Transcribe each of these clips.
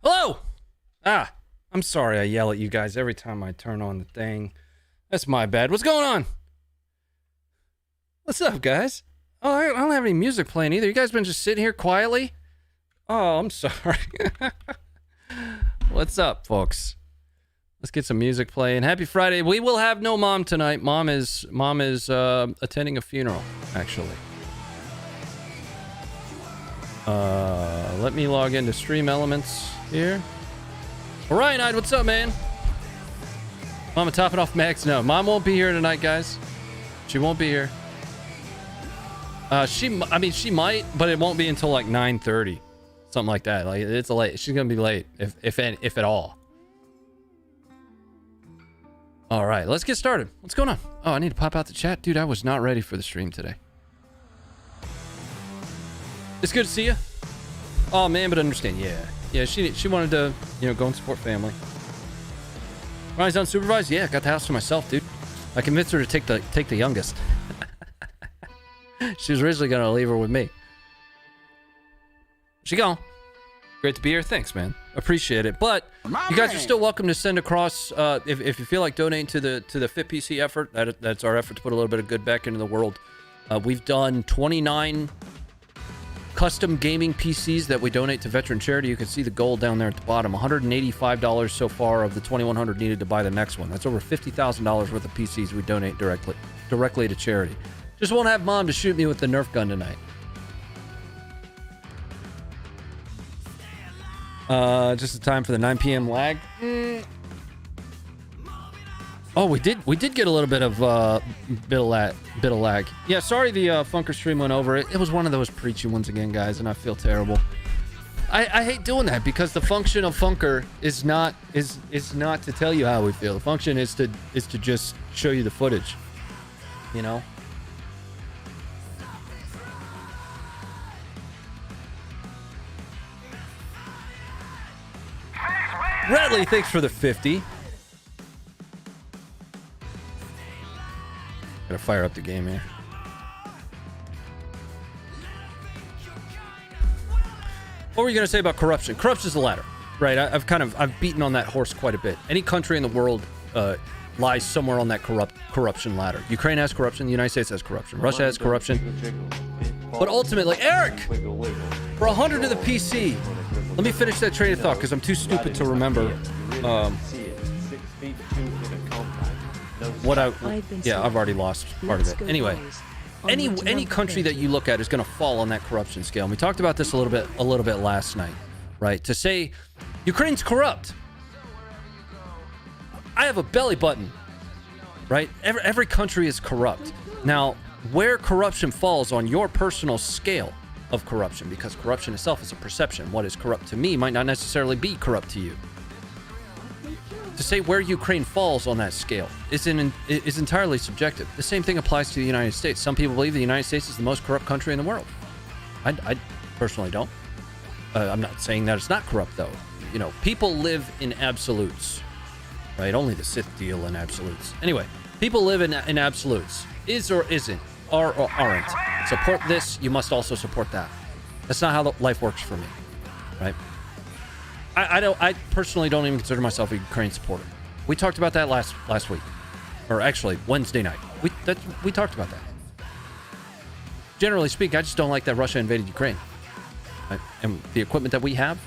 Hello! I'm sorry I yell at you guys every time I turn on the thing. That's my bad. What's going on? What's up, guys? Oh, I don't have any music playing either. You guys been just sitting here quietly? Oh, I'm sorry. What's up, folks? Let's get some music playing. Happy Friday. We will have no mom tonight. Mom is attending a funeral, actually. Let me log into Stream Elements here. Orion-eyed, what's up, man? Mama topping off Max? No, Mom won't be here tonight, guys. She won't be here. She might, but it won't be until like 9:30, something like that. Like it's late. She's gonna be late, if at all. All right, let's get started. What's going on? Oh, I need to pop out the chat, dude. I was not ready for the stream today. It's good to see you. Oh man, but understand, yeah. She wanted to, go and support family. Ronnie's unsupervised. Yeah, got the house to myself, dude. I convinced her to take the youngest. She was originally gonna leave her with me. She gone. Great to be here. Thanks, man. Appreciate it. But you guys are still welcome to send across if you feel like donating to the Fit PC effort. That's our effort to put a little bit of good back into the world. We've done 29 custom gaming PCs that we donate to veteran charity. You can see the goal down there at the bottom. $185 so far of the 2,100 needed to buy the next one. That's over $50,000 worth of PCs we donate directly to charity. Just won't have Mom to shoot me with the Nerf gun tonight. Just in time for the 9 p.m. lag. Oh, we did get a little bit of lag. Yeah, sorry the Funker stream went over. It was one of those preachy ones again, guys, and I feel terrible. I hate doing that because the function of Funker is not to tell you how we feel. The function is to just show you the footage. You know? Radley, thanks for the 50. Gotta fire up the game here. What were you gonna say about corruption? Corruption's the ladder, right? I've beaten on that horse quite a bit. Any country in the world lies somewhere on that corruption ladder. Ukraine has corruption. The United States has corruption. Russia has corruption. But ultimately, Eric, for 100 to the PC. Let me finish that train of thought because I'm too stupid to remember. I've already lost part of it. Anyway, any country that you look at is going to fall on that corruption scale. And we talked about this a little bit last night, right? To say Ukraine's corrupt, I have a belly button, right? Every country is corrupt. Now, where corruption falls on your personal scale of corruption, because corruption itself is a perception. What is corrupt to me might not necessarily be corrupt to you. To say where Ukraine falls on that scale is entirely subjective. The same thing applies to the United States. Some people believe the United States is the most corrupt country in the world. I personally don't. I'm not saying that it's not corrupt, though. People live in absolutes, right? Only the Sith deal in absolutes. Anyway, people live in absolutes. Is or isn't, are or aren't. Support this, you must also support that. That's not how life works for me, right? I personally don't even consider myself a Ukraine supporter. We talked about that last week, or actually Wednesday night. We talked about that. Generally speaking, I just don't like that Russia invaded Ukraine, right? And the equipment that we have,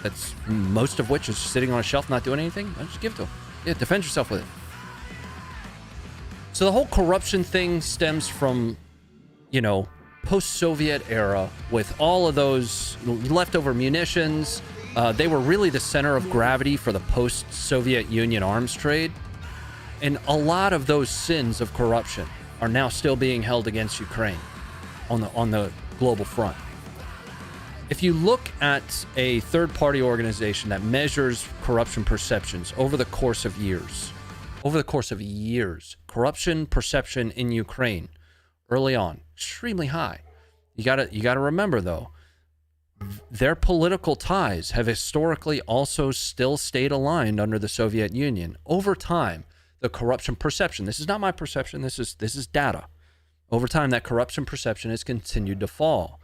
that's most of which is sitting on a shelf not doing anything. I just give it to them. Yeah, defend yourself with it. So the whole corruption thing stems from, post-Soviet era with all of those leftover munitions. They were really the center of gravity for the post-Soviet Union arms trade. And a lot of those sins of corruption are now still being held against Ukraine on the global front. If you look at a third-party organization that measures corruption perceptions over the course of years, corruption perception in Ukraine early on, extremely high. You gotta remember, though, their political ties have historically also still stayed aligned under the Soviet Union. Over time, the corruption perception, this is not my perception, this is data. Over time, that corruption perception has continued to fall.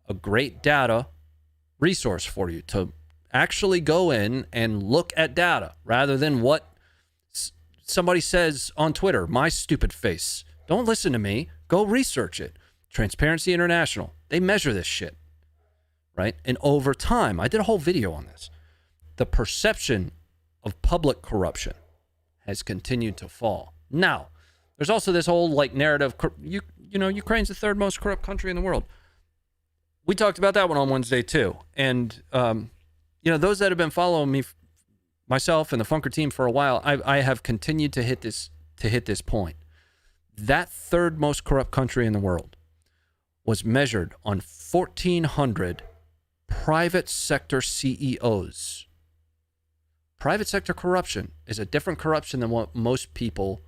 A great data resource for you to Actually go in and look at data rather than what somebody says on Twitter, my stupid face. Don't listen to me. Go research it. Transparency International, they measure this shit, right? And over time, I did a whole video on this. The perception of public corruption has continued to fall. Now, there's also this whole like narrative, you know, Ukraine's the third most corrupt country in the world. We talked about that one on Wednesday too. And, you know, those that have been following me, myself and the Funker team for a while, I have continued to hit this point. That third most corrupt country in the world was measured on 1,400 private sector CEOs. Private sector corruption is a different corruption than what most people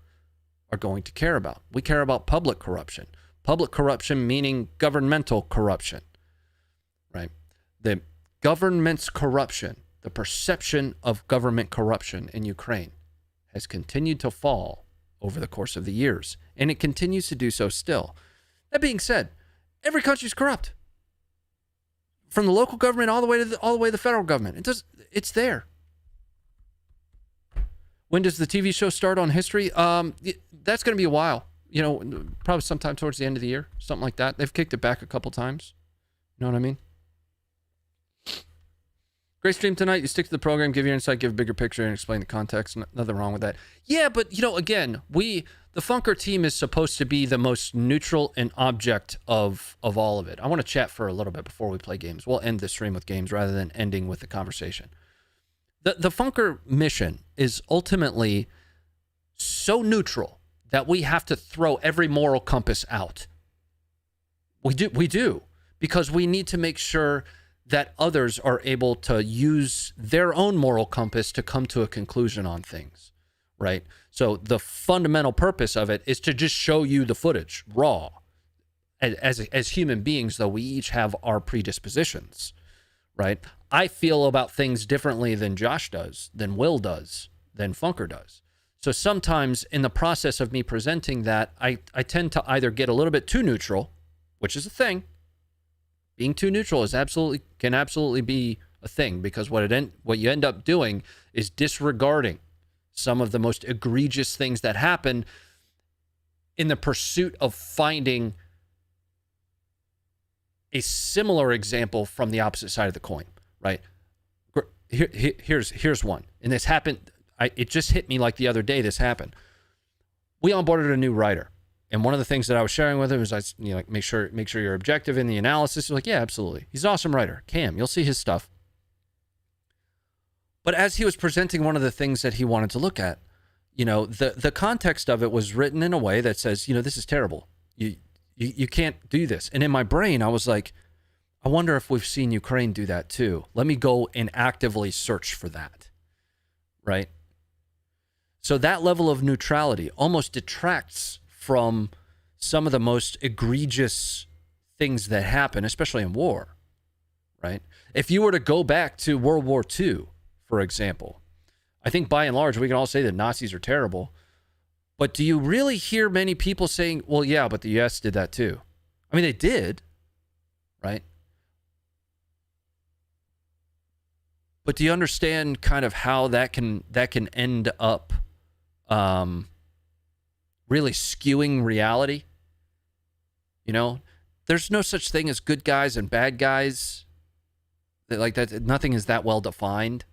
are going to care about. We care about public corruption. Public corruption meaning governmental corruption, right? The government's corruption, the perception of government corruption in Ukraine has continued to fall over the course of the years, and it continues to do so still. That being said, every country's corrupt, from the local government all the way to the federal government. It's there. When does the TV show start on history? That's going to be a while. You know, probably sometime towards the end of the year, something like that. They've kicked it back a couple times. You know what I mean? Great stream tonight. You stick to the program, give your insight, give a bigger picture, and explain the context. Nothing wrong with that. Yeah, but, you know, again, the Funker team is supposed to be the most neutral and object of all of it. I want to chat for a little bit before we play games. We'll end the stream with games rather than ending with the conversation. The Funker mission is ultimately so neutral that we have to throw every moral compass out. We do, because we need to make sure that others are able to use their own moral compass to come to a conclusion on things, right? So the fundamental purpose of it is to just show you the footage raw. As human beings, though, we each have our predispositions, right? I feel about things differently than Josh does, than Will does, than Funker does. So sometimes in the process of me presenting that, I tend to either get a little bit too neutral, which is a thing. Being too neutral can absolutely be a thing, because what you end up doing is disregarding some of the most egregious things that happen in the pursuit of finding a similar example from the opposite side of the coin, right? Here's one, and this happened. It just hit me like the other day. This happened. We onboarded a new writer. And one of the things that I was sharing with him is, like, make sure you're objective in the analysis. He's like, yeah, absolutely. He's an awesome writer. Cam, you'll see his stuff. But as he was presenting one of the things that he wanted to look at, you know, the context of it was written in a way that says, you know, this is terrible. You can't do this. And in my brain, I was like, I wonder if we've seen Ukraine do that too. Let me go and actively search for that, right? So that level of neutrality almost detracts from some of the most egregious things that happen, especially in war, right? If you were to go back to World War II, for example, I think by and large, we can all say that Nazis are terrible, but do you really hear many people saying, well, yeah, but the U.S. did that too? I mean, they did, right? But do you understand kind of how that can end up really skewing reality? You know, there's no such thing as good guys and bad guys. Like that, nothing is that well defined.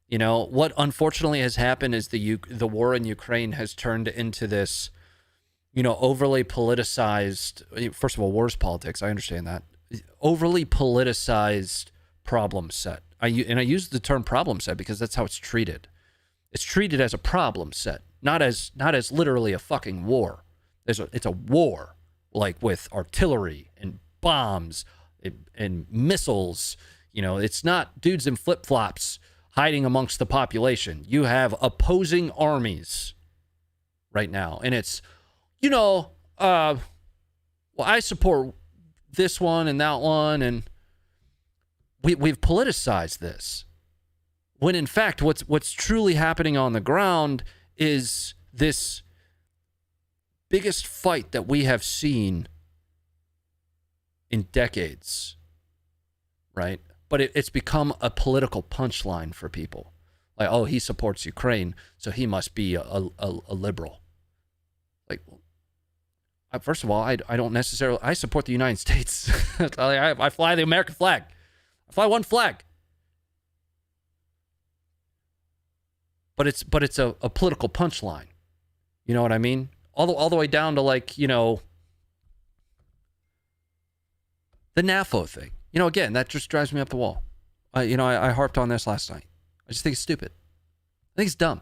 You know, what unfortunately has happened is the war in Ukraine has turned into this, you know, overly politicized. First of all, war is politics. I understand that. Overly politicized problem set. I use the term problem set because that's how it's treated. It's treated as a problem set, not as literally a fucking war. It's a war, like with artillery and bombs and missiles. You know, it's not dudes in flip-flops hiding amongst the population. You have opposing armies right now. And it's, you know, well, I support this one and that one, and we've politicized this. When in fact, what's truly happening on the ground is this biggest fight that we have seen in decades, right? but it's become a political punchline for people. Like, oh, he supports Ukraine, so he must be a liberal. Like, first of all, I don't necessarily, I support the United States. I fly the American flag. I fly one flag. But it's a political punchline. You know what I mean? All the way down to, like, you know, the NAFO thing. You know, again, that just drives me up the wall. I harped on this last night. I just think it's stupid. I think it's dumb.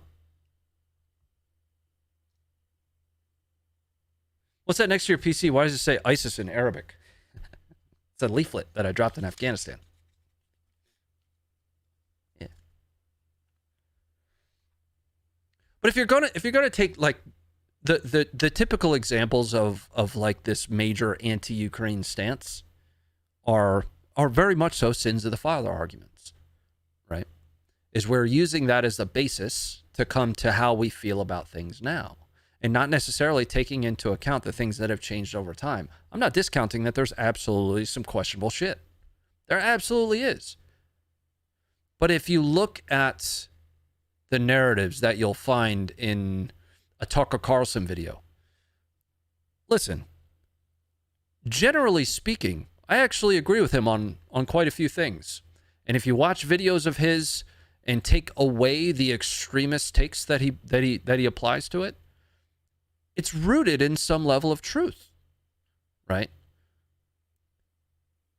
What's that next to your PC? Why does it say ISIS in Arabic? It's a leaflet that I dropped in Afghanistan. Yeah. But if you're gonna take, like, the typical examples of like this major anti-Ukraine stance are very much so sins of the father arguments, right? Is we're using that as the basis to come to how we feel about things now, and not necessarily taking into account the things that have changed over time. I'm not discounting that there's absolutely some questionable shit. There absolutely is. But if you look at the narratives that you'll find in a Tucker Carlson video, listen, generally speaking, I actually agree with him on quite a few things. And if you watch videos of his and take away the extremist takes that he applies to it, it's rooted in some level of truth, right?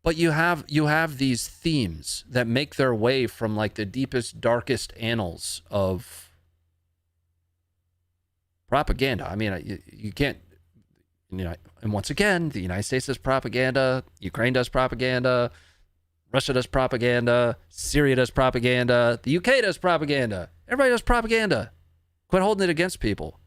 But you have these themes that make their way from, like, the deepest, darkest annals of propaganda. I mean, you can't, you know, and once again, the United States does propaganda, Ukraine does propaganda, Russia does propaganda, Syria does propaganda, the UK does propaganda. Everybody does propaganda. Quit holding it against people.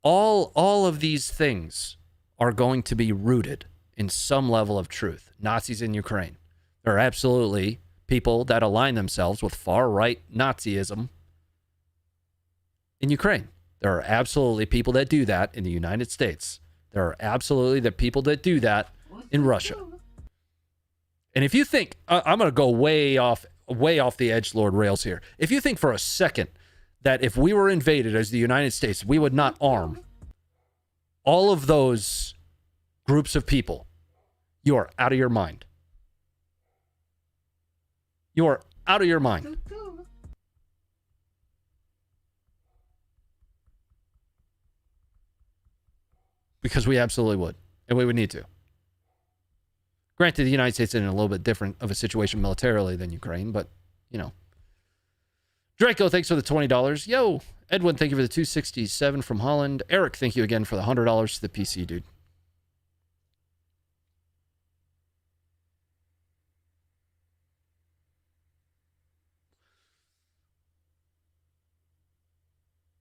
All of these things are going to be rooted in some level of truth. Nazis in Ukraine. There are absolutely people that align themselves with far-right Nazism in Ukraine. There are absolutely people that do that in the United States. There are absolutely the people that do that in Russia. And if you think, I'm going to go way off the edgelord rails here. If you think for a second that if we were invaded as the United States, we would not arm all of those groups of people, you are out of your mind. You are out of your mind. Because we absolutely would. And we would need to. Granted, the United States is in a little bit different of a situation militarily than Ukraine, but, you know. Draco, thanks for the $20. Yo. Edwin, thank you for the $267 from Holland. Eric, thank you again for the $100 to the PC, dude.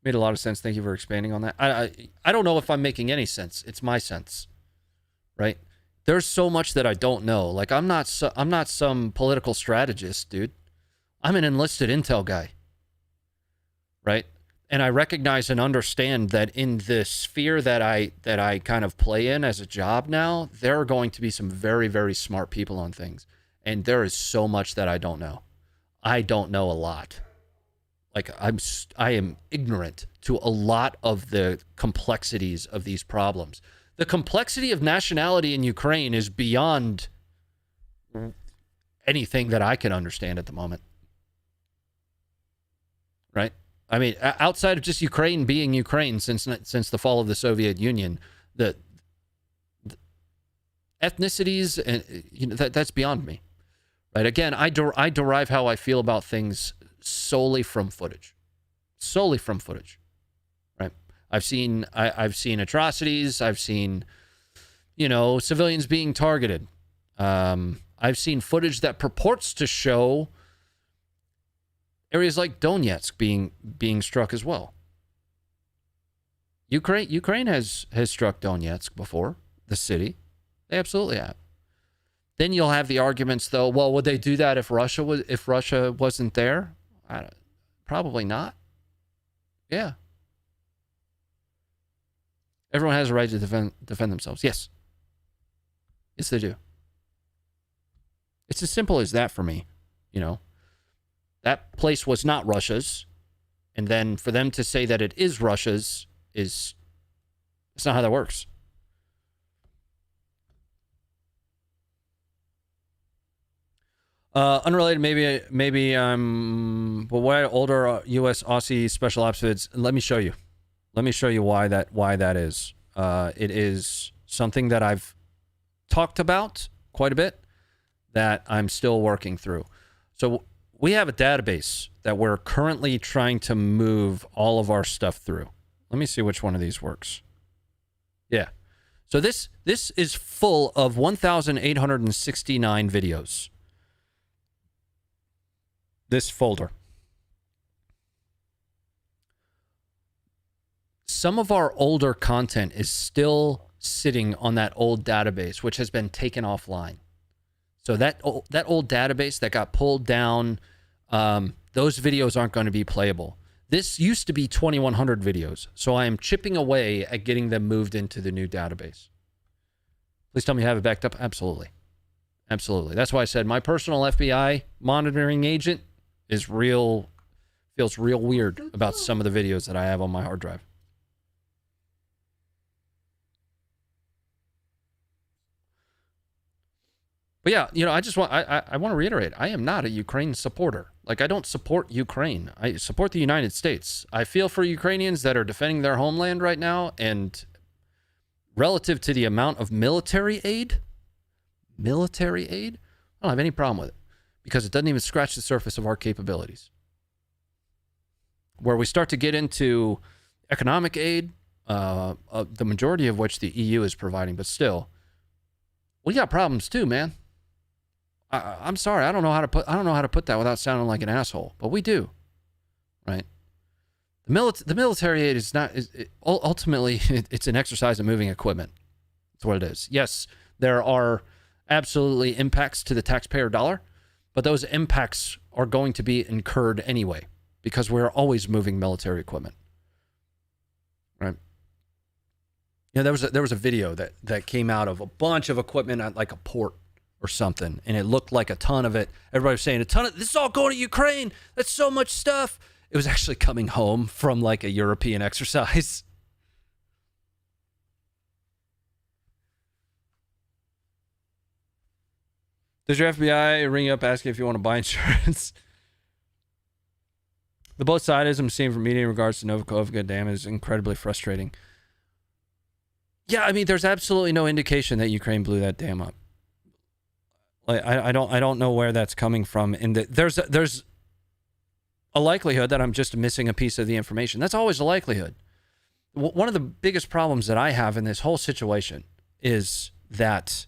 Made a lot of sense. Thank you for expanding on that. I don't know if I'm making any sense. It's my sense, right? There's so much that I don't know. Like, I'm not some political strategist, dude. I'm an enlisted intel guy, right? And I recognize and understand that in the sphere that I kind of play in as a job now, there are going to be some very, very smart people on things, and there is so much that I don't know. I don't know a lot. Like, I am ignorant to a lot of the complexities of these problems. The complexity of nationality in Ukraine is beyond anything that I can understand at the moment. Right? I mean, outside of just Ukraine being Ukraine since the fall of the Soviet Union, the ethnicities, and you know, that's beyond me. Right? Again, I derive how I feel about things solely from footage. Right? I've seen atrocities. I've seen, you know, civilians being targeted. I've seen footage that purports to show areas like Donetsk being struck as well. Ukraine has struck Donetsk before, the city. They absolutely have. Then you'll have the arguments, though. Well, would they do that if Russia wasn't there? Probably not. Yeah. Everyone has a right to defend themselves. Yes. Yes, they do. It's as simple as that for me. You know, that place was not Russia's. And then for them to say that it is Russia's it's not how that works. Unrelated, maybe but why older U.S. Aussie special ops vids? Let me show you. Let me show you why that is. It is something that I've talked about quite a bit that I'm still working through. So we have a database that we're currently trying to move all of our stuff through. Let me see which one of these works. Yeah. So this is full of 1,869 videos. This folder. Some of our older content is still sitting on that old database, which has been taken offline. So that old database that got pulled down, those videos aren't going to be playable. This used to be 2,100 videos, so I am chipping away at getting them moved into the new database. Please tell me you have it backed up. Absolutely. Absolutely. That's why I said my personal FBI monitoring agent feels real weird about some of the videos that I have on my hard drive. But yeah, you know, I want to reiterate, I am not a Ukraine supporter. Like, I don't support Ukraine. I support the United States. I feel for Ukrainians that are defending their homeland right now, and relative to the amount of military aid, I don't have any problem with it because it doesn't even scratch the surface of our capabilities. Where we start to get into economic aid, the majority of which the EU is providing, but still, we got problems too, man. I'm sorry, I don't know how to put that without sounding like an asshole, but we do, right? The military aid is not ultimately it's an exercise in moving equipment. That's what it is. Yes, there are absolutely impacts to the taxpayer dollar, but those impacts are going to be incurred anyway because we're always moving military equipment, right? You know, there was a video that came out of a bunch of equipment at like a port or something, and it looked like a ton of it. Everybody was saying this is all going to Ukraine. That's so much stuff. It was actually coming home from like a European exercise. Does your FBI ring you up asking if you want to buy insurance? The both sides I'm seeing from media in regards to Novikovka dam is incredibly frustrating. Yeah, I mean, there's absolutely no indication that Ukraine blew that dam up. Like, I don't know where that's coming from. And there's a likelihood that I'm just missing a piece of the information. That's always a likelihood. One of the biggest problems that I have in this whole situation is that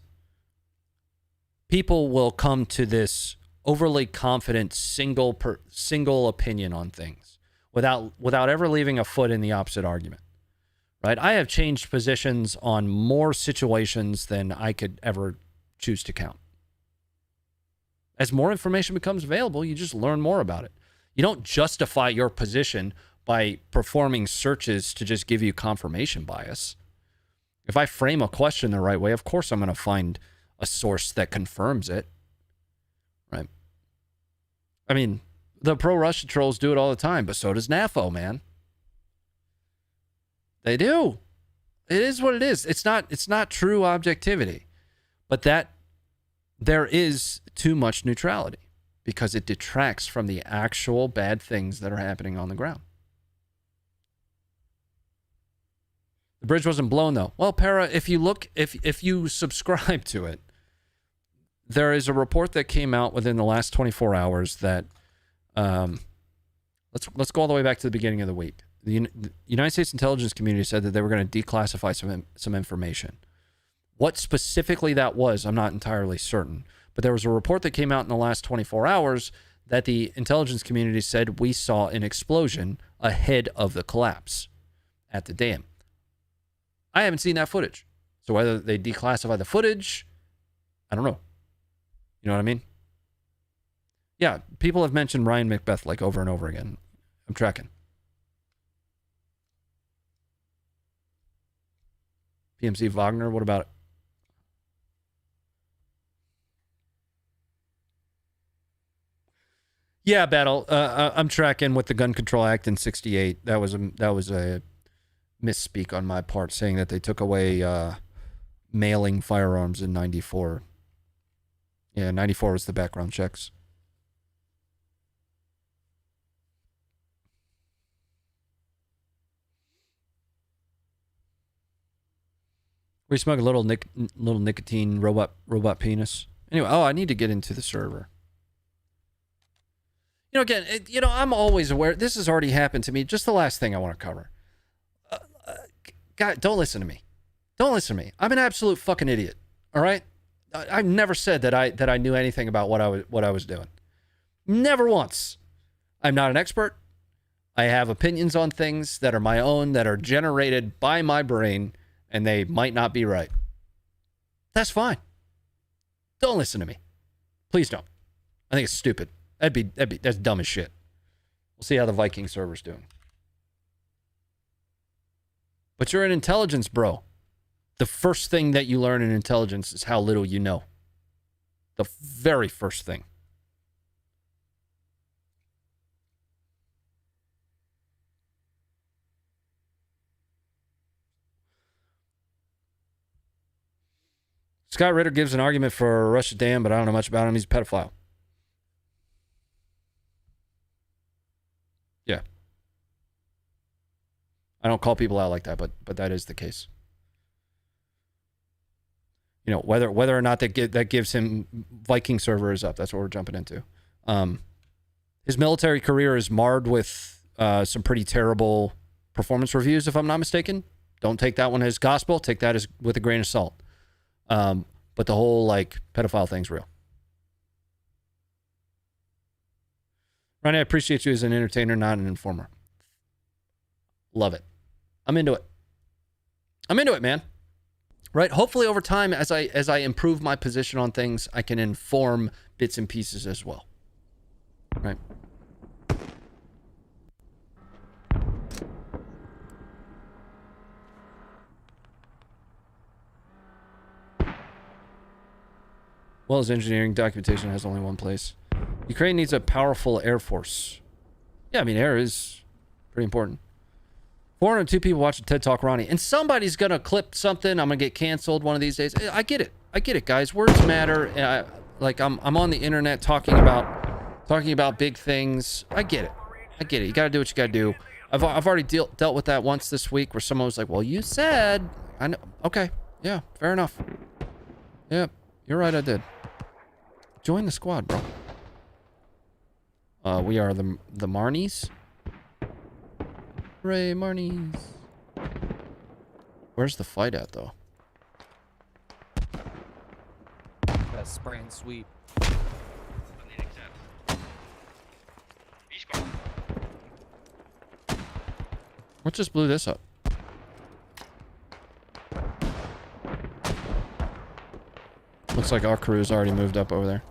people will come to this overly confident single opinion on things without ever leaving a foot in the opposite argument. Right? I have changed positions on more situations than I could ever choose to count. As more information becomes available, you just learn more about it. You don't justify your position by performing searches to just give you confirmation bias. If I frame a question the right way, of course I'm going to find a source that confirms it. Right? I mean, the pro-Russia trolls do it all the time, but so does NAFO, man. They do. It is what it is. It's not true objectivity, but that there is too much neutrality because it detracts from the actual bad things that are happening on the ground. The bridge wasn't blown though. Well, Para, if you subscribe to it, there is a report that came out within the last 24 hours that let's go all the way back to the beginning of the week. The United States intelligence community said that they were going to declassify some information. What specifically that was, I'm not entirely certain. But there was a report that came out in the last 24 hours that the intelligence community said we saw an explosion ahead of the collapse at the dam. I haven't seen that footage. So whether they declassify the footage, I don't know. You know what I mean? Yeah, people have mentioned Ryan Macbeth like over and over again. I'm tracking. PMC Wagner, what about it? Yeah, Battle. I'm tracking with the Gun Control Act in '68. That was a misspeak on my part, saying that they took away mailing firearms in '94. Yeah, '94 was the background checks. We smoke a little nicotine robot penis. Anyway, I need to get into the server. You know, again, I'm always aware. This has already happened to me. Just the last thing I want to cover. God, don't listen to me. Don't listen to me. I'm an absolute fucking idiot. All right. I've never said that I knew anything about what I was doing. Never once. I'm not an expert. I have opinions on things that are my own, that are generated by my brain, and they might not be right. That's fine. Don't listen to me. Please don't. I think it's stupid. That's dumb as shit. We'll see how the Viking server's doing. But you're an intelligence bro. The first thing that you learn in intelligence is how little you know. The very first thing. Scott Ritter gives an argument for Russia Dan, but I don't know much about him. He's a pedophile. Yeah. I don't call people out like that, but that is the case. You know, whether or not that gives him Viking server is up. That's what we're jumping into. His military career is marred with some pretty terrible performance reviews, if I'm not mistaken. Don't take that one as gospel. Take that as with a grain of salt. But the whole like pedophile thing's real. Ronnie, I appreciate you as an entertainer, not an informer. Love it. I'm into it. I'm into it, man. Right? Hopefully over time, as I improve my position on things, I can inform bits and pieces as well. Right? Well as engineering, documentation has only one place. Ukraine needs a powerful air force. Yeah, I mean, air is pretty important. 402 people watching TED Talk Ronnie. And somebody's going to clip something. I'm going to get canceled one of these days. I get it. I get it, guys. Words matter. I'm on the internet talking about big things. I get it. I get it. You got to do what you got to do. I've already dealt with that once this week where someone was like, well, you said. I know. Okay. Yeah, fair enough. Yeah, you're right. I did. Join the squad, bro. We are the Marnies. Hooray, Marnies. Where's the fight at, though? That spray and sweep. What just blew this up? Looks like our crew's already moved up over there.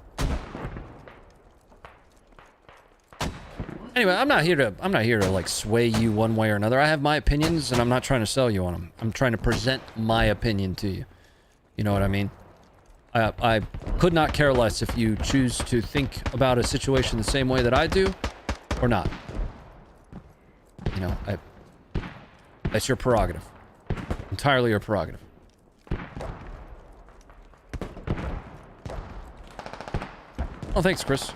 Anyway, I'm not here to like sway you one way or another. I have my opinions and I'm not trying to sell you on them. I'm trying to present my opinion to you. You know what I mean? I could not care less if you choose to think about a situation the same way that I do or not. You know, that's your prerogative. Entirely your prerogative. Oh, thanks, Chris.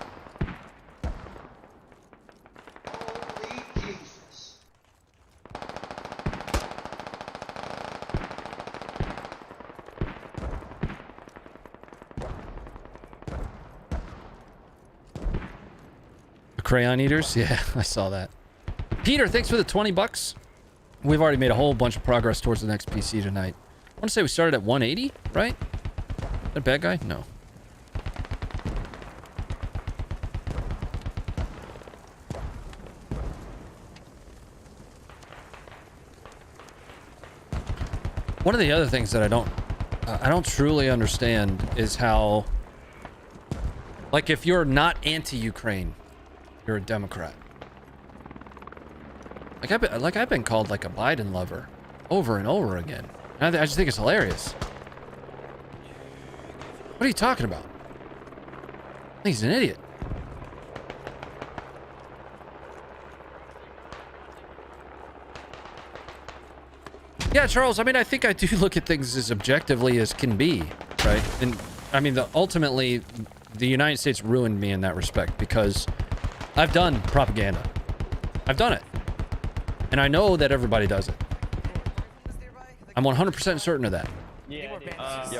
Crayon eaters? Yeah, I saw that. Peter, thanks for the 20 bucks. We've already made a whole bunch of progress towards the next PC tonight. I want to say we started at 180, right? Is that a bad guy? No. One of the other things that I don't truly understand is how, like, if you're not anti-Ukraine, you're a Democrat. Like I've been called like a Biden lover over and over again. And I just think it's hilarious. What are you talking about? I think he's an idiot. Yeah, Charles, I mean, I think I do look at things as objectively as can be, right? And I mean, ultimately, the United States ruined me in that respect because I've done propaganda. I've done it. And I know that everybody does it. I'm 100% certain of that.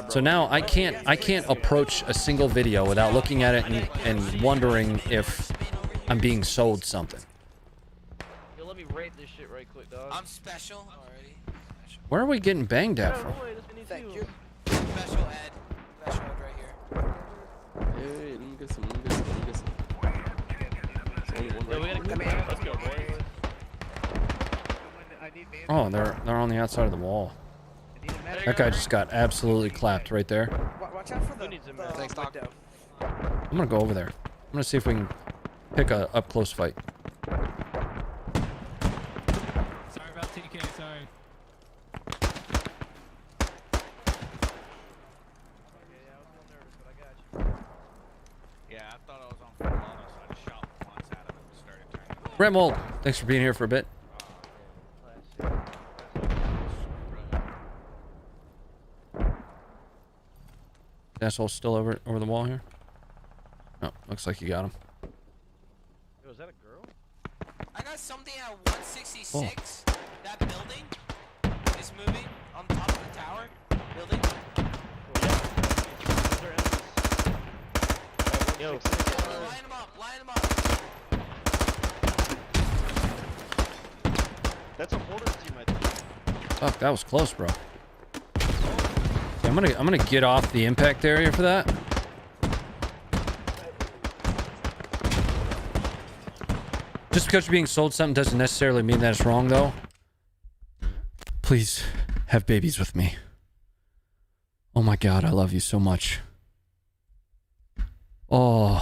So now I can't approach a single video without looking at it and wondering if I'm being sold something. Yo, let me rate this shit right quick, dog. I'm special already. Special. Where are we getting banged at from? Thank you. Special ed. Special ed right here. Hey, let me get some. Let me get some. It's only one Yo, we right gotta here. come Let's go, boys. Oh, they're on the outside of the wall. That guy just got absolutely clapped right there. Watch out for the. Who needs a the man? Thanks, Doc. I'm gonna go over there. I'm gonna see if we can pick a up close fight. Sorry about TK, sorry. Yeah, I thought I was on full auto, so I just shot once at him and started turning. Remold, thanks for being here for a bit. Asshole's still over the wall here. Oh, looks like you got him. Yo, is that a girl? I got something at 166. That building is moving on top of the tower. Building. Yo, Line them up. Line them up. that's a mortar team, I think. Fuck, that was close, bro. I'm gonna get off the impact area for that. Just because you're being sold something doesn't necessarily mean that it's wrong, though. Please have babies with me. Oh my God, I love you so much. Oh,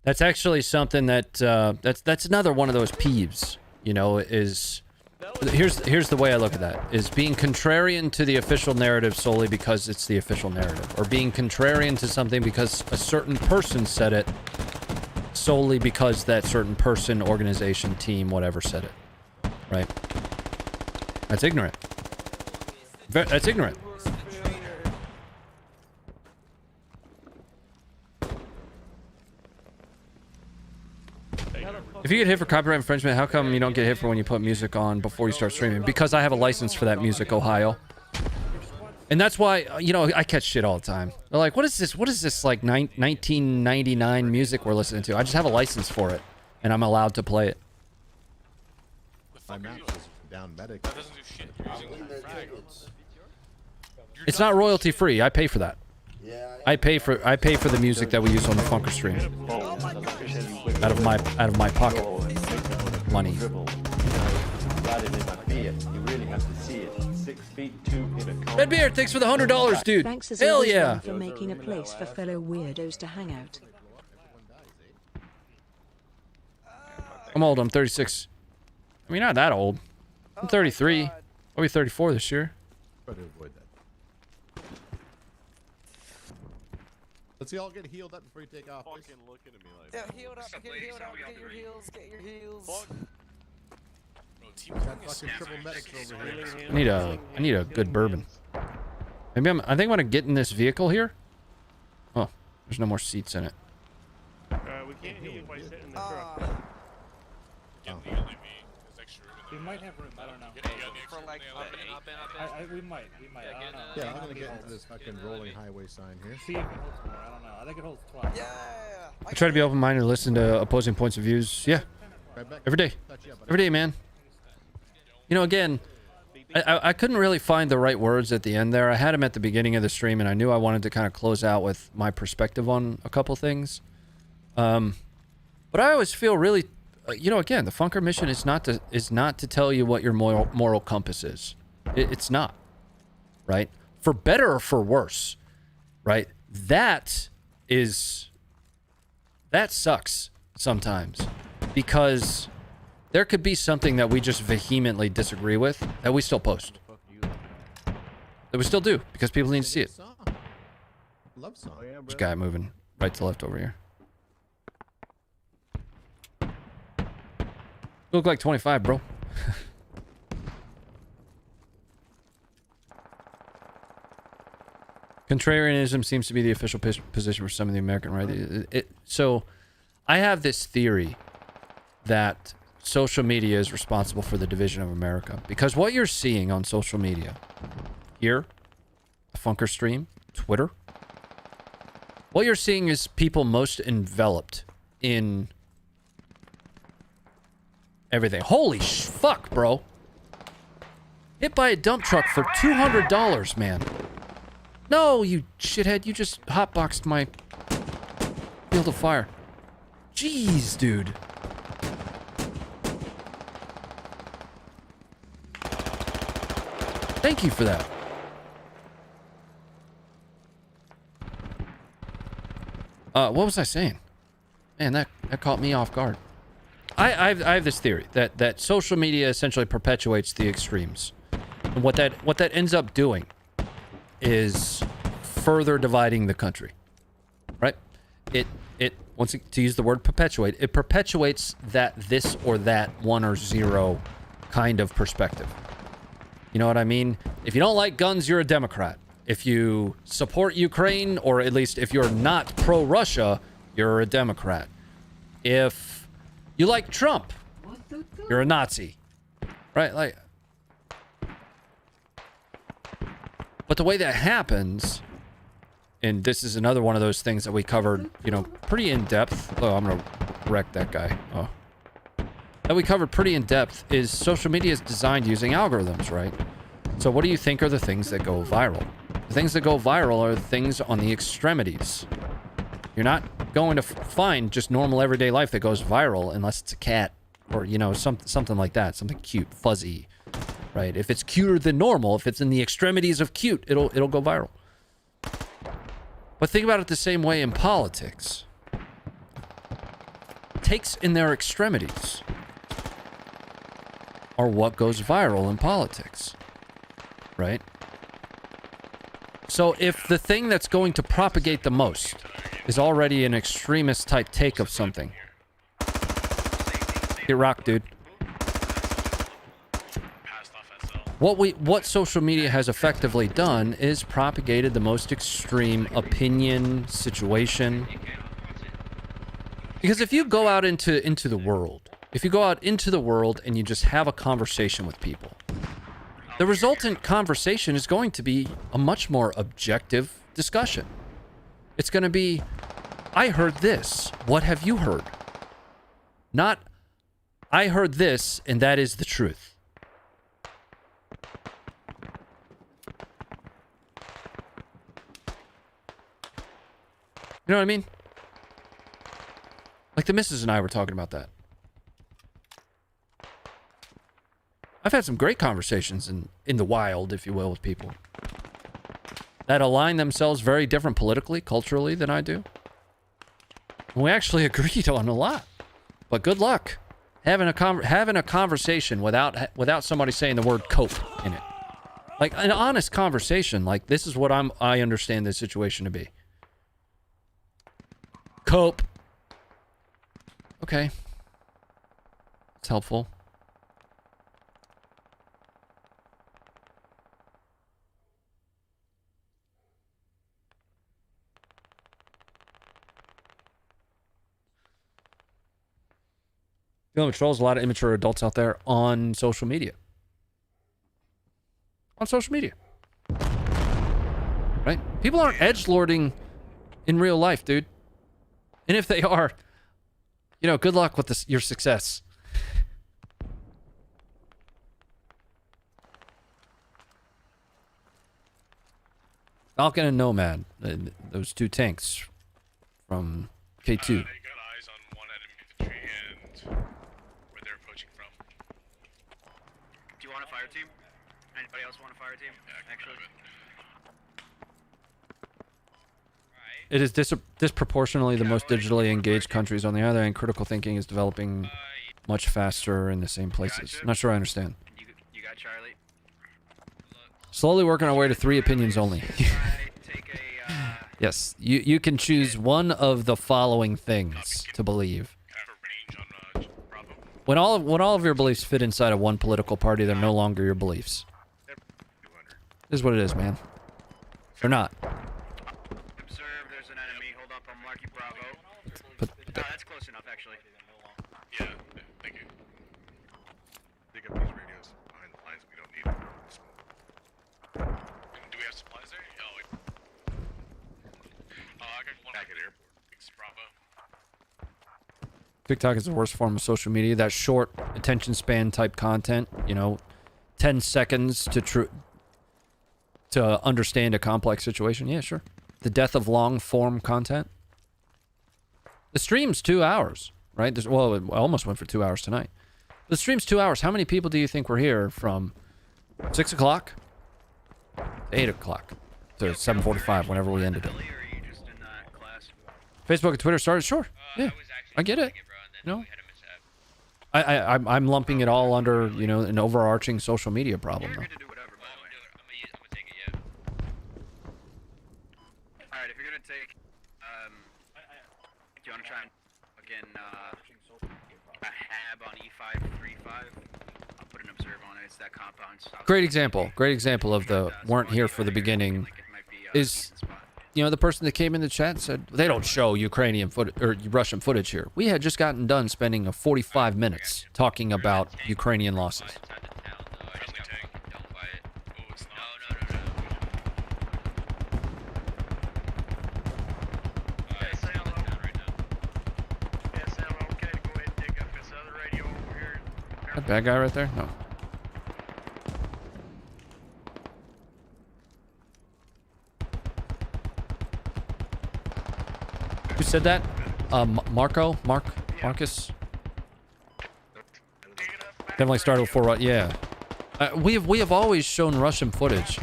that's actually something that that's another one of those peeves. You know, is here's the way I look at that: is being contrarian to the official narrative solely because it's the official narrative, or being contrarian to something because a certain person said it solely because that certain person, organization, team, whatever said it. Right? That's ignorant. That's ignorant. If you get hit for copyright infringement, how come you don't get hit for when you put music on before you start streaming? Because I have a license for that music, Ohio. And that's why, you know, I catch shit all the time. They're like, what is this? What is this, like, 1999 music we're listening to? I just have a license for it, and I'm allowed to play it. My mouse is down medic. That doesn't do shit. You're using frag. It's not royalty free. I pay for that. I pay for the music that we use on the Funker stream. Out of my pocket money. Redbeard, thanks for the $100, dude. Thanks as Hell always, yeah. Ron, for making a place for fellow weirdos to hang out. I'm old. I'm 36. I mean, not that old. I'm 33. I'll be 34 this year. Try to avoid that. Let's see all get healed up before you take off. Please. Fucking looking at me like Yeah, healed up. Get healed up. Get your heals. Get your heals. Bro, team Got fucking triple medics over here. I need a good bourbon. Maybe I think I'm gonna get in this vehicle here. Oh, there's no more seats in it. We can't hear you by sitting in the truck. Getting the only me. There's extra room in We there. might have room, I don't know. Getting the only extra For like room in there. We might, I don't know. Yeah, I'm gonna get into this fucking rolling highway sign here. See if it holds more, I don't know. I think it holds 12. Yeah. I try to be open-minded and listen to opposing points of views. Yeah, Right back. every day. Touch you up, buddy. Every day, man. You know, again, I couldn't really find the right words at the end there. I had them at the beginning of the stream, and I knew I wanted to kind of close out with my perspective on a couple things. But I always feel really, you know, again, the Funker mission is not to tell you what your moral compass is. It's not, right? For better or for worse, right? That sucks sometimes, because there could be something that we just vehemently disagree with that we still post. That we still do, because people need to see it. Song. Love song. There's a guy moving right to left over here. You look like 25, bro. Contrarianism seems to be the official position for some of the American right. So, I have this theory that social media is responsible for the division of America. Because what you're seeing on social media, here, a Funker stream, Twitter, what you're seeing is people most enveloped in everything. Holy fuck, bro. Hit by a dump truck for $200, man. No, you shithead. You just hotboxed my field of fire. Jeez, dude. Thank you for that. What was I saying? Man, that caught me off guard. I have this theory that social media essentially perpetuates the extremes. And what that ends up doing is further dividing the country. Right? To use the word perpetuate, it perpetuates that this or that 1 or 0 kind of perspective. You know what I mean? If you don't like guns, you're a Democrat. If you support Ukraine, or at least if you're not pro-Russia, you're a Democrat. If you like Trump, you're a Nazi. Right? Like, but the way that happens, and this is another one of those things that we covered, you know, pretty in depth. Oh, I'm gonna wreck that guy. Oh. That we covered pretty in depth is social media is designed using algorithms, right? So what do you think are the things that go viral? The things that go viral are the things on the extremities. You're not going to find just normal everyday life that goes viral unless it's a cat or, you know, something like that. Something cute, fuzzy, right? If it's cuter than normal, if it's in the extremities of cute, it'll go viral. But think about it the same way in politics. Takes in their extremities are what goes viral in politics, right? So if the thing that's going to propagate the most is already an extremist type take of something, get rocked, dude. What social media has effectively done is propagated the most extreme opinion situation. Because if you go out into the world, if you go out into the world and you just have a conversation with people, the resultant conversation is going to be a much more objective discussion. It's going to be, I heard this. What have you heard? Not, I heard this and that is the truth. You know what I mean? Like the missus and I were talking about that. I've had some great conversations in the wild, if you will, with people that align themselves very different politically, culturally than I do. And we actually agreed on a lot. But good luck having a conversation without somebody saying the word cope in it. Like an honest conversation, like this is what I understand this situation to be. Cope. Okay. It's helpful. Feeling trolls, a lot of immature adults out there on social media. On social media. Right? People aren't edgelording in real life, dude. And if they are, you know, good luck with this, your success. Falcon and Nomad, those two tanks from K2. They got eyes on one enemy infantry and where they're approaching from. Do you want a fire team? Anybody else want a fire team? Yeah, actually. It is disproportionately the most digitally engaged countries. On the other hand, critical thinking is developing much faster in the same places. Not sure I understand. You got Charlie? Slowly working our way to 3 opinions only. Yes, you can choose one of the following things to believe. When all of your beliefs fit inside of one political party, they're no longer your beliefs. This is what it is, man. They're not. TikTok is the worst form of social media. That short attention span type content, you know, 10 seconds to understand a complex situation. Yeah, sure. The death of long form content. The stream's 2 hours, right? Well, it almost went for 2 hours tonight. The stream's 2 hours. How many people do you think were here from 6 o'clock to 8 o'clock to 7:45, whenever we ended it? Facebook and Twitter started? Sure. Yeah, I get it. No, I'm lumping it all under, you know, an overarching social media problem, though. Alright, if you're gonna take, do you wanna try and fucking, a hab on E535? I'll put an observe on it, it's that compound stop. Great example of the weren't here for the beginning is, you know, the person that came in the chat and said, they don't show Ukrainian footage or Russian footage here. We had just gotten done spending 45 minutes talking about Ukrainian losses. That bad guy right there? No. Who said that? Marcus? Definitely started before, yeah. We have always shown Russian footage.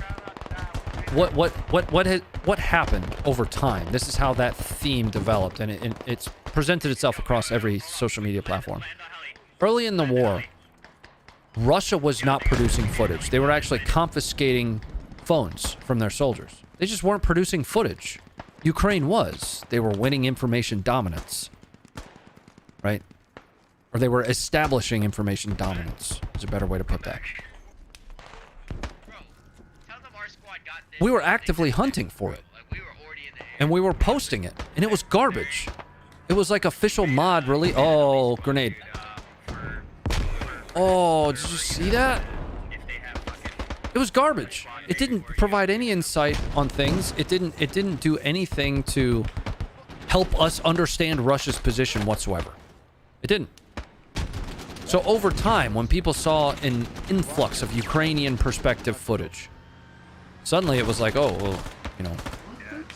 What happened over time? This is how that theme developed, and it's presented itself across every social media platform. Early in the war, Russia was not producing footage. They were actually confiscating phones from their soldiers. They just weren't producing footage. Ukraine was. They were winning information dominance. Right? Or they were establishing information dominance, is a better way to put that. We were actively hunting for it. And we were posting it. And it was garbage. It was like official mod really. Oh, grenade. Oh, did you see that? It was garbage. It didn't provide any insight on things. It didn't do anything to help us understand Russia's position whatsoever. It didn't. So over time, when people saw an influx of Ukrainian perspective footage, suddenly it was like, oh, well, you know,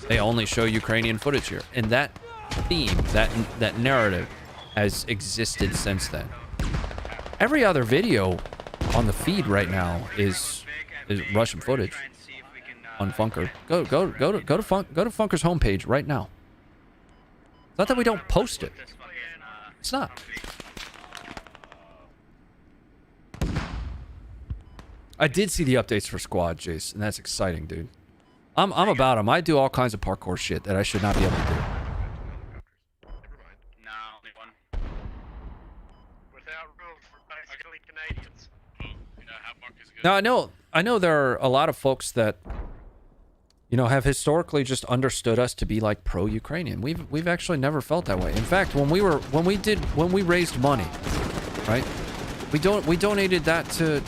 they only show Ukrainian footage here. And that theme, that narrative has existed since then. Every other video on the feed right now is Russian footage on Funker. Go to Funker's homepage right now. It's not that we don't post it. It's not. I did see the updates for Squad, Jace, and that's exciting, dude. I'm about them. I do all kinds of parkour shit that I should not be able to do. Now I know there are a lot of folks that, you know, have historically just understood us to be like pro-Ukrainian. We've actually never felt that way. In fact, when we raised money, right? We donated that to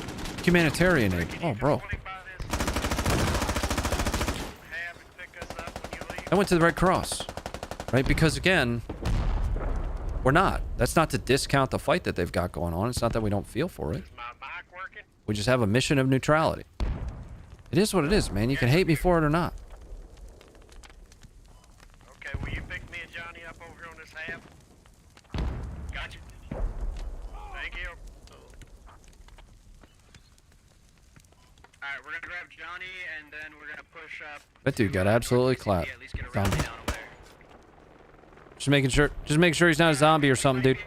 humanitarian aid. Oh, bro. I went to the Red Cross, right? Because again, we're not. That's not to discount the fight that they've got going on. It's not that we don't feel for it. We just have a mission of neutrality. It is what it is, man. You can hate me for it or not. Okay, will you pick me and Johnny up over here on this hab? Gotcha. Thank you. Alright, we're gonna grab Johnny and then we're gonna push up. That dude got absolutely clapped. Yeah, at least get a round down over there. Just making sure he's not a zombie or something, dude.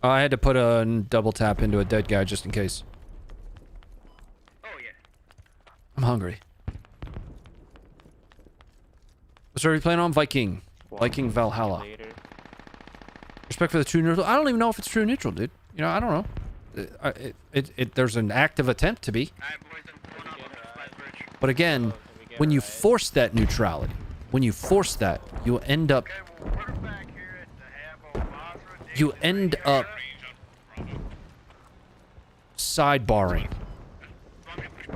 Oh, I had to put a double tap into a dead guy just in case. Oh yeah. I'm hungry. What's are we playing on? Viking Valhalla. Respect for the true neutral. I don't even know if it's true neutral, dude. You know, I don't know. There's an active attempt to be. But again, when you force that neutrality, you end up sidbarring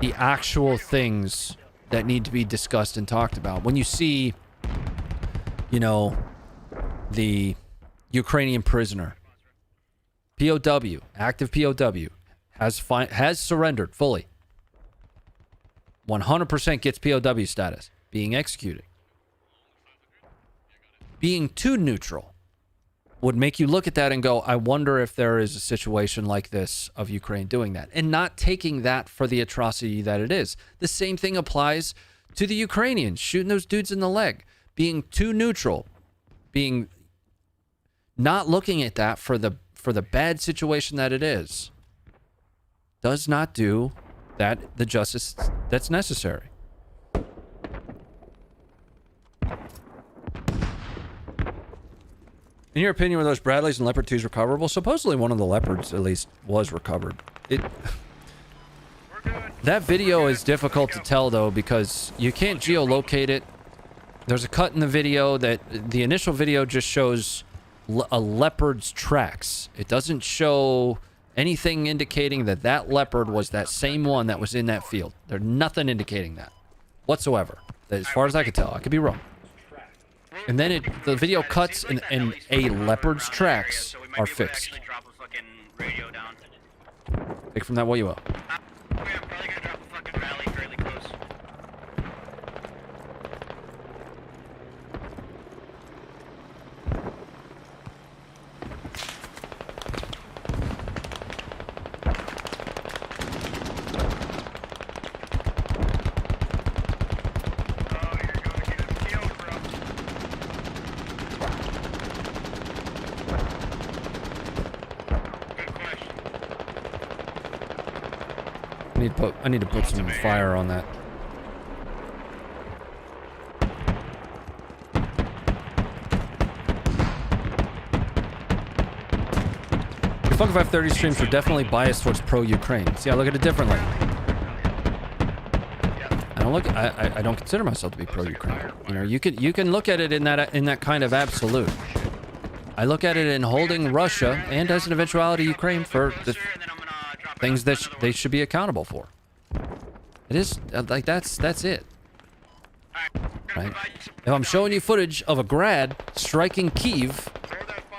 the actual things that need to be discussed and talked about. When you see, you know, the Ukrainian prisoner, POW, active POW, has surrendered fully. 100% gets POW status, being executed. Being too neutral would make you look at that and go, I wonder if there is a situation like this of Ukraine doing that, and not taking that for the atrocity that it is. The same thing applies to the Ukrainians shooting those dudes in the leg. Being too neutral, being not looking at that for the bad situation that it is, does not do that the justice that's necessary. In your opinion, were those Bradleys and Leopard 2s recoverable? Supposedly one of the Leopards, at least, was recovered. That video is difficult to tell, though, because you can't geolocate it. There's a cut in the video that... The initial video just shows a leopard's tracks. It doesn't show anything indicating that that leopard was that same one that was in that field. There's nothing indicating that whatsoever. As far as I can tell. I could be wrong. And then the video cuts and a leopard's tracks are fixed. Take from that what you will. I need to put some fire on that. The Funky 530 streams were definitely biased towards pro-Ukraine. See, I look at it differently. I don't consider myself to be pro-Ukraine. You know, you can look at it in that kind of absolute. I look at it in holding Russia and, as an eventuality, Ukraine for the things that they should be accountable for. It is like that's it. Right? If I'm showing you footage of a grad striking Kyiv,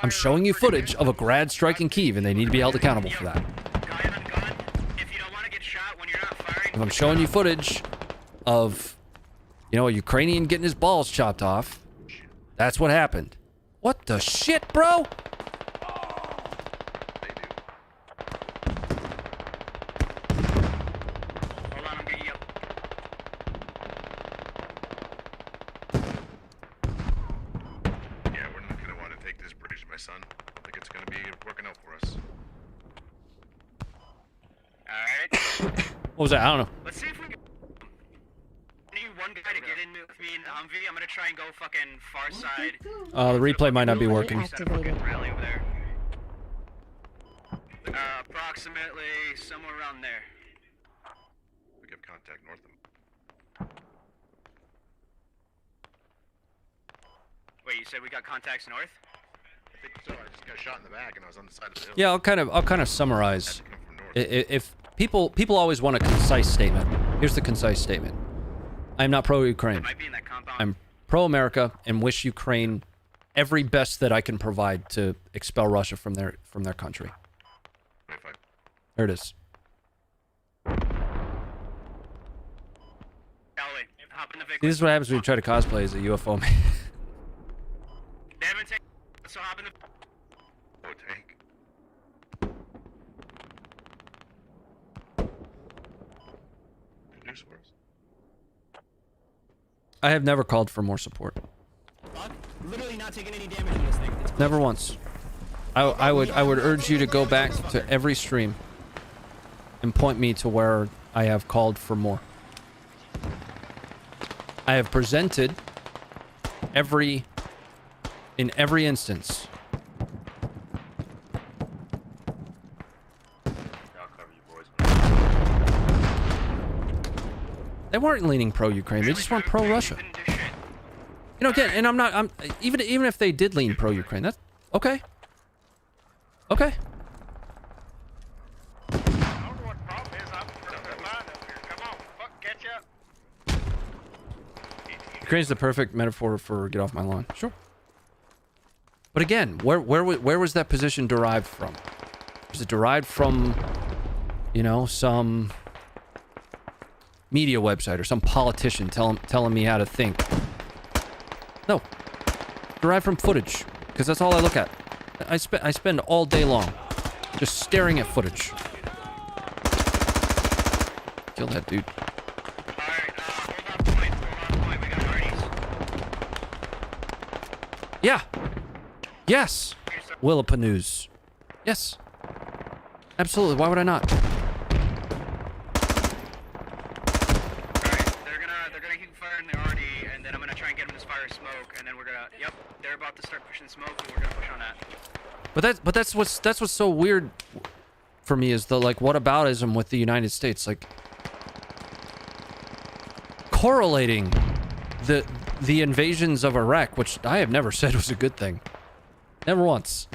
I'm showing you footage of a grad striking Kyiv, and they need to be held accountable for that. If I'm showing you footage of, you know, a Ukrainian getting his balls chopped off, that's what happened. What the shit, bro? What was that? I don't know. Let's see if we can. I need one guy to get in with me in the Humvee. I'm gonna try and go fucking far side. The replay might not be working. Rally over there. Approximately somewhere around there. We have contact north of them. Wait, you said we got contacts north? I think so. I just got shot in the back and I was on the side of the hill. Yeah, I'll kind of summarize. If people always want a concise statement. Here's the concise statement. I'm not pro-Ukraine. I'm pro-America and wish Ukraine every best that I can provide to expel Russia from their country. There it is. This is what happens when you try to cosplay as a UFO man. So hop in the tank. Produce for us. I have never called for more support. Literally not taking any damage in this thing. Never once. I would urge you to go back to every stream and point me to where I have called for more. I have presented in every instance. They weren't leaning pro-Ukraine. They just weren't pro-Russia. You know, again, and even if they did lean pro-Ukraine, that's okay. Okay. I don't know what the problem is. I'm from the line up here. Come on. Ukraine's the perfect metaphor for get off my lawn. Sure. But again, where was that position derived from? Was it derived from, you know, some media website or some politician telling me how to think? No. Derived from footage, because that's all I look at. I spend all day long just staring at footage. Kill that dude. Yeah. Yes. Willapanoos. Yes. Absolutely. Why would I not? Alright, they're gonna keep firing the RD, and then I'm gonna try and get them to fire smoke, and then we're gonna, yep, they're about to start pushing smoke, and we're gonna push on that. But that's what's so weird for me is the like whataboutism with the United States, like correlating the invasions of Iraq, which I have never said was a good thing. Never once.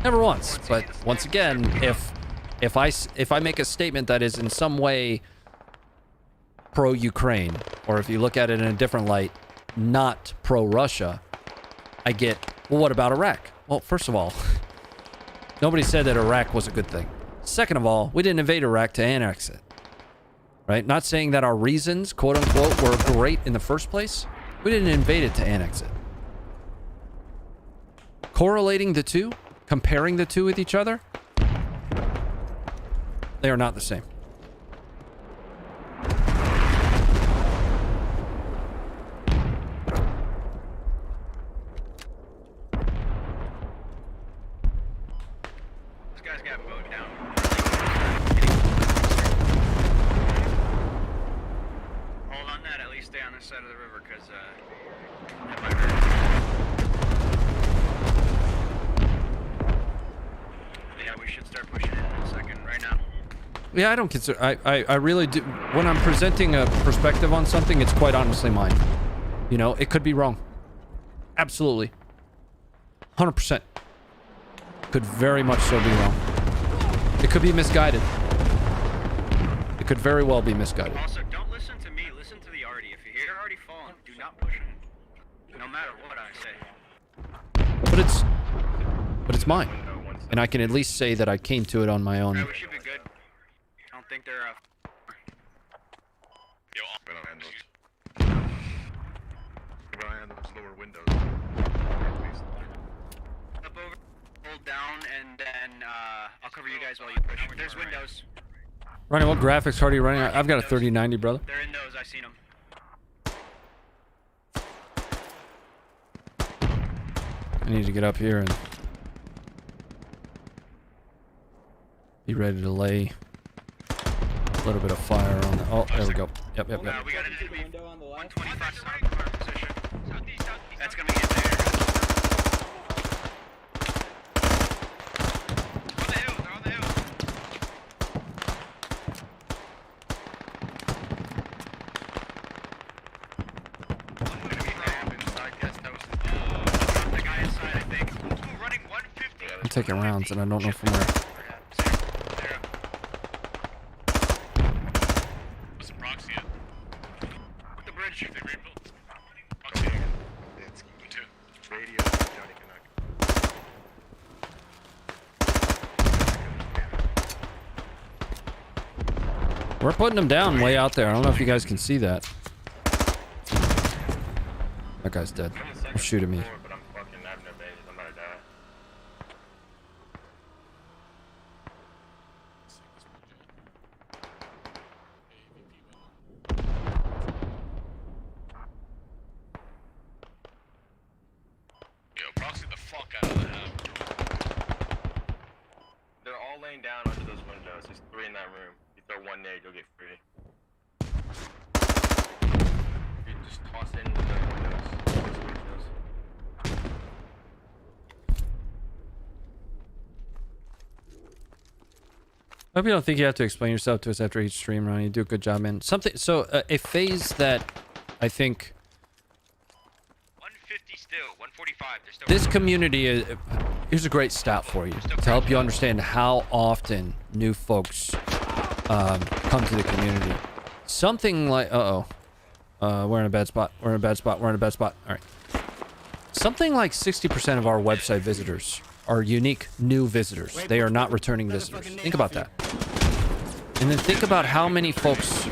Never once. But once again, if I make a statement that is in some way pro-Ukraine, or if you look at it in a different light, not pro-Russia, I get, well, what about Iraq? Well, first of all, nobody said that Iraq was a good thing. Second of all, we didn't invade Iraq to annex it. Right? Not saying that our reasons, quote unquote, were great in the first place. We didn't invade it to annex it. Correlating the two, comparing the two with each other, they are not the same. This guy's got mowed down. Hold on that, at least stay on this side of the river, because, that might hurt. Yeah, we should start pushing in a second, right now. Yeah, I don't consider... I really do... When I'm presenting a perspective on something, it's quite honestly mine. You know, it could be wrong. Absolutely. 100%. Could very much so be wrong. It could be misguided. It could very well be misguided. Also, don't listen to me, listen to the Artie. If you hear Artie falling, do not push him. No matter what I say. But it's mine. And I can at least say that I came to it on my own. Alright, we should be good. I don't think they're, Yo, Keep an eye on those lower windows. up over, hold down, and then, I'll cover you guys while you push. There's windows. Ronnie, what graphics card are you running? I've got a 3090, brother. They're in those, I seen them. I need to get up here and be ready to lay a little bit of fire on the... Oh, there we go. Yep. We got an enemy. 125 south of our position. That's gonna get there. On the hill, they're on the hill. The guy inside, I think. Running 150. I'm taking rounds and I don't know from where. what's the proxy at? The bridge. They rebuilt. Proxy. It's Two. radio, Johnny Canuck. We're putting them down way out there. I don't know if you guys can see that. That guy's dead. Don't shoot at me. But I'm fucking having no babies. I'm about to die. Yo, proxy the fuck out of the house. They're all laying down under those windows. There's 3 in that room. You throw one nade, you'll get free. You just toss it into the windows. Those windows. I hope you don't think you have to explain yourself to us after each stream, Ronnie. You do a good job, man. Something... So, a phase that I think... 150 still. 145. They're still This community is... Here's a great stat for you to help you understand how often new folks come to the community. Something like... Uh-oh. We're in a bad spot. We're in a bad spot. We're in a bad spot. All right. Something like 60% of our website visitors are unique new visitors. They are not returning visitors. Think about that. And then think about how many folks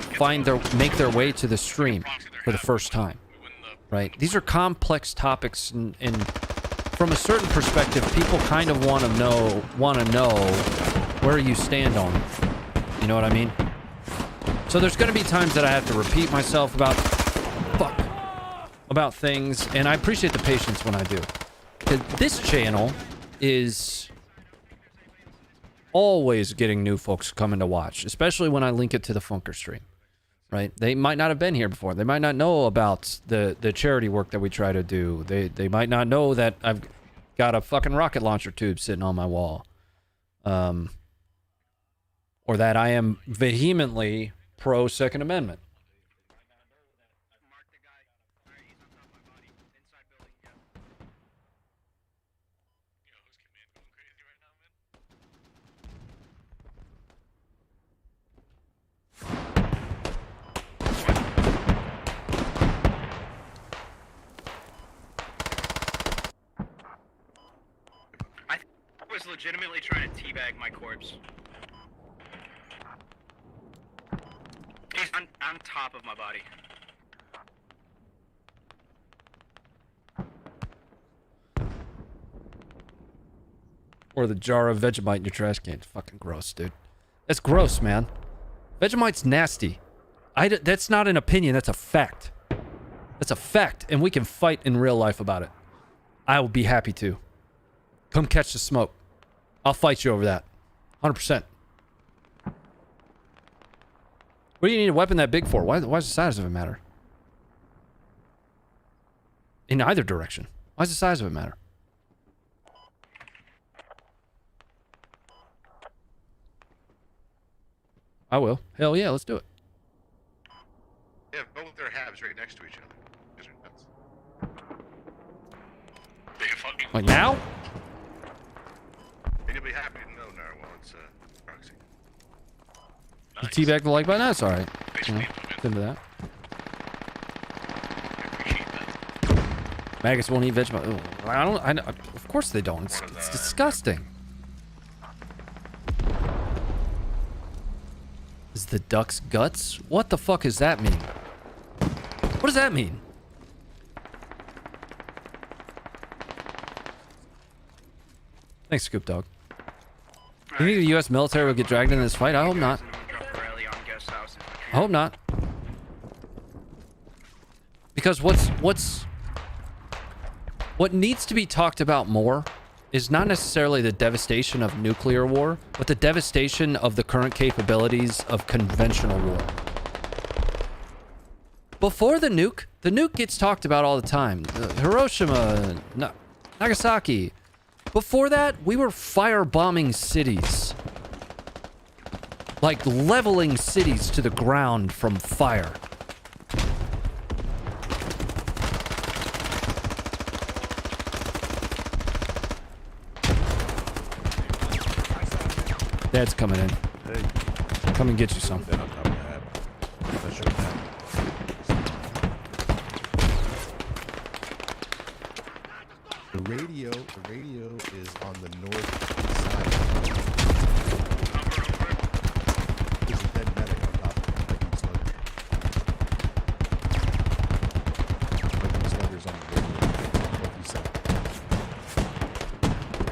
make their way to the stream for the first time. Right? These are complex topics, and from a certain perspective, people kind of want to know where you stand on it. You know what I mean? So there's going to be times that I have to repeat myself about things, and I appreciate the patience when I do. This channel is always getting new folks coming to watch, especially when I link it to the Funker stream. Right? They might not have been here before. They might not know about the charity work that we try to do. They might not know that I've got a fucking rocket launcher tube sitting on my wall. Or that I am vehemently pro Second Amendment. I was legitimately trying to teabag my corpse. He's on top of my body. Or the jar of Vegemite in your trash can. It's fucking gross, dude. That's gross, man. Vegemite's nasty. That's not an opinion, that's a fact. That's a fact, and we can fight in real life about it. I will be happy to. Come catch the smoke. I'll fight you over that. 100%. What do you need a weapon that big for? Why does the size of it matter? In either direction. Why does the size of it matter? I will. Hell yeah, let's do it. Yeah, both their halves right next to each other. These are nuts. Like now? And you'll be happy to know, Narwhal, it's proxy. You teabag the like button? That's alright. You know, into that. Maggots won't eat Vegemite. I know. Of course they don't. It's disgusting. Is the duck's guts? What the fuck does that mean? What does that mean? Thanks, Scoop Dog. You think the U.S. military will get dragged into this fight? I hope not. I hope not. Because what needs to be talked about more is not necessarily the devastation of nuclear war, but the devastation of the current capabilities of conventional war. Before the nuke gets talked about all the time. Hiroshima, Nagasaki. Before that, we were firebombing cities. Like leveling cities to the ground from fire. Dad's coming in. Hey. Come and get you some. The radio is on the north side. There's a dead medic on top of Viking Slugger. Viking Slugger's on the radio. Northeast side.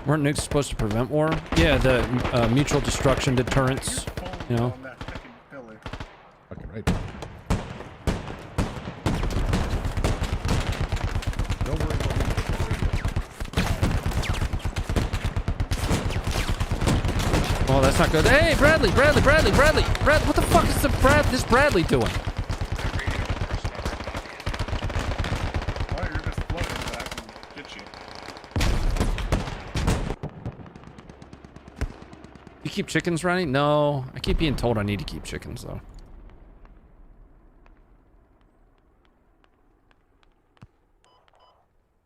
Weren't nukes supposed to prevent war? Yeah, the mutual destruction deterrence, you know. Fucking right. Don't worry about me. Oh, that's not good. Hey, Bradley! What the fuck is this Bradley doing? You keep chickens running? No, I keep being told I need to keep chickens though.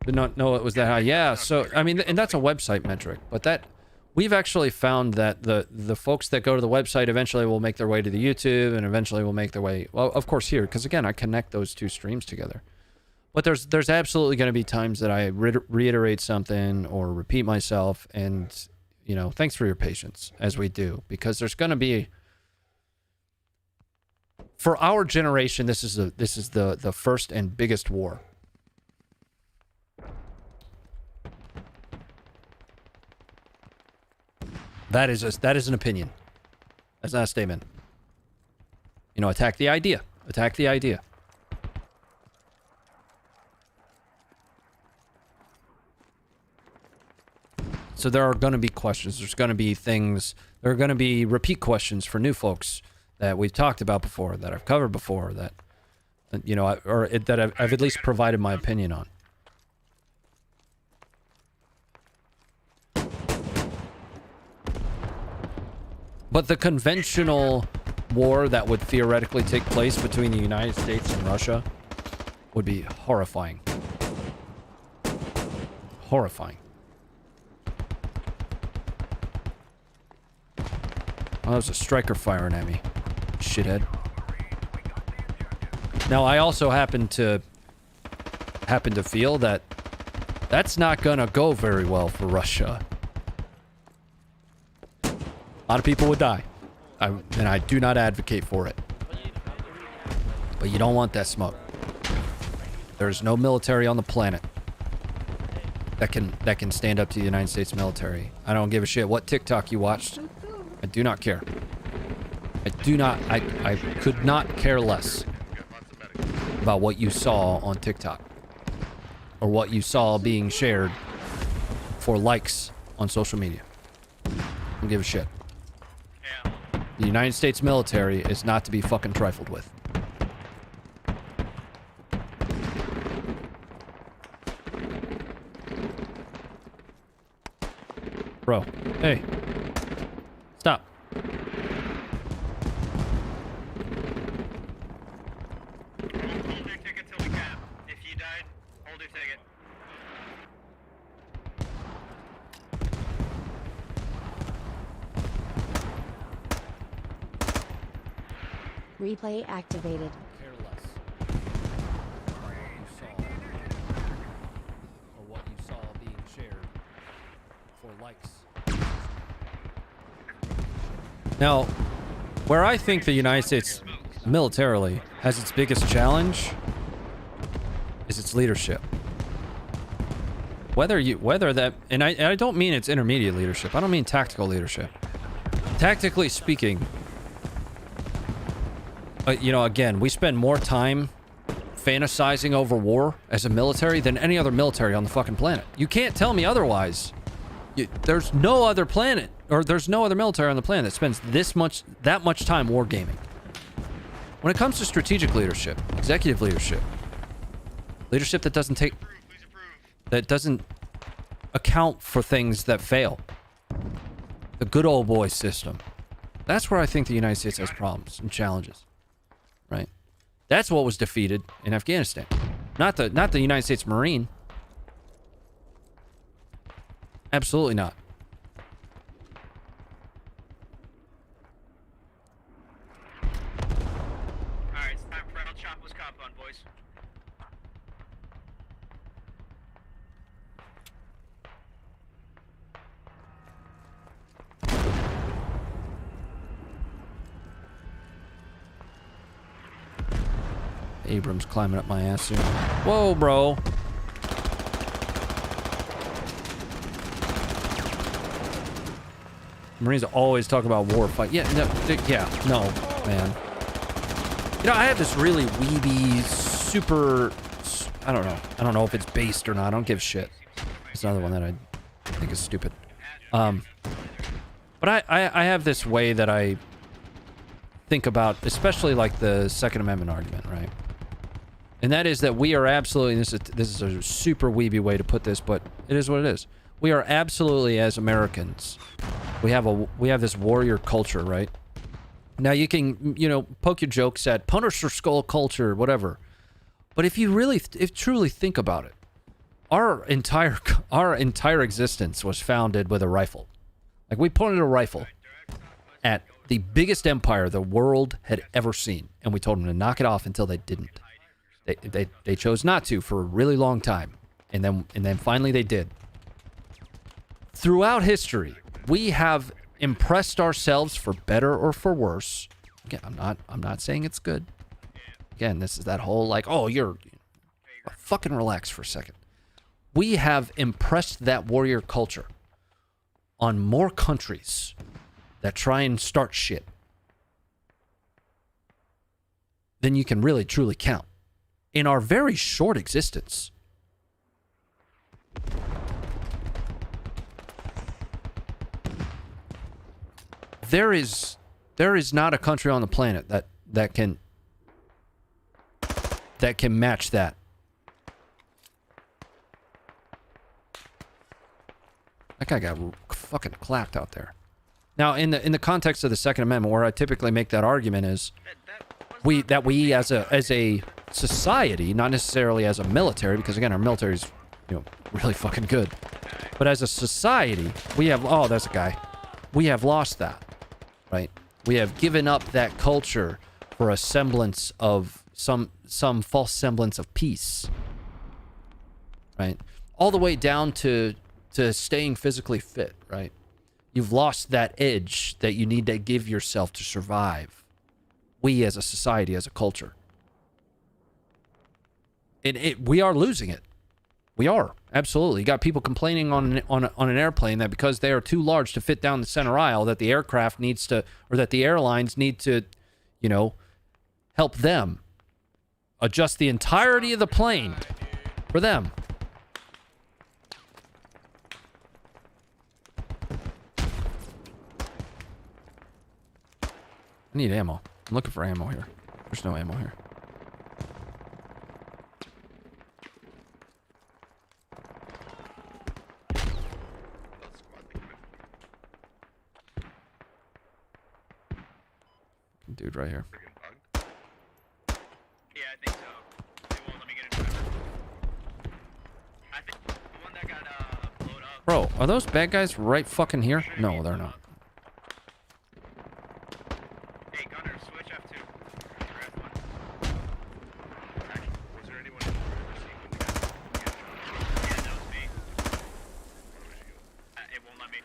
Did not know it was that high. Yeah, so I mean, and that's a website metric, but that we've actually found that the folks that go to the website eventually will make their way to the YouTube and eventually will make their way, well, of course here, because again, I connect those two streams together. But there's absolutely going to be times that I reiterate something or repeat myself, and you know, thanks for your patience as we do, because there's going to be, for our generation, this is the first and biggest war. That is an opinion. That's not a statement. You know, attack the idea. Attack the idea. So there are going to be questions. There's going to be things. There are going to be repeat questions for new folks that we've talked about before, that I've covered before, that, you know, that I've at least provided my opinion on. But the conventional war that would theoretically take place between the United States and Russia would be horrifying. Horrifying. Oh, that was a striker firing at me. Shithead. Now, I also happen to feel that that's not gonna go very well for Russia. A lot of people would die. And I do not advocate for it. But you don't want that smoke. There's no military on the planet that can stand up to the United States military. I don't give a shit what TikTok you watched. I do not care. I could not care less about what you saw on TikTok. Or what you saw being shared for likes on social media. I don't give a shit. The United States military is not to be fucking trifled with. Bro, hey. Stop. Hold your ticket till we cap. If you died, hold your ticket. Replay activated. Care less. What you saw. Or what you saw being shared for likes. Now, where I think the United States militarily has its biggest challenge is its leadership. Whether that, and I don't mean it's intermediate leadership. I don't mean tactical leadership. Tactically speaking, you know, again, we spend more time fantasizing over war as a military than any other military on the fucking planet. You can't tell me otherwise. There's no other planet, or there's no other military on the planet that spends that much time wargaming. When it comes to strategic leadership, executive leadership that doesn't account for things that fail, the good old boy system, that's where I think the United States has problems and challenges, right? That's what was defeated in Afghanistan, not the United States Marine. Absolutely not. Alright, it's time for El Chapo's compound, boys. Abrams climbing up my ass soon. Whoa, bro. Marines always talk about war fight. Yeah, no, man. You know, I have this really weeby, super, I don't know if it's based or not. I don't give a shit. It's another one that I think is stupid. But I have this way that I think about, especially like the Second Amendment argument, right? And that is that we are absolutely, this is a super weeby way to put this, but it is what it is. We are absolutely, as Americans, we have this warrior culture, right? Now you can, you know, poke your jokes at Punisher skull culture, whatever. But if you truly think about it, our entire existence was founded with a rifle. Like, we pointed a rifle at the biggest empire the world had ever seen, and we told them to knock it off until they didn't. They chose not to for a really long time, and then finally they did. Throughout history, we have impressed ourselves for better or for worse. Again, I'm not saying it's good. Again, this is that whole like, oh, you're fucking relax for a second. We have impressed that warrior culture on more countries that try and start shit than you can really truly count in our very short existence. There is not a country on the planet that can match that. That guy got fucking clapped out there. Now, in the context of the Second Amendment, where I typically make that argument is we as a society, not necessarily as a military, because again, our military is, you know, really fucking good, but as a society, we have, oh, there's a guy. We have lost that, right? We have given up that culture for a semblance of some false semblance of peace, right? All the way down to staying physically fit, right? You've lost that edge that you need to give yourself to survive. We as a society, as a culture. We are losing it. We are, absolutely. You got people complaining on an airplane that because they are too large to fit down the center aisle, that the aircraft needs to, or that the airlines need to, you know, help them adjust the entirety of the plane for them. I need ammo. I'm looking for ammo here. There's no ammo here. Dude right here. Yeah, I think so. They won't let me get into it. I think the one that got blowed up. Bro, are those bad guys right fucking here? No, they're not. Hey, Gunner, switch F2. Grab one. Was there anyone in the river seeing Yeah, that was me. It won't let me.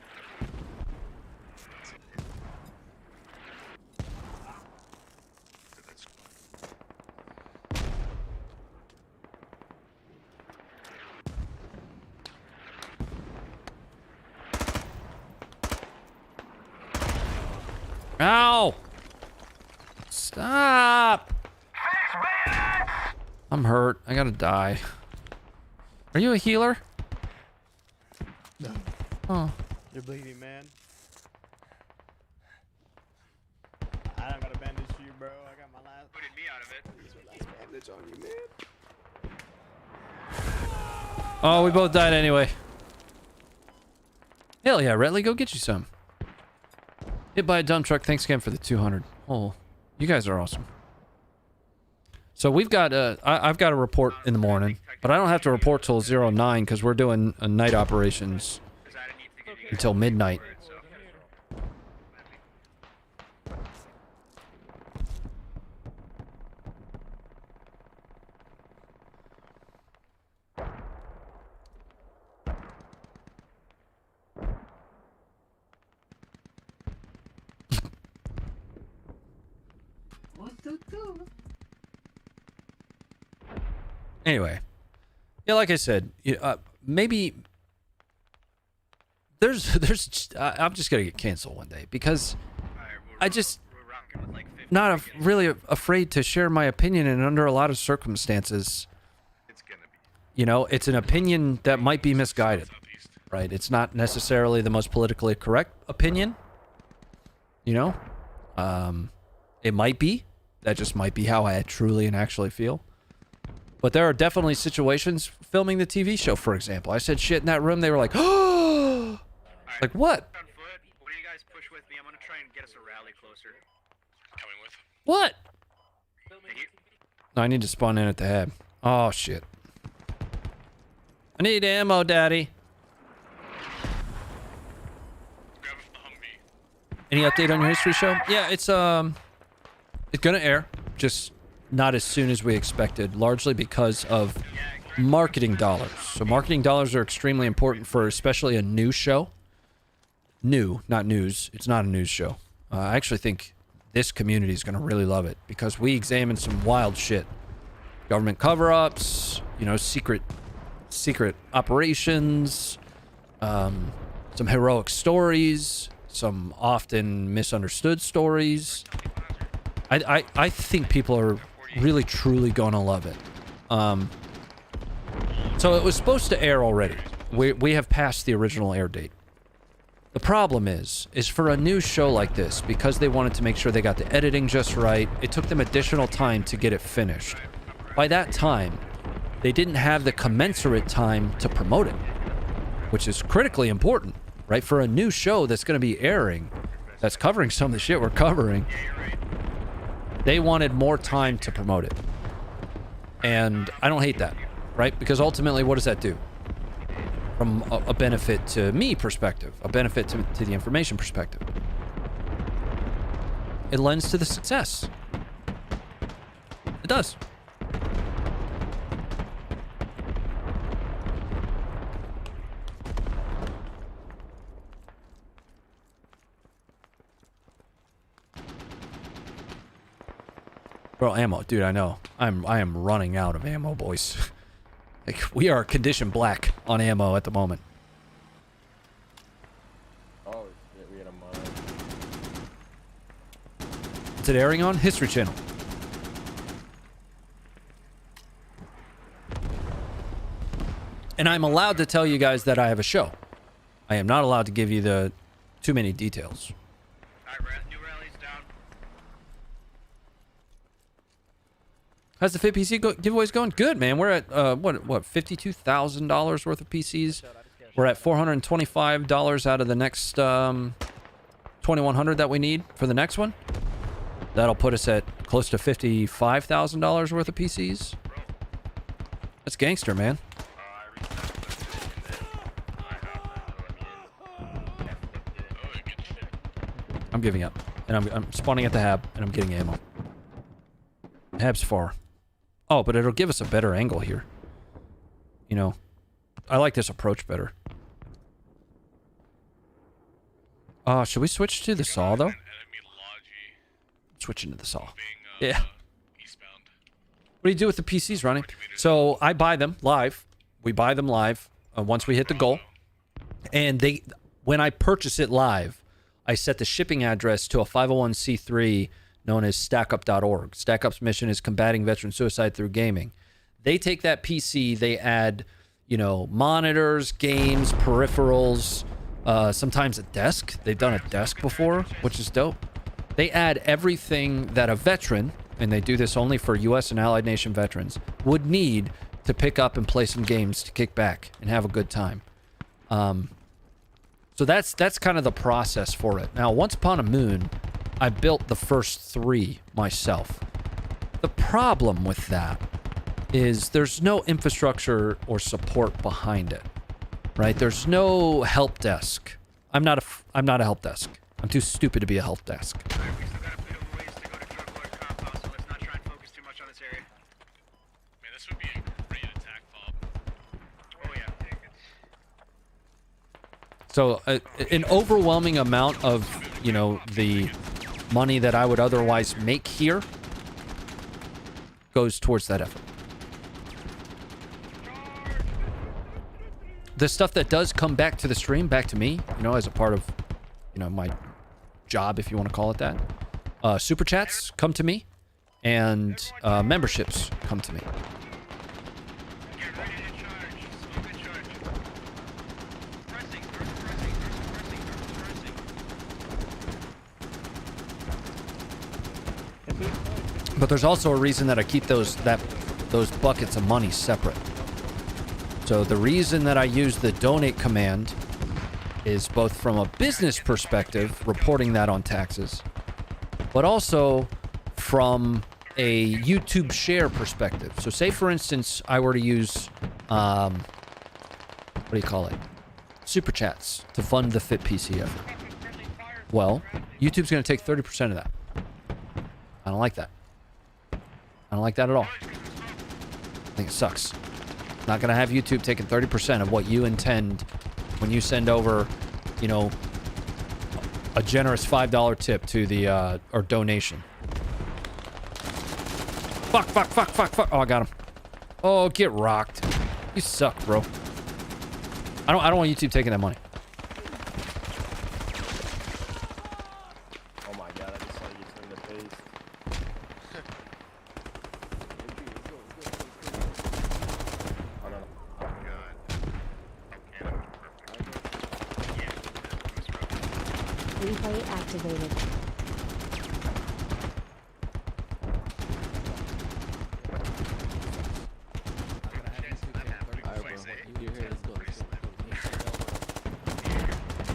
Ow! Stop! I'm hurt. I gotta die. Are you a healer? No. Oh. You're bleeding, man. I don't got a bandage for you, bro. I got my last. Putting me out of it. There's my last bandage on you, man. Oh, we both died anyway. Hell yeah, Retley, go get you some. Hit by a dump truck. Thanks again for the 200. Oh, you guys are awesome. So we've got I've got a report in the morning, but I don't have to report till 09 because we're doing night operations until midnight. Anyway, yeah, like I said, maybe I'm just gonna get canceled one day because I just not really afraid to share my opinion, and under a lot of circumstances, you know, it's an opinion that might be misguided, right? It's not necessarily the most politically correct opinion, you know. It might be. That just might be how I truly and actually feel. But there are definitely situations, filming the TV show, for example. I said shit in that room, they were like, oh! Like, what? On foot. What do you guys push with me? I'm gonna try and get us a rally closer. Coming with. What? Thank you. No, I need to spawn in at the hab. Oh, shit. I need ammo, Daddy. Grab Any update on your history show? Yeah, it's gonna air, just not as soon as we expected, largely because of marketing dollars. So marketing dollars are extremely important for especially a news show. New, not news. It's not a news show. I actually think this community is gonna really love it because we examine some wild shit. Government cover-ups, you know, secret operations, some heroic stories, some often misunderstood stories. I think people are really truly gonna love it. So it was supposed to air already. We have passed the original air date. The problem is for a news show like this, because they wanted to make sure they got the editing just right, it took them additional time to get it finished. By that time, they didn't have the commensurate time to promote it, which is critically important, right? For a new show that's going to be airing, that's covering some of the shit we're covering, they wanted more time to promote it. And I don't hate that, right? Because ultimately, what does that do? From a benefit to me perspective, a benefit to the information perspective. It lends to the success. It does. Bro, ammo, dude, I know. I am running out of ammo, boys. Like, we are condition black on ammo at the moment. Oh shit, we had a mine. What's it airing on? History Channel. And I'm allowed to tell you guys that I have a show. I am not allowed to give you the too many details. Alright, new rally's down. How's the Fit PC giveaways going? Good, man. We're at what $52,000 worth of PCs. We're at $425 out of the next 2,100 that we need for the next one. That'll put us at close to $55,000 worth of PCs. That's gangster, man. I'm giving up, and I'm spawning at the hab, and I'm getting ammo. Hab's far. Oh, but it'll give us a better angle here. You know, I like this approach better. Should we switch to the saw, though? Switching to the saw. Yeah. What do you do with the PCs, Ronnie? So, I buy them live. We buy them live once we hit the goal. And when I purchase it live, I set the shipping address to a 501c3 known as StackUp.org. StackUp's mission is combating veteran suicide through gaming. They take that PC, they add, you know, monitors, games, peripherals, sometimes a desk. They've done a desk before, which is dope. They add everything that a veteran, and they do this only for U.S. and Allied Nation veterans, would need to pick up and play some games to kick back and have a good time. So that's kind of the process for it. Now, once upon a moon, I built the first 3 myself. The problem with that is there's no infrastructure or support behind it, right? There's no help desk. I'm not a help desk. I'm too stupid to be a help desk. We still got a bit of a ways to go to drug lord compound, so let's not try and focus too much on this area. Man, this would be a great attack fob. Oh yeah. So an overwhelming amount of, you know, the money that I would otherwise make here goes towards that effort. The stuff that does come back to the stream, back to me, you know, as a part of, you know, my job, if you want to call it that. Super chats come to me, and memberships come to me. Get ready to charge. Smoke and charge. Pressing. But there's also a reason that I keep those buckets of money separate. So the reason that I use the donate command is both from a business perspective, reporting that on taxes, but also from a YouTube share perspective. So say, for instance, I were to use, what do you call it? Super chats to fund the Fit PC effort. Well, YouTube's going to take 30% of that. I don't like that. I don't like that at all. I think it sucks. Not going to have YouTube taking 30% of what you intend when you send over, you know, a generous $5 tip to the, or donation. Fuck. Oh, I got him. Oh, get rocked. You suck, bro. I don't want YouTube taking that money. Oh my god, I just saw you turn the face. Oh no. Oh my god. Okay, perfect. Replay activated.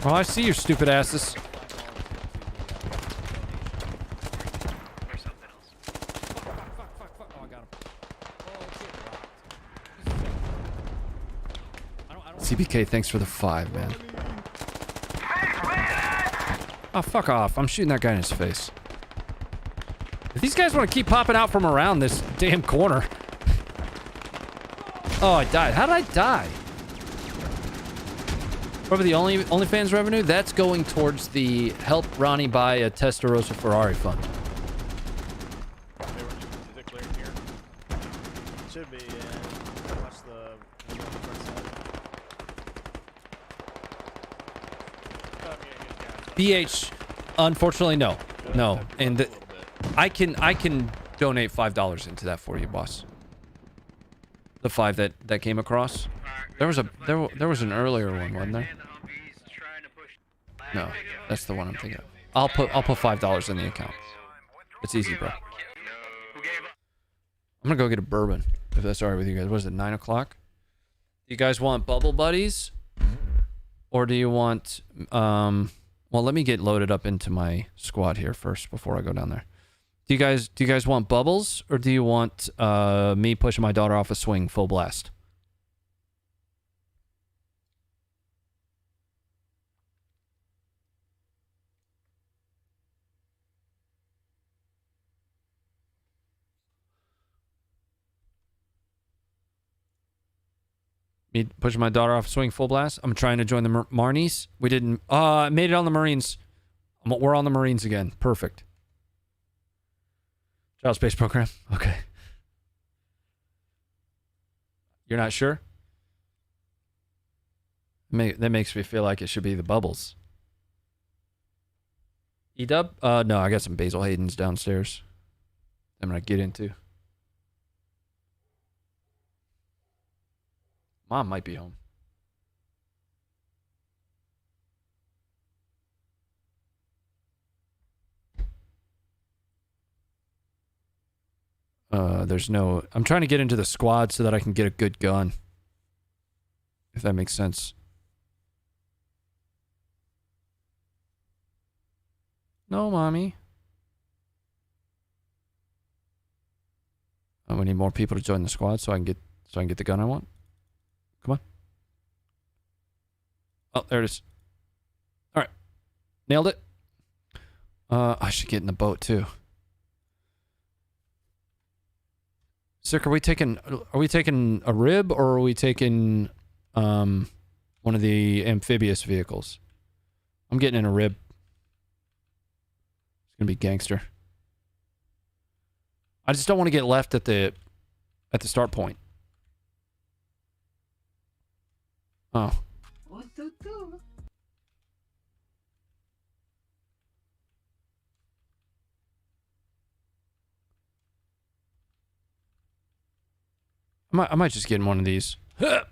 Well, I see your stupid asses. Or something else. Fuck. Oh, I got him. CBK, thanks for the 5, man. Oh, fuck off. I'm shooting that guy in his face. If these guys want to keep popping out from around this damn corner. Oh, I died. How did I die? Probably the OnlyFans revenue, that's going towards the help Ronnie buy a Testarossa Ferrari fund. Is it clear here? Should be, yeah. Watch the front side. BH, unfortunately, no. No. And I can donate $5 into that for you, boss. The 5 that came across. There was an earlier one, wasn't there? No, that's the one I'm thinking of. I'll put $5 in the account. It's easy, bro. I'm gonna go get a bourbon if that's alright with you guys. What is it, 9 o'clock? Do you guys want bubble buddies, or do you want well, let me get loaded up into my squad here first before I go down there. Do you guys want bubbles, or do you want me pushing my daughter off a swing full blast? Me pushing my daughter off a swing full blast? I'm trying to join the Marnies. We didn't. I made it on the Marines. We're on the Marines again. Perfect. Child space program. Okay. You're not sure? That makes me feel like it should be the bubbles. E-dub? No, I got some Basil Hayden's downstairs. I'm gonna get into. Mom might be home. There's no... I'm trying to get into the squad so that I can get a good gun. If that makes sense. No, mommy. Oh, we need more people to join the squad so I can get the gun I want. Come on. Oh, there it is. All right. Nailed it. I should get in the boat too. Sick, are we taking a rib, or are we taking one of the amphibious vehicles? I'm getting in a rib. It's gonna be gangster. I just don't want to get left at the start point. Oh. I might just get in one of these. Yeah,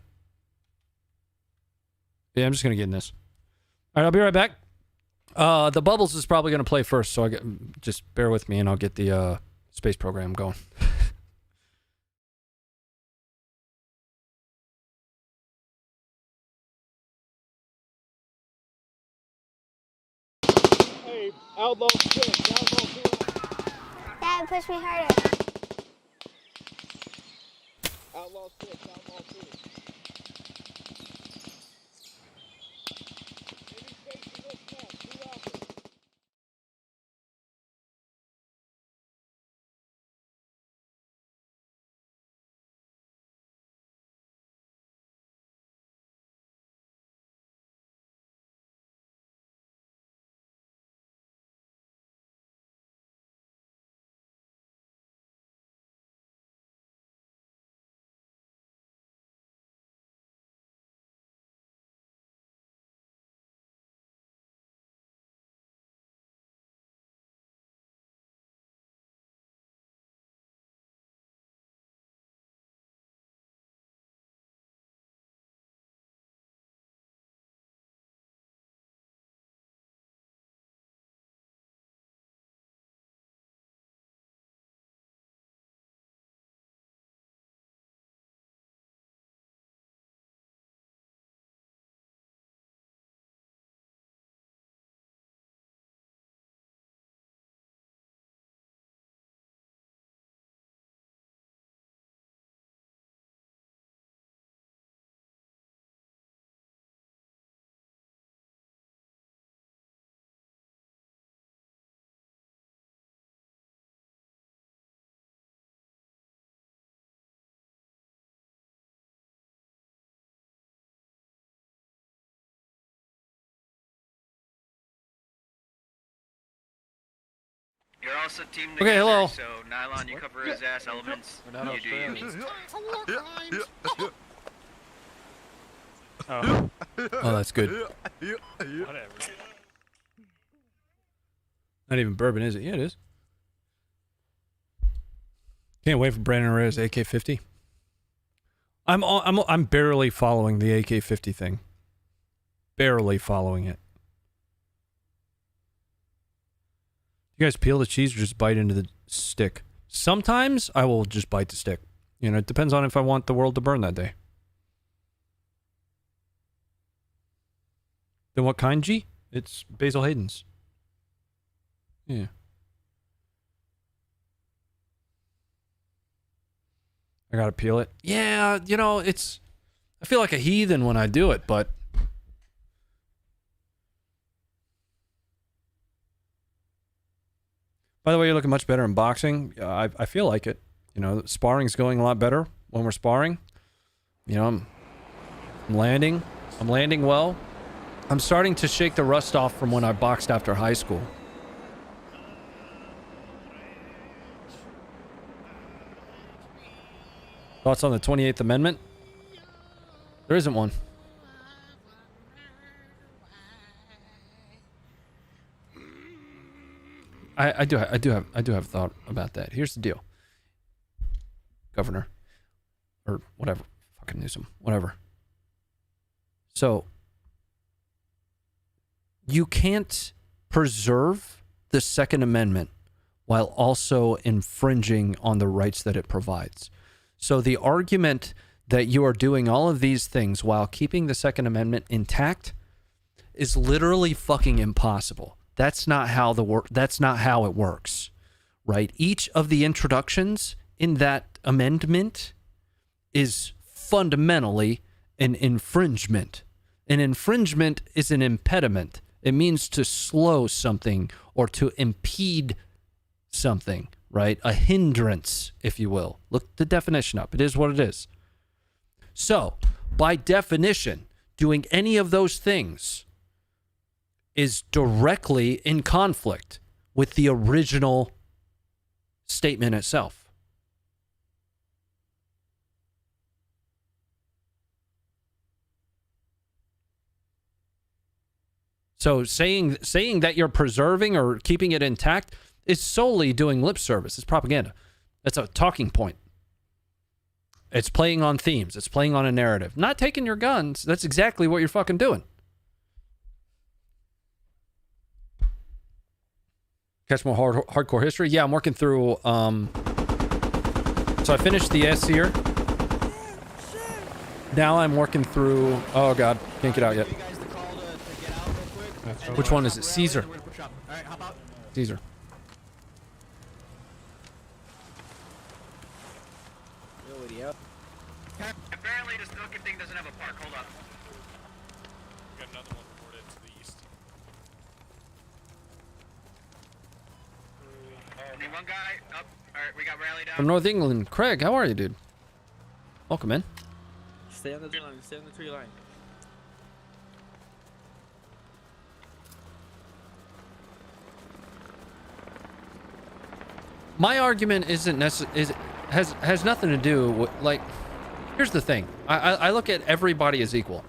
I'm just gonna get in this. All right, I'll be right back. The bubbles is probably gonna play first, so just bear with me, and I'll get the space program going. Hey, outlaw 6, outlaw 2. Dad, push me harder. Outlaw 6, outlaw 2. You're also team Okay, Nigger, hello. So Nylon, you cover his ass. Elements, We're not you do you. Oh. Oh, that's good. Whatever. Not even bourbon, is it? Yeah, it is. Can't wait for Brandon Reyes AK-50. I'm barely following the AK-50 thing. Barely following it. You guys peel the cheese or just bite into the stick? Sometimes I will just bite the stick. You know, it depends on if I want the world to burn that day. Then what kind, G? It's Basil Hayden's. Yeah. I gotta peel it. Yeah, you know, it's... I feel like a heathen when I do it, but... By the way, you're looking much better in boxing. I feel like it. You know, sparring's going a lot better when we're sparring. You know, I'm landing. I'm landing well. I'm starting to shake the rust off from when I boxed after high school. Thoughts on the 28th Amendment? There isn't one. I do have thought about that. Here's the deal. Governor. Or whatever. Fucking Newsom. Whatever. So, you can't preserve the Second Amendment while also infringing on the rights that it provides. So the argument that you are doing all of these things while keeping the Second Amendment intact is literally fucking impossible. That's not how it works, right? Each of the introductions in that amendment is fundamentally an infringement. An infringement is an impediment. It means to slow something or to impede something, right? A hindrance, if you will. Look the definition up. It is what it is. So, by definition, doing any of those things is directly in conflict with the original statement itself. So saying that you're preserving or keeping it intact is solely doing lip service. It's propaganda. That's a talking point. It's playing on themes. It's playing on a narrative. Not taking your guns. That's exactly what you're fucking doing. Catch more hardcore history? Yeah, I'm working through... So I finished the S here. Now I'm working through... Oh, God. Can't get out yet. Which one is it? Caesar. Caesar. Apparently this looking thing doesn't have a park. Hold up. We got another one reported to the east. Need one guy up. Alright, we got rally down. From North England. Craig, how are you, dude? Welcome in. Stay on the line. Stay on the tree line. My argument isn't has nothing to do with, like, here's the thing. I look at everybody as equal.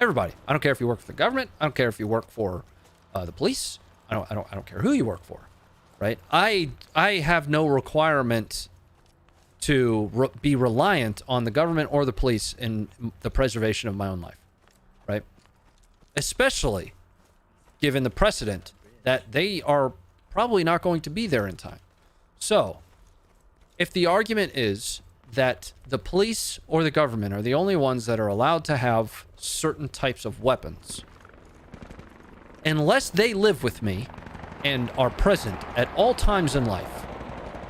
Everybody. I don't care if you work for the government. I don't care if you work for the police. I don't care who you work for, right? I have no requirement to be reliant on the government or the police in the preservation of my own life, right? Especially given the precedent that they are probably not going to be there in time. So, if the argument is that the police or the government are the only ones that are allowed to have certain types of weapons, unless they live with me and are present at all times in life,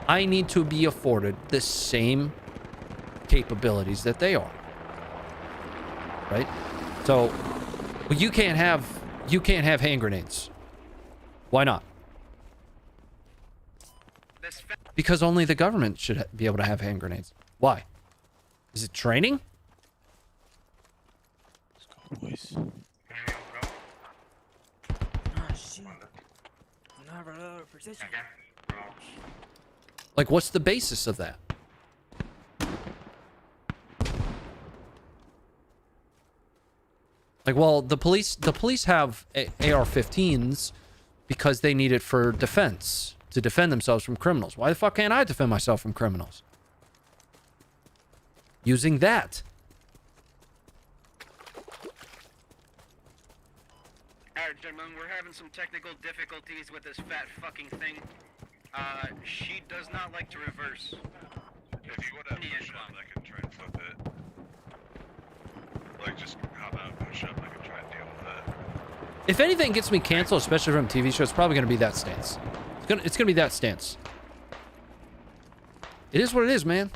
I need to be afforded the same capabilities that they are. Right? So, well, you can't have hand grenades. Why not? Because only the government should be able to have hand grenades. Why? Is it training? Let's go, boys. Oh, shit. Not precision. Like, what's the basis of that? Like, well, the police have AR-15s because they need it for defense, to defend themselves from criminals. Why the fuck can't I defend myself from criminals? Using that. Alright, gentlemen, we're having some technical difficulties with this fat fucking thing. She does not like to reverse. If you want to push up, I can try and flip it. Like, just hop out and push up, I can try and deal with that. If anything gets me canceled, especially from TV shows, it's probably going to be that stance. It's gonna be that stance. It is what it is, man.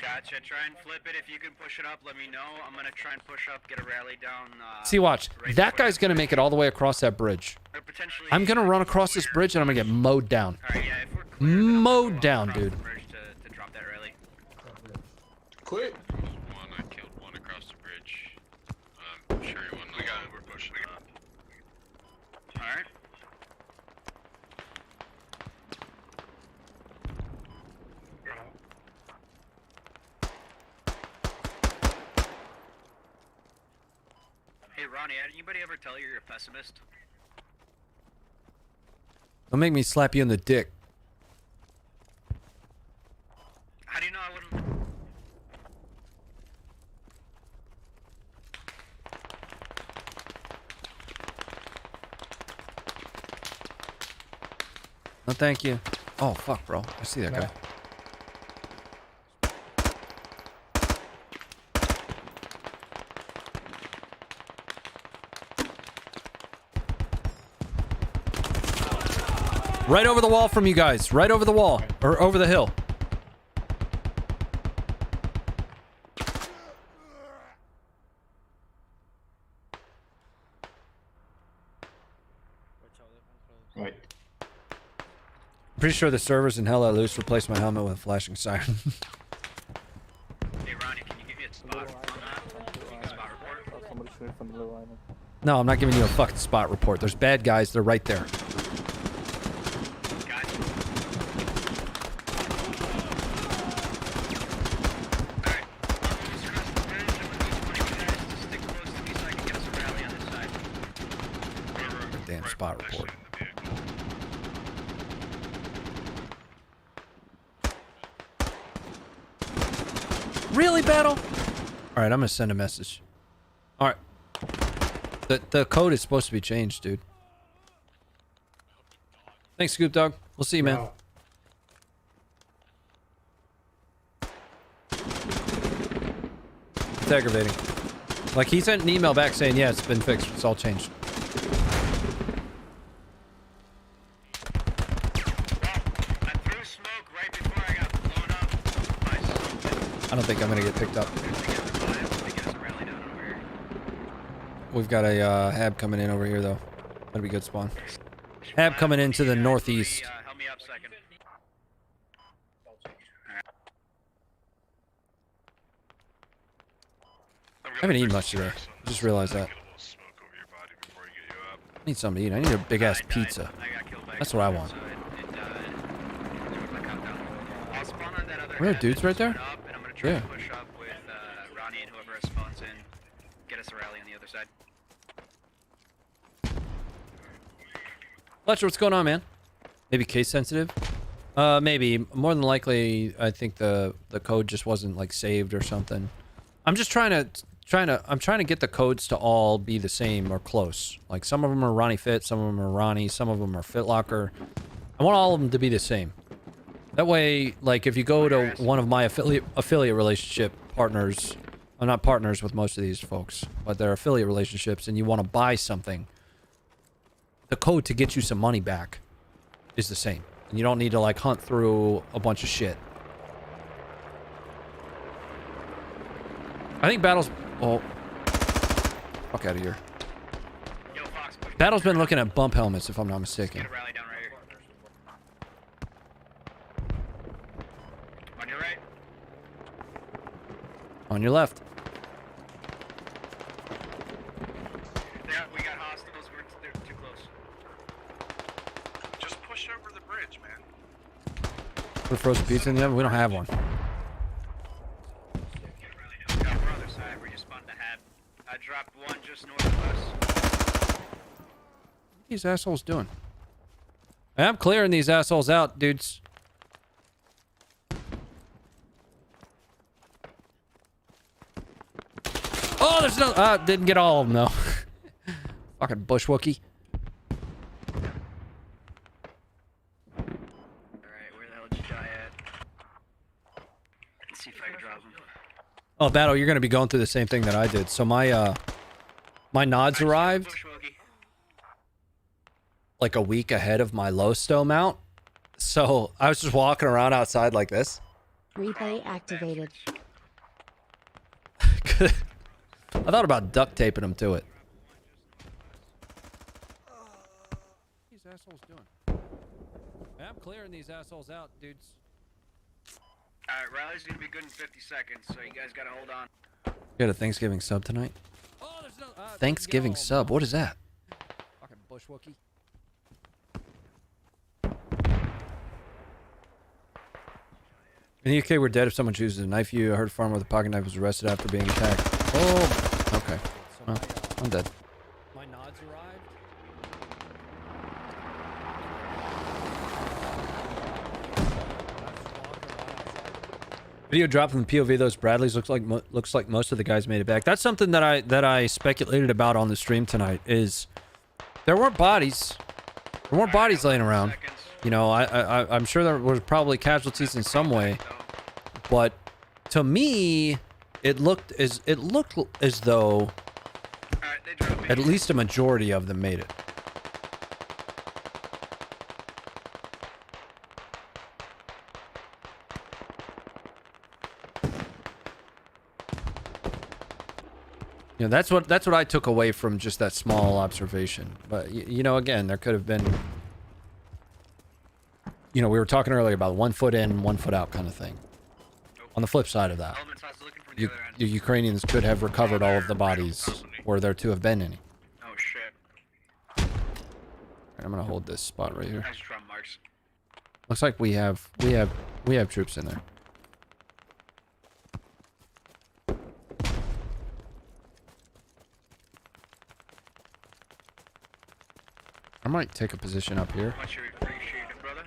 Gotcha. Try and flip it. If you can push it up, let me know. I'm gonna try and push up, get a rally down. See, watch. That guy's gonna make it all the way across that bridge. I'm gonna run across this bridge and I'm gonna get mowed down. Mowed down, dude. To drop that rally. Quick. One, I killed one across the bridge. Sure, one. We got it. We're pushing up. Alright. Hey, Ronnie, anybody ever tell you you're a pessimist? Don't make me slap you in the dick. How do you know I wouldn't? No, thank you. Oh, fuck, bro. I see that guy. Right over the wall from you guys. Right over the wall. Or over the hill. Right. Pretty sure the servers in Hell Let Loose replaced my helmet with a flashing siren. Hey, Ronnie, can you give me a spot on that? Spot report? Somebody shoot from the little island. No, I'm not giving you a fucking spot report. There's bad guys. They're right there. Damn spot report. Really, battle? All right, I'm gonna send a message. All right. The code is supposed to be changed, dude. Thanks, Scoop Dog. We'll see you, man. Wow. It's aggravating. Like, he sent an email back saying, yeah, it's been fixed. It's all changed. I don't think I'm gonna get picked up. We've got a hab coming in over here, though. That'd be good spawn. Hab coming into the northeast. Help me up a second. I haven't eaten much today. I just realized that. I need something to eat. I need a big ass pizza. That's what I want. Where are dudes right there? Yeah. Push up with Ronnie and whoever spawns in. Get us a rally on the other side. Fletcher, what's going on, man? Maybe case sensitive? Maybe. More than likely, I think the code just wasn't like saved or something. I'm just trying to get the codes to all be the same or close. Like, some of them are RonnieFit, some of them are Ronnie, some of them are FitLocker. I want all of them to be the same. That way, like, if you go to one of my affiliate relationship partners, I'm not partners with most of these folks, but they're affiliate relationships, and you want to buy something, the code to get you some money back is the same. And you don't need to, like, hunt through a bunch of shit. I think Battle's... Oh. Fuck out of here. Battle's been looking at bump helmets, if I'm not mistaken. On your left. Yeah, we got hostiles. They're too close. Just push over the bridge, man. Put frozen pizza in the oven? We don't have one. Yeah, we're on the other side. We're just spun to have. I dropped one just north of us. What are these assholes doing? I'm clearing these assholes out, dudes. Oh, there's no... didn't get all of them, though. Fucking bushwookie. Alright, where the hell did you die at? Let's see if I can drop him. Oh, Battle, you're going to be going through the same thing that I did. So my nods arrived like a week ahead of my low stow mount. So I was just walking around outside like this. Replay activated. I thought about duct taping them to it. What are these assholes doing? I'm clearing these assholes out, dudes. Alright, rally's gonna be good in 50 seconds, so you guys gotta hold on. You got a Thanksgiving sub tonight? Oh, there's no, Thanksgiving sub? What is that? Fucking bushwookie. In the UK, we're dead if someone chooses to knife you. I heard a farmer with a pocket knife was arrested after being attacked. Oh, okay. Well, I'm dead. My nods arrived. Video dropped from the POV of those Bradleys. Looks like most of the guys made it back. That's something that I speculated about on the stream tonight. Is there weren't bodies. There weren't bodies laying around. You know, I'm sure there was probably casualties in some way, but to me, it looked as though at least a majority of them made it. You know, that's what I took away from just that small observation. But you know, again, there could have been. You know, we were talking earlier about 1 foot in, 1 foot out kind of thing. On the flip side of that, the Ukrainians could have recovered all of the bodies were there to have been any. Oh shit. I'm gonna hold this spot right here. Nice drum marks. Looks like we have troops in there. I might take a position up here. Much appreciated, brother.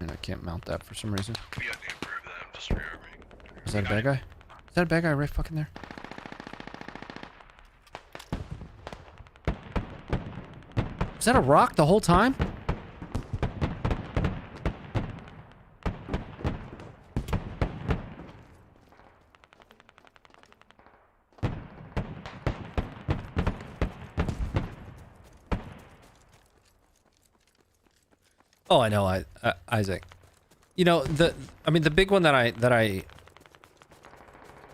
And I can't mount that for some reason. We have to improve that. I'm just rearming. Is that a bad guy? Is that a bad guy right fucking there? Is that a rock the whole time? Oh, I know, Isaac. You know, the big one that I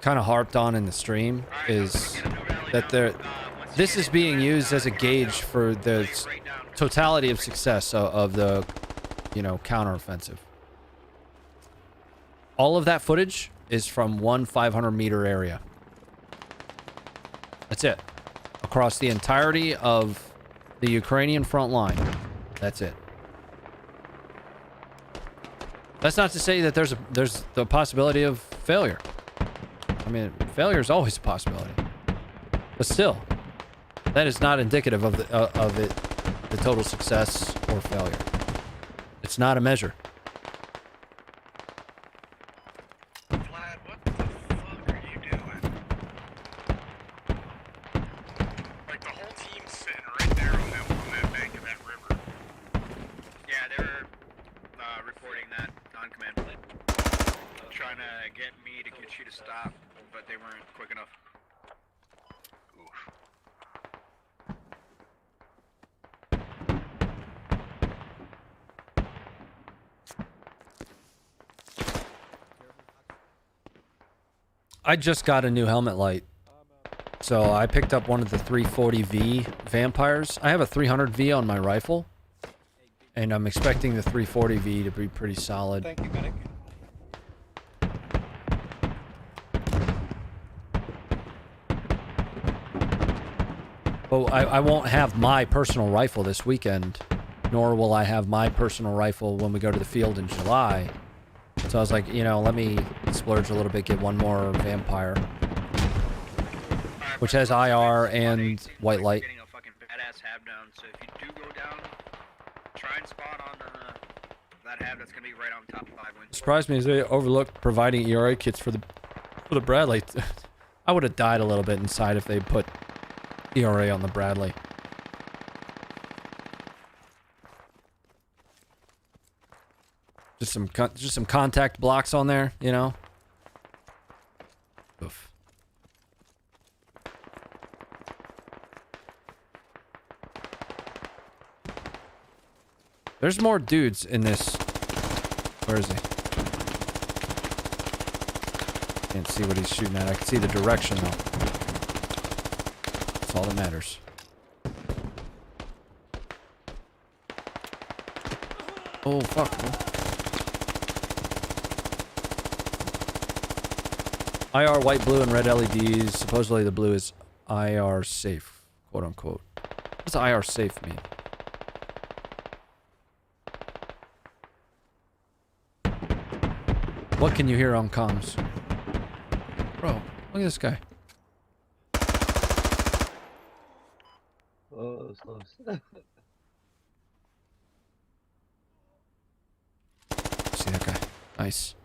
kind of harped on in the stream is that this is being used as a gauge for the totality of success of the, you know, counteroffensive. All of that footage is from one 500-meter area. That's it. Across the entirety of the Ukrainian front line. That's it. That's not to say that there's the possibility of failure. I mean, failure is always a possibility. But still, that is not indicative of the total success or failure. It's not a measure. Vlad, what the fuck are you doing? Like, the whole team's sitting right there on that bank of that river. Yeah, they were reporting that on command. Trying to get me to get you to stop, but they weren't quick enough. Oof. I just got a new helmet light. So I picked up one of the 340V vampires. I have a 300V on my rifle. And I'm expecting the 340V to be pretty solid. Thank you, medic. But I won't have my personal rifle this weekend, nor will I have my personal rifle when we go to the field in July. So I was like, you know, let me splurge a little bit, get one more vampire, which has IR and white light. Getting a fucking badass hab down, so if you do go down, try and spot on that hab that's gonna be right on top of 5 wins. Surprised me as they overlooked providing ERA kits for the Bradley. I would have died a little bit inside if they put ERA on the Bradley. Just some contact blocks on there, you know. Oof. There's more dudes in this. Where is he? Can't see what he's shooting at. I can see the direction though. That's all that matters. Oh fuck. IR white, blue, and red LEDs. Supposedly the blue is IR safe, quote unquote. What does IR safe mean? What can you hear on comms? Bro, look at this guy. Oh, that was close. See that guy? Nice.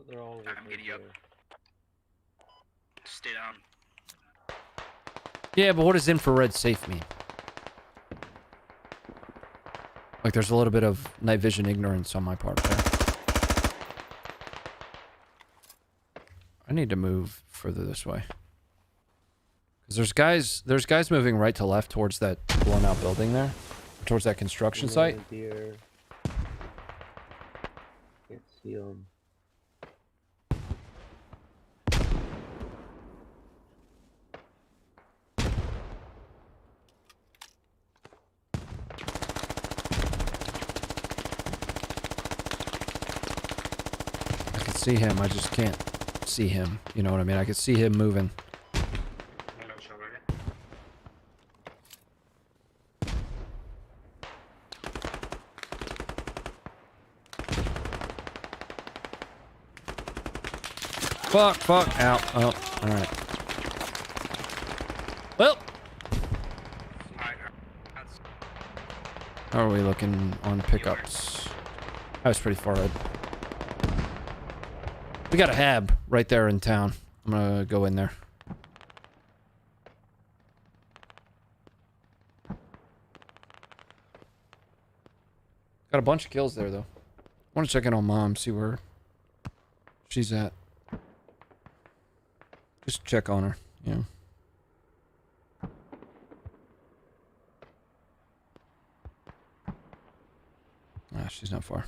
They're all over I'm getting up. Stay down. Yeah, but what does infrared safe mean? Like, there's a little bit of night vision ignorance on my part there. I need to move further this way. Because there's guys moving right to left towards that blown out building there. Towards that construction site. Deer. Can't see them. I can see him, I just can't see him. You know what I mean? I can see him moving. Fuck, out. Oh, alright. Well. How are we looking on pickups? I was pretty far ahead. We got a hab right there in town. I'm gonna go in there. Got a bunch of kills there, though. I want to check in on Mom, see where she's at. Just check on her, you know. Ah, she's not far.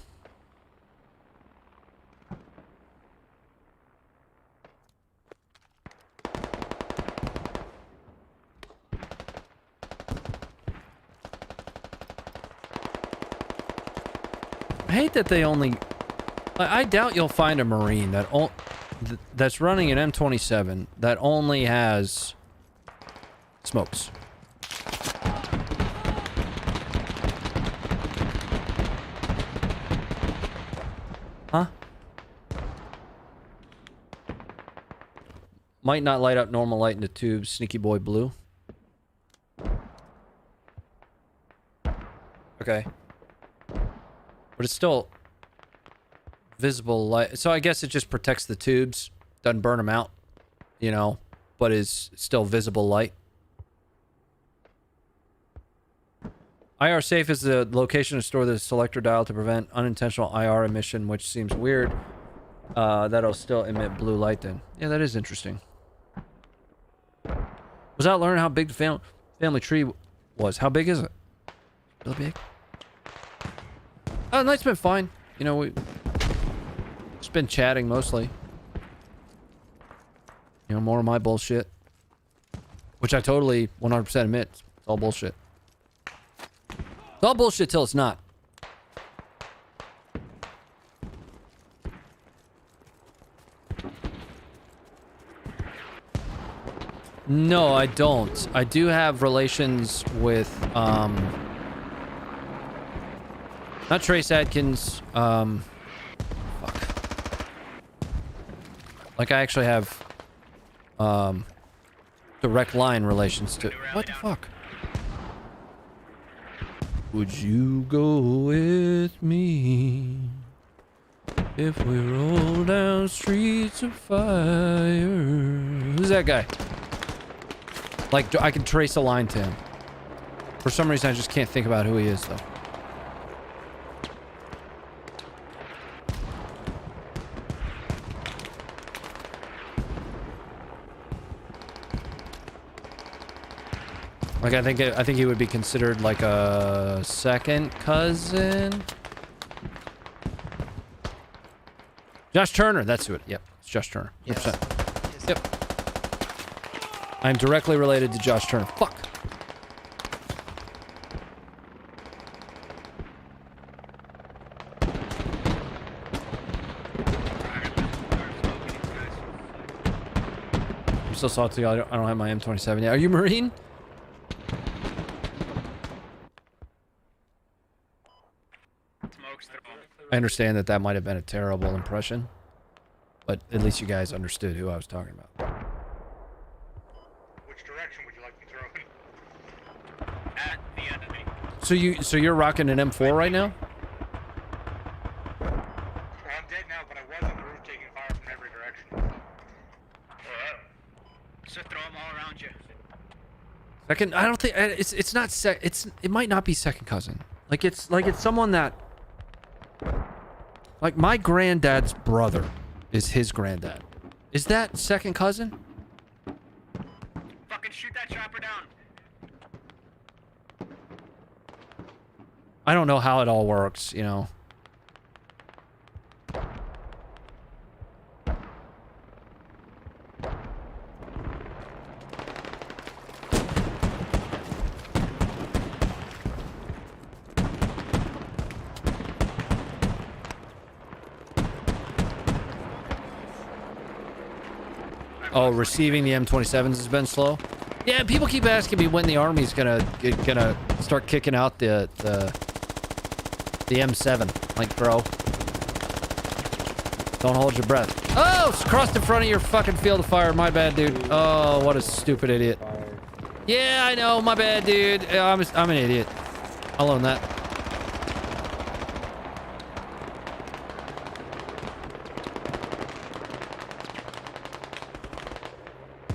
I hate that they only... I doubt you'll find a Marine that's running an M27 that only has smokes. Huh? Might not light up normal light in the tubes, sneaky boy blue. Okay. But it's still visible light. So I guess it just protects the tubes. Doesn't burn them out. You know. But is still visible light. IR safe is the location to store the selector dial to prevent unintentional IR emission, which seems weird. That'll still emit blue light then. Yeah, that is interesting. Was out learning how big the family tree was. How big is it? Really big? Oh, the night's been fine. You know, we've just been chatting mostly. You know, more of my bullshit. Which I totally 100% admit. It's all bullshit. It's all bullshit till it's not. No, I don't. I do have relations with, not Trace Adkins, fuck. Like, I actually have, direct line relations to... What the fuck? Would you go with me if we roll down streets of fire? Who's that guy? Like, I can trace a line to him. For some reason, I just can't think about who he is, though. Like, I think he would be considered like a second cousin. Josh Turner, that's who it. Yep, it's Josh Turner. 100%. Yep. I'm directly related to Josh Turner. Fuck. I'm so salty. I don't have my M27 yet. Are you Marine? I understand that might have been a terrible impression, but at least you guys understood who I was talking about. Which direction would you like me throwing? At the enemy. So you're rocking an M4 right now? Well, I'm dead now, but I was on the roof taking fire from every direction. Alright. So throw them all around you. Second, I don't think it's not it might not be second cousin. Like it's someone that, like, my granddad's brother is his granddad. Is that second cousin? Fucking shoot that chopper down. I don't know how it all works, you know. Oh, receiving the M27s has been slow. Yeah, people keep asking me when the army's gonna start kicking out the M7. Like, bro, don't hold your breath. Oh, it's crossed in front of your fucking field of fire. My bad, dude. Oh, what a stupid idiot. Yeah, I know. My bad, dude. I'm an idiot. I'll own that.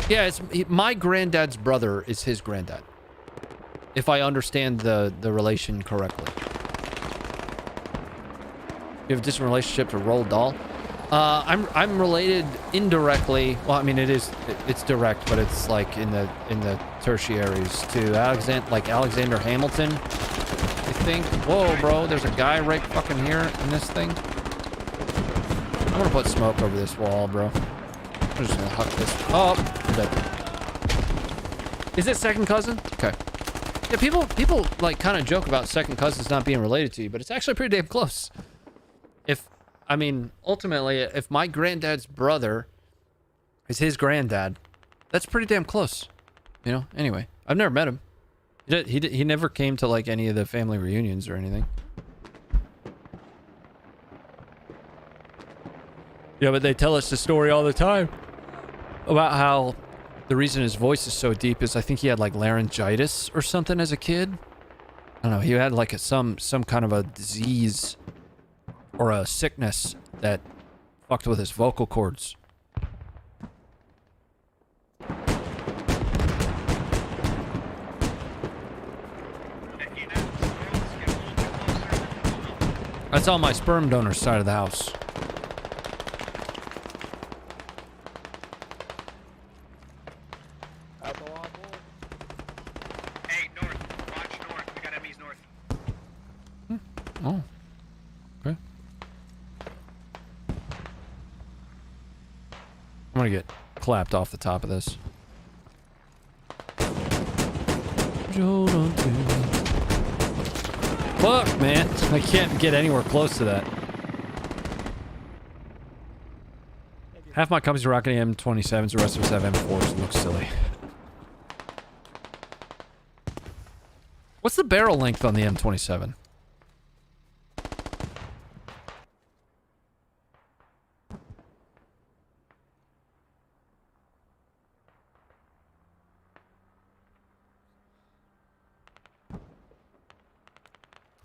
Yeah, my granddad's brother is his granddad. If I understand the relation correctly. You have a distant relationship to Roald Dahl? I'm related indirectly. Well, I mean, it's direct, but it's like in the tertiaries to Alexander Hamilton, I think. Whoa, bro, there's a guy right fucking here in this thing. I'm gonna put smoke over this wall, bro. I'm just gonna huck this. Oh, I'm dead. Is it second cousin? Okay. Yeah, people like kind of joke about second cousins not being related to you, but it's actually pretty damn close. I mean, ultimately, if my granddad's brother is his granddad, that's pretty damn close. You know? Anyway, I've never met him. He never came to like any of the family reunions or anything. Yeah, but they tell us the story all the time about how the reason his voice is so deep is I think he had like laryngitis or something as a kid. I don't know. He had like some kind of a disease or a sickness that fucked with his vocal cords. That's on my sperm donor side of the house. Hey, north. Watch north. We got enemies north. Oh. Okay. I'm gonna get clapped off the top of this. Hold on to me. Fuck, man. I can't get anywhere close to that. Half my company's rocking M27s, the rest of us have M4s. It looks silly. the barrel length on the M27?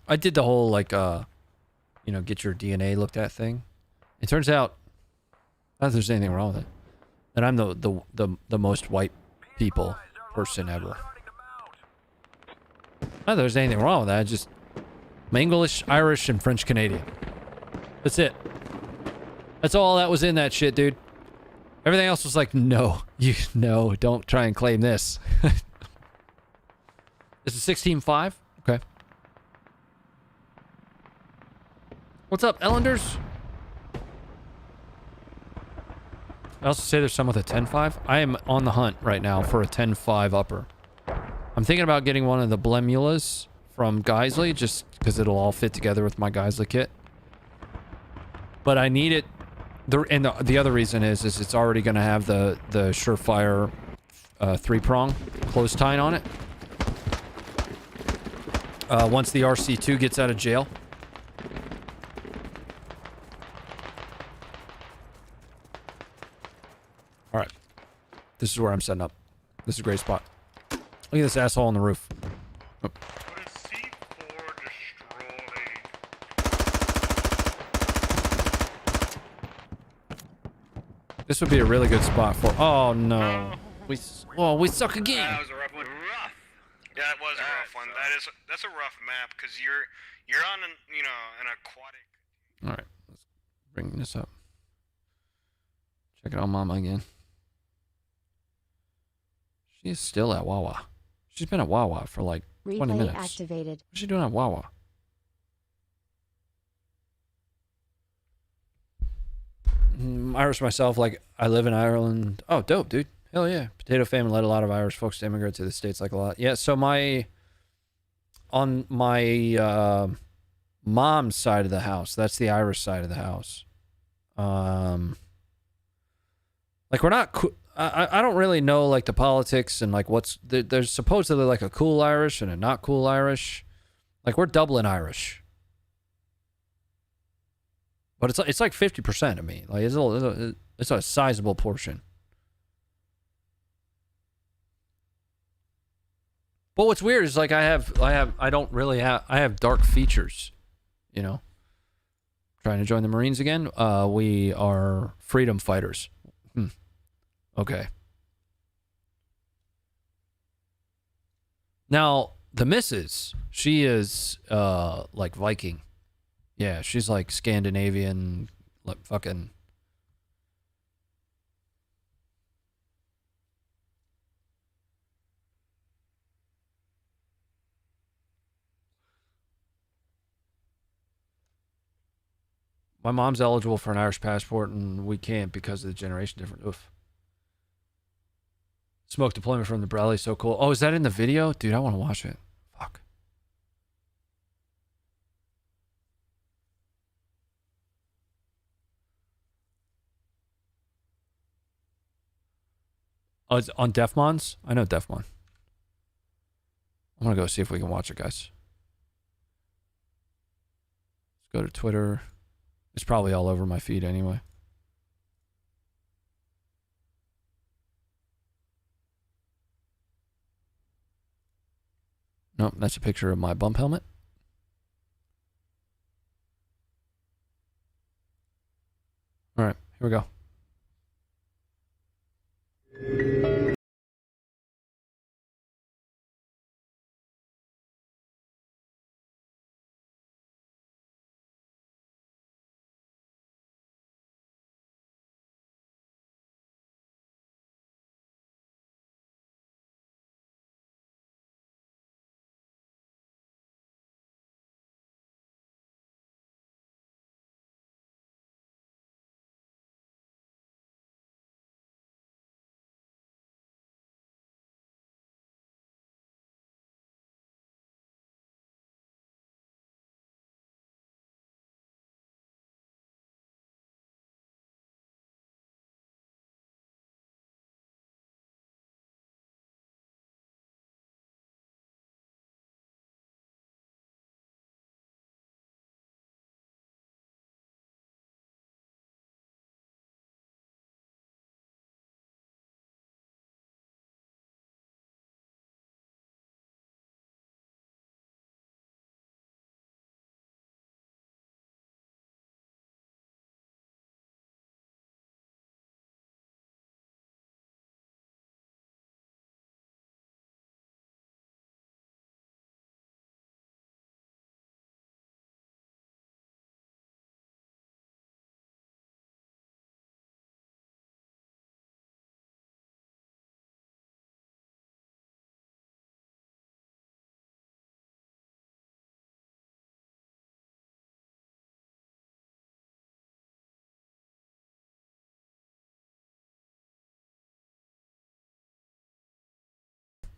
I did the whole, like, you know, get your DNA looked at thing. It turns out, not that there's anything wrong with it, that I'm the most white people person ever. Not that there's anything wrong with that. I'm English, Irish, and French Canadian. That's it. That's all that was in that shit, dude. Everything else was like, no, don't try and claim this. This is 16.5? Okay. What's up, Ellanders? I also say there's some with a 10.5. I am on the hunt right now for a 10.5 upper. I'm thinking about getting one of the Blemulas from Geisley, just because it'll all fit together with my Geisley kit. But I need it. The other reason is it's already going to have the Surefire 3-prong close tying on it. Once the RC2 gets out of jail. Alright. This is where I'm setting up. This is a great spot. Look at this asshole on the roof. Oh. This would be a really good spot for... Oh, no. We suck again. That was a rough one. Rough. Yeah, it was a rough one. That's a rough map because you're on an aquatic. All right, let's bring this up. Check it out, Mama again. She is still at Wawa. She's been at Wawa for like 20 Replay minutes. activated. What's she doing at Wawa? Irish myself, like, I live in Ireland. Oh, dope, dude. Hell yeah. Potato famine led a lot of Irish folks to immigrate to the States, like a lot. Yeah, so on my mom's side of the house, that's the Irish side of the house. Like, we're not... I don't really know, like, the politics and, like, there's supposedly, like, a cool Irish and a not cool Irish. Like, we're Dublin Irish. But it's like 50% of me. Like, it's a sizable portion. But what's weird is, like, I have dark features, you know. Trying to join the Marines again? We are freedom fighters. Okay. Now, the missus, she is, like, Viking. Yeah, she's like Scandinavian, like fucking... My mom's eligible for an Irish passport, and we can't because of the generation difference. Oof. Smoke deployment from the Bradley, so cool. Oh, is that in the video? Dude, I want to watch it. Fuck. Oh, it's on Defmons? I know Defmon. I'm gonna go see if we can watch it, guys. Let's go to Twitter. It's probably all over my feed anyway. Nope, that's a picture of my bump helmet. All right, here we go.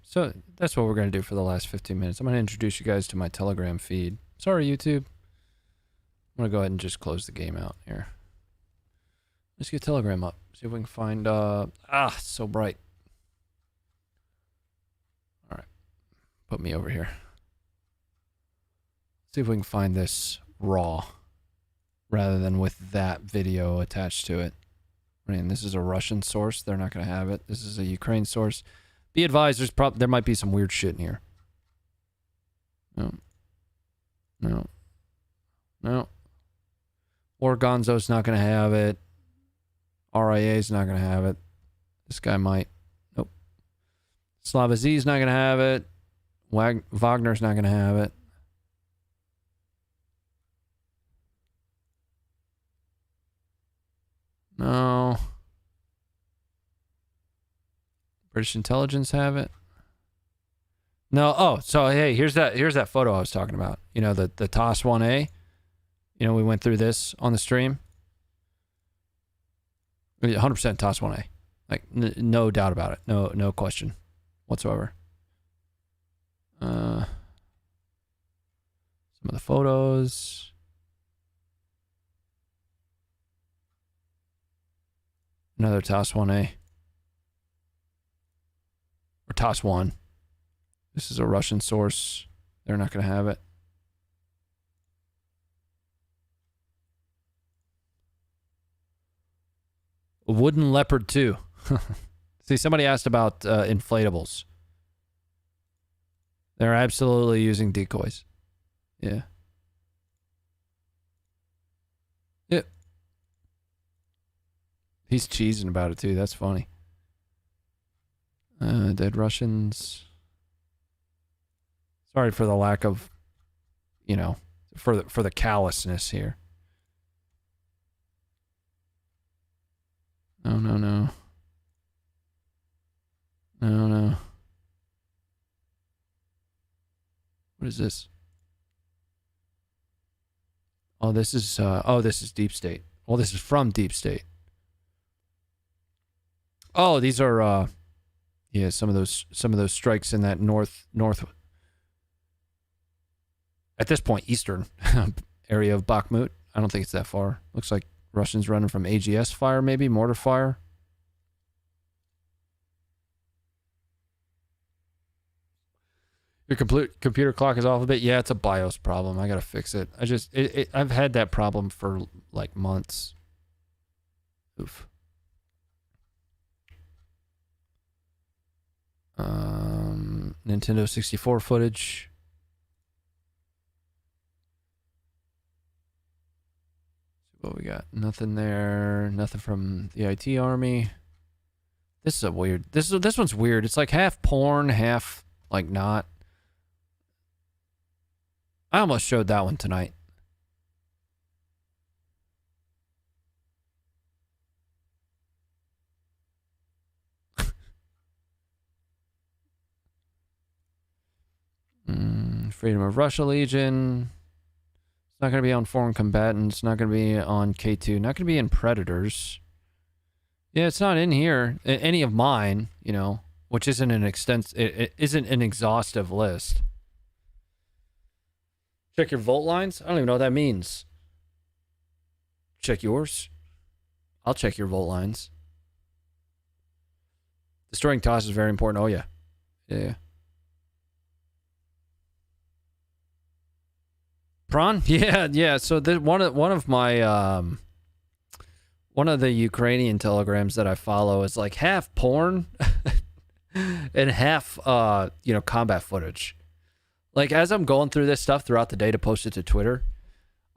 So that's what we're going to do for the last 15 minutes. I'm going to introduce you guys to my Telegram feed. Sorry, YouTube. I'm going to go ahead and just close the game out here. Let's get Telegram up. See if we can find, it's so bright. All right. Put me over here. See if we can find this raw rather than with that video attached to it. I mean, this is a Russian source. They're not going to have it. This is a Ukraine source. Be advised, there might be some weird shit in here. No. Orgonzo's not going to have it. RIA's not going to have it. This guy might. Nope. Slavazi's not going to have it. Wagner's not going to have it. No. British intelligence have it. No. Oh, so hey, here's that photo I was talking about. You know, the TOS 1A. You know, we went through this on the stream. 100% TOS 1A. Like no doubt about it. No question whatsoever. Some of the photos. Another TOS 1A. Or TOS 1. This is a Russian source. They're not going to have it. A wooden leopard 2. See, somebody asked about inflatables. They're absolutely using decoys. Yeah. Yep. He's cheesing about it too. That's funny. Dead Russians. Sorry for the lack of, you know, for the callousness here. No. What is this? Oh, this is Deep State. Well, this is from Deep State. Oh, these are yeah, some of those strikes in that north at this point eastern area of Bakhmut. I don't think it's that far. Looks like Russians running from AGS fire, maybe mortar fire. Your computer clock is off a bit. Yeah, it's a BIOS problem. I gotta fix it. I've had that problem for like months. Oof. Nintendo 64 footage. What we got? Nothing there. Nothing from the IT army. This is a weird. This one's weird. It's like half porn, half like not. I almost showed that one tonight. Freedom of Russia Legion. It's not going to be on Foreign Combatants. Not going to be on K2. Not going to be in Predators. Yeah, it's not in here. Any of mine, you know, which isn't an it isn't an exhaustive list. Check your volt lines? I don't even know what that means. Check yours? I'll check your volt lines. Destroying TOS is very important. Oh, yeah. Yeah. Prawn? Yeah. So one of my one of the Ukrainian telegrams that I follow is like half porn and half you know, combat footage. Like as I'm going through this stuff throughout the day to post it to Twitter,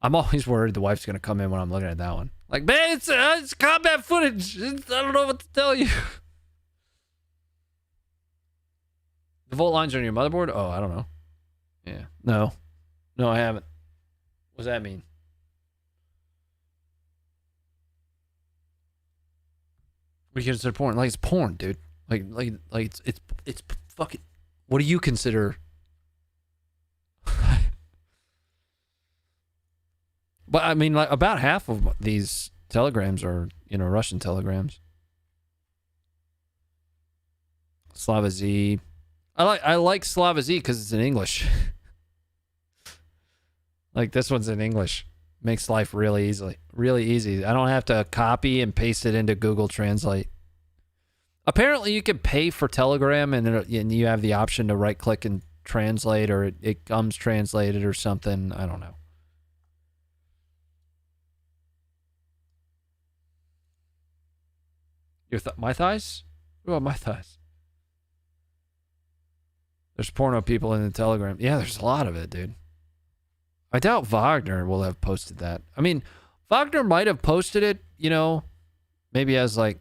I'm always worried the wife's gonna come in when I'm looking at that one. Like, man, it's combat footage. I don't know what to tell you. The volt lines are on your motherboard? Oh, I don't know. Yeah. No, I haven't. What does that mean? What do you consider porn? Like it's porn, dude. Like it's fucking. What do you consider? But I mean, like about half of these telegrams are, you know, Russian telegrams. Slava Z. I like Slava Z because it's in English. Like this one's in English. Makes life really easy. I don't have to copy and paste it into Google Translate. Apparently, you can pay for Telegram, and you have the option to right-click and translate, or it comes translated or something. I don't know. My thighs? What about my thighs? There's porno people in the Telegram. Yeah, there's a lot of it, dude. I doubt Wagner will have posted that. I mean, Wagner might have posted it, you know, maybe as like,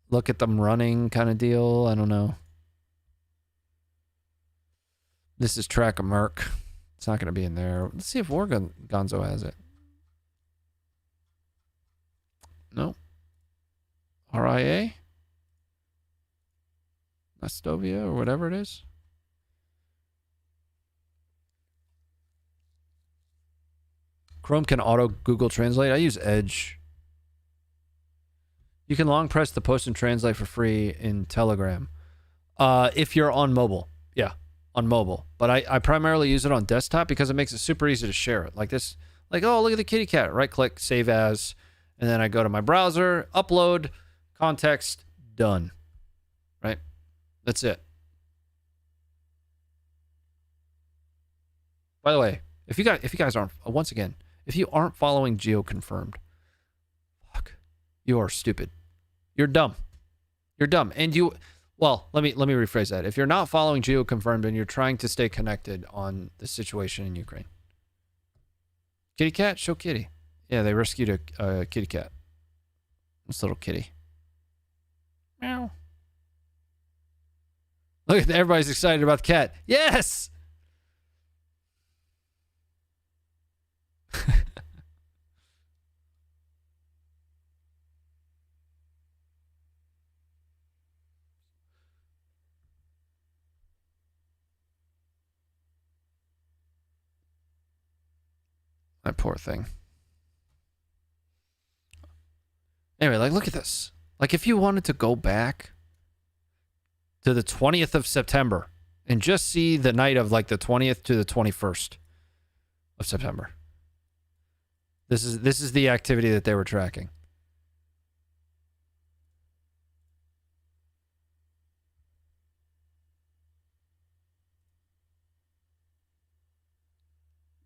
look at them running kind of deal. I don't know. This is Track a Merc. It's not going to be in there. Let's see if Gonzo has it. No. RIA? Nastovia or whatever it is. Chrome can auto Google Translate. I use Edge. You can long press the post and translate for free in Telegram. If you're on mobile. Yeah, on mobile. But I primarily use it on desktop because it makes it super easy to share it. Like this, like, oh, look at the kitty cat. Right click, save as, and then I go to my browser, upload, context, done. Right? That's it. By the way, if you guys aren't, once again, if you aren't following GeoConfirmed, fuck, you are stupid. You're dumb. You're dumb. And you, well, let me rephrase that. If you're not following GeoConfirmed and you're trying to stay connected on the situation in Ukraine. Kitty cat? Show kitty. Yeah, they rescued a kitty cat. This little kitty. Meow. Look, everybody's excited about the cat. Yes! That poor thing. Anyway, like, look at this. Like, if you wanted to go back to the 20th of September and just see the night of, like, the 20th to the 21st of September. This is the activity that they were tracking.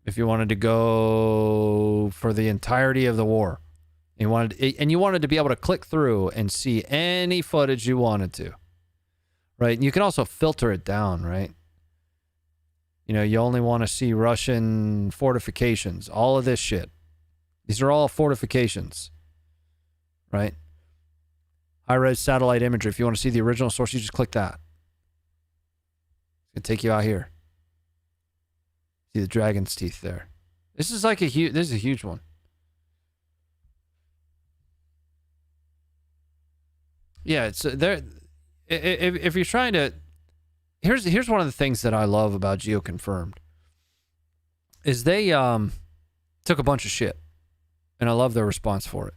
If you wanted to go for the entirety of the war, you wanted to be able to click through and see any footage you wanted to, right? And you can also filter it down, right? You know, you only want to see Russian fortifications, all of this shit. These are all fortifications, right? High-res satellite imagery. If you want to see the original source, you just click that. It's going to take you out here. See the dragon's teeth there. This is like this is a huge one. Yeah, it's there. If you're trying to, here's one of the things that I love about GeoConfirmed is they took a bunch of shit, and I love their response for it.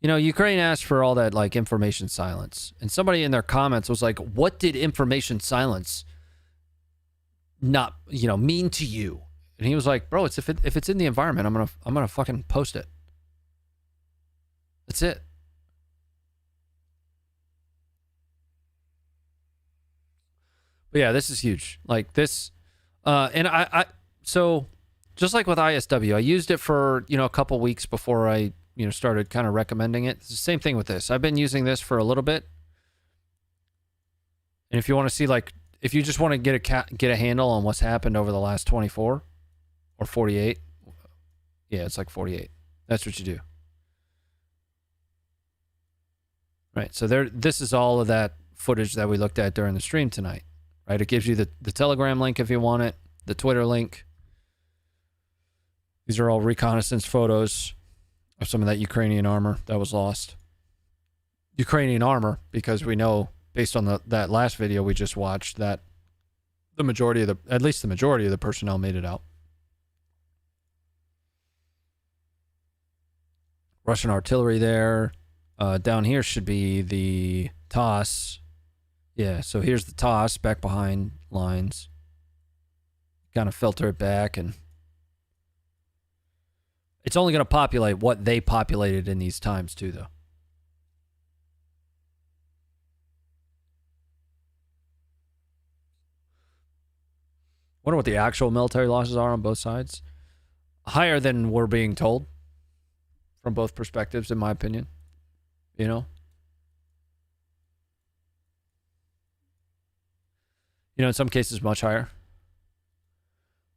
You know, Ukraine asked for all that like information silence, and somebody in their comments was like, "What did information silence not, you know, mean to you?" And he was like, "Bro, it's if it's in the environment, I'm gonna fucking post it. That's it." But yeah, this is huge. Like this, and I so just like with ISW, I used it for, you know, a couple weeks before I, you know, started kind of recommending it. It's the same thing with this. I've been using this for a little bit, and if you want to see, like, if you just want to get a handle on what's happened over the last 24 or 48, yeah, it's like 48. That's what you do. Right. So this is all of that footage that we looked at during the stream tonight. Right. It gives you the Telegram link if you want it, the Twitter link. These are all reconnaissance photos of some of that Ukrainian armor that was lost. Ukrainian armor, because we know, based on that last video we just watched, that at least the majority of the personnel made it out. Russian artillery there. Down here should be the TOS Yeah, so here's the toss back behind lines. Kind of filter it back, and it's only going to populate what they populated in these times too, though. Wonder what the actual military losses are on both sides. Higher than we're being told from both perspectives, in my opinion. You know? You know, in some cases, much higher.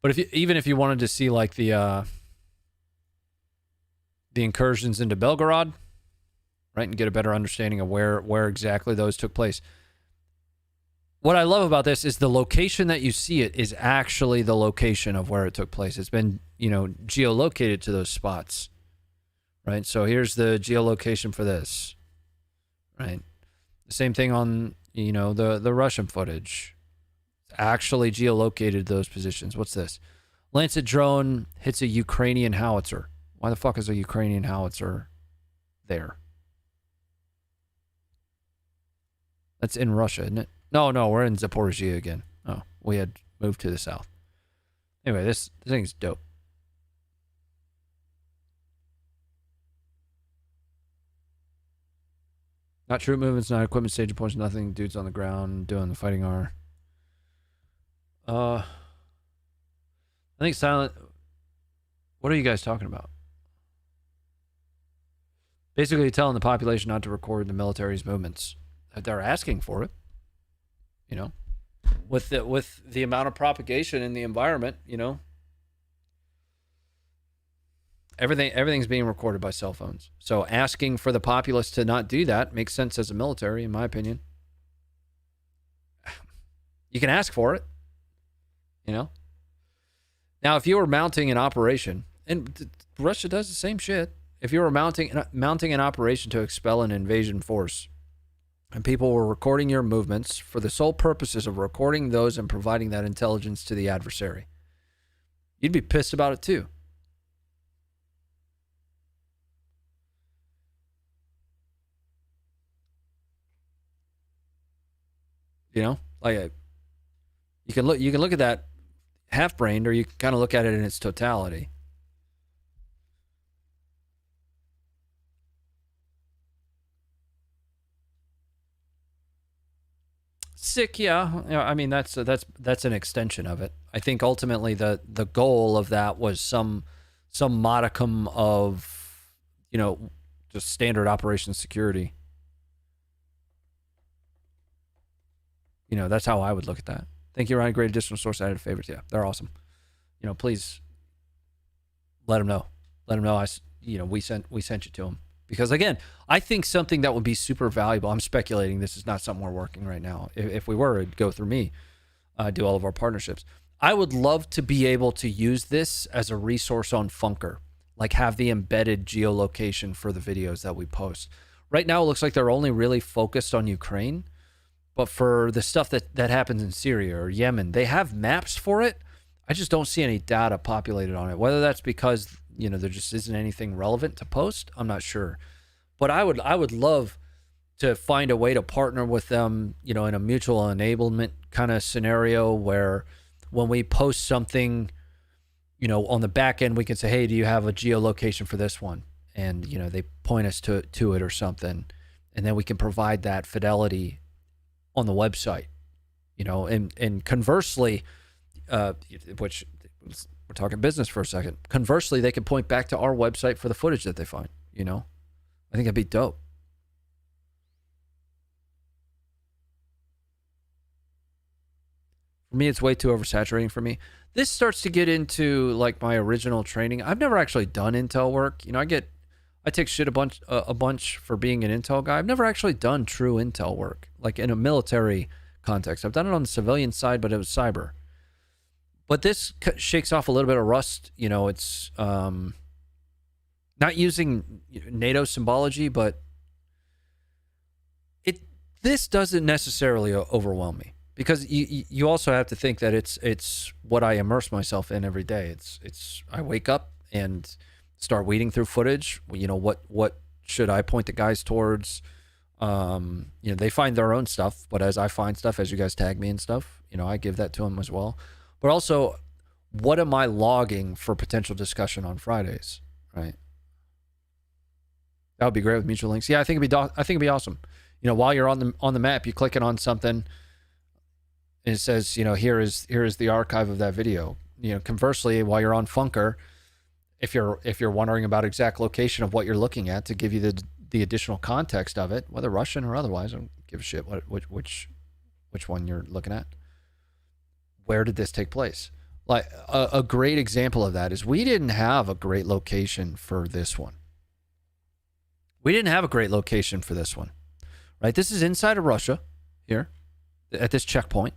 But if you, even if you wanted to see like the incursions into Belgorod, right, and get a better understanding of where exactly those took place. What I love about this is the location that you see it is actually the location of where it took place. It's been, you know, geolocated to those spots, right? So here's the geolocation for this, right? The same thing on, you know, the Russian footage. It's actually geolocated those positions. What's this? Lancet drone hits a Ukrainian howitzer. Why the fuck is a Ukrainian howitzer there? That's in Russia, isn't it? No, we're in Zaporizhia again. Oh, we had moved to the south. Anyway, this thing's dope. Not troop movements, not equipment stage points, nothing. Dudes on the ground doing the fighting are. I think silent. What are you guys talking about? Basically telling the population not to record the military's movements. They're asking for it. You know, with the amount of propagation in the environment, you know, everything's being recorded by cell phones. So asking for the populace to not do that makes sense as a military, in my opinion. You can ask for it, you know. Now, if you were mounting an operation, and Russia does the same shit, if you were mounting an operation to expel an invasion force, and people were recording your movements for the sole purposes of recording those and providing that intelligence to the adversary, you'd be pissed about it too. You know, like you can look at that half-brained, or you can kind of look at it in its totality. Sick, yeah. I mean, that's an extension of it. I think ultimately the goal of that was some modicum of, you know, just standard operations security. You know, that's how I would look at that. Thank you, Ronnie. Great additional source added favorites. Yeah, they're awesome. You know, please let them know. Let them know we sent you to them. Because again, I think something that would be super valuable, I'm speculating, this is not something we're working right now. If we were, it'd go through me, do all of our partnerships. I would love to be able to use this as a resource on Funker, like have the embedded geolocation for the videos that we post. Right now, it looks like they're only really focused on Ukraine, but for the stuff that happens in Syria or Yemen, they have maps for it. I just don't see any data populated on it. Whether that's because, you know, there just isn't anything relevant to post, I'm not sure. But I would love to find a way to partner with them, you know, in a mutual enablement kind of scenario where when we post something, you know, on the back end, we can say, hey, do you have a geolocation for this one? And, you know, they point us to it or something. And then we can provide that fidelity on the website, you know, and conversely, which we're talking business for a second. Conversely, they can point back to our website for the footage that they find, you know. I think that'd be dope. For me, it's way too oversaturating for me. This starts to get into like my original training. I've never actually done intel work. You know, I take shit a bunch for being an intel guy. I've never actually done true intel work, like in a military context. I've done it on the civilian side, but it was cyber. But this shakes off a little bit of rust. You know, it's not using NATO symbology, but this doesn't necessarily overwhelm me, because you also have to think that it's what I immerse myself in every day. It's I wake up and start weeding through footage. You know, what should I point the guys towards? You know, they find their own stuff, but as I find stuff, as you guys tag me and stuff, you know, I give that to them as well. But also, what am I logging for potential discussion on Fridays, right? That would be great with mutual links. Yeah, I think it'd be awesome. You know, while you're on the map, you click it on something, and it says, you know, here is the archive of that video. You know, conversely, while you're on Funker, if you're wondering about exact location of what you're looking at, to give you the additional context of it, whether Russian or otherwise, I don't give a shit which one you're looking at. Where did this take place? Like a great example of that is we didn't have a great location for this one. We didn't have a great location for this one, right? This is inside of Russia here at this checkpoint.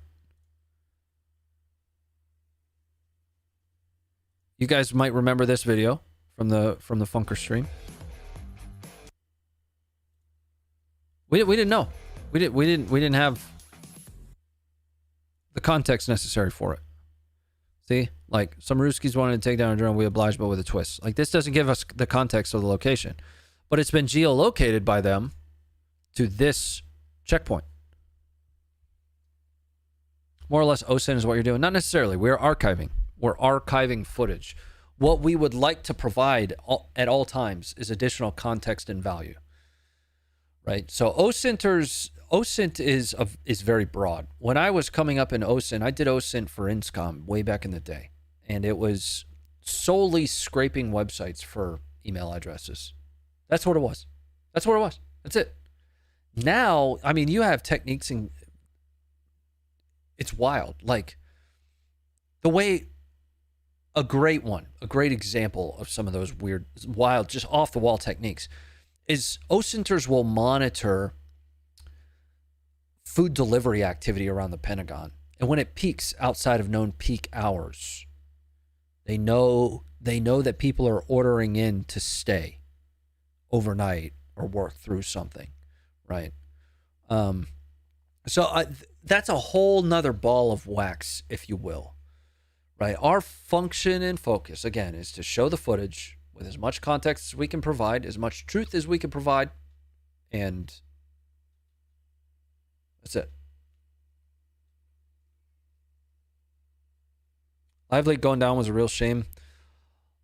You guys might remember this video from the Funker stream. We didn't know. We didn't have the context necessary for it. See, like some Ruskies wanted to take down a drone, we obliged, but with a twist. Like this doesn't give us the context of the location, but it's been geolocated by them to this checkpoint. More or less, OSINT is what you're doing. Not necessarily. We're archiving. We're archiving footage. What we would like to provide at all times is additional context and value. Right? So OSINT is very broad. When I was coming up in OSINT, I did OSINT for INSCOM way back in the day. And it was solely scraping websites for email addresses. That's what it was. That's it. Now, I mean, you have techniques and it's wild. Like the way a great example of some of those weird, wild, just off the wall techniques is OSINTers will monitor food delivery activity around the Pentagon. And when it peaks outside of known peak hours, they know that people are ordering in to stay overnight or work through something, right? That's a whole nother ball of wax, if you will, right? Our function and focus, again, is to show the footage with as much context as we can provide, as much truth as we can provide, and that's it. Live Leak going down was a real shame.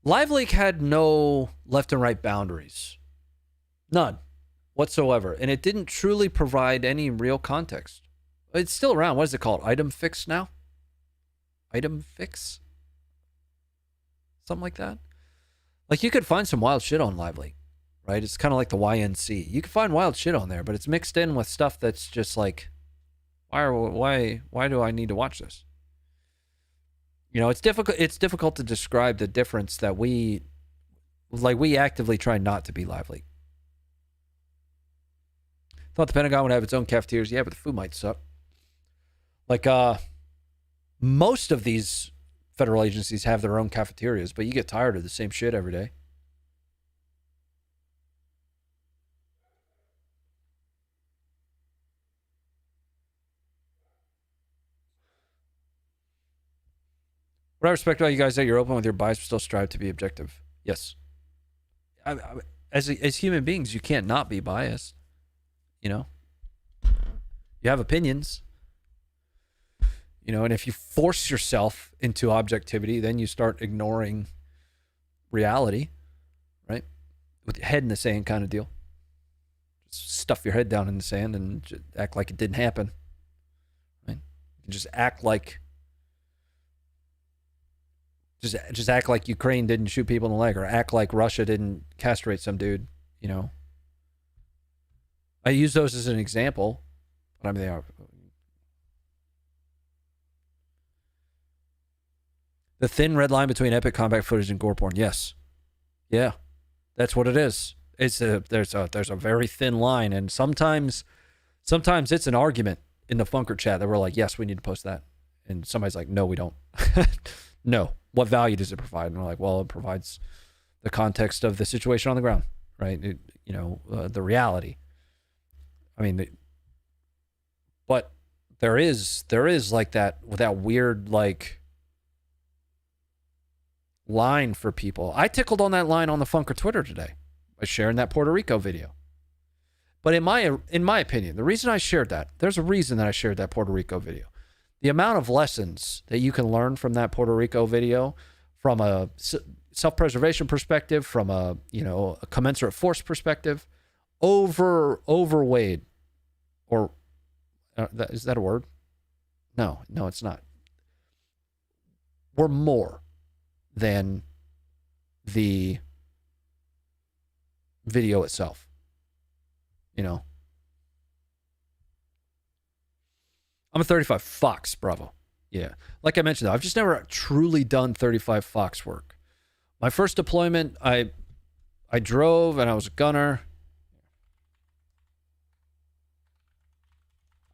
Live Leak had no left and right boundaries. None whatsoever. And it didn't truly provide any real context. It's still around. What is it called? Item Fix now? Item Fix? Something like that? Like you could find some wild shit on Live Leak, right? It's kind of like the YNC. You can find wild shit on there, but it's mixed in with stuff that's just like, why do I need to watch this? You know, it's difficult to describe the difference that we actively try not to be Live Leak. Thought the Pentagon would have its own cafeterias. Yeah, but the food might suck. Like, most of these federal agencies have their own cafeterias, but you get tired of the same shit every day. What I respect about you guys that you're open with your bias, but still strive to be objective. Yes. As human beings, you can't not be biased. You know? You have opinions. You know, and if you force yourself into objectivity, then you start ignoring reality, right? With your head in the sand kind of deal. Just stuff your head down in the sand and just act like it didn't happen. Right? Just act like Ukraine didn't shoot people in the leg, or act like Russia didn't castrate some dude, you know. I use those as an example, but I mean, they are. The thin red line between epic combat footage and gore porn. Yes. Yeah. That's what it is. There's a very thin line, and sometimes it's an argument in the Funker chat that we're like, yes, we need to post that. And somebody's like, no, we don't. No. What value does it provide? And we're like, well, it provides the context of the situation on the ground, right? The reality. I mean, but there is like that weird like line for people. I tickled on that line on the Funker Twitter today by sharing that Puerto Rico video, But in my opinion, the reason I shared that, there's a reason that I shared that Puerto Rico video. The amount of lessons that you can learn from that Puerto Rico video, from a self-preservation perspective, from a commensurate force perspective, overweighed, or is that a word? No, it's not. We're more than the video itself. I'm a 35 Fox, Bravo. Yeah. Like I mentioned, though, I've just never truly done 35 Fox work. My first deployment, I drove and I was a gunner.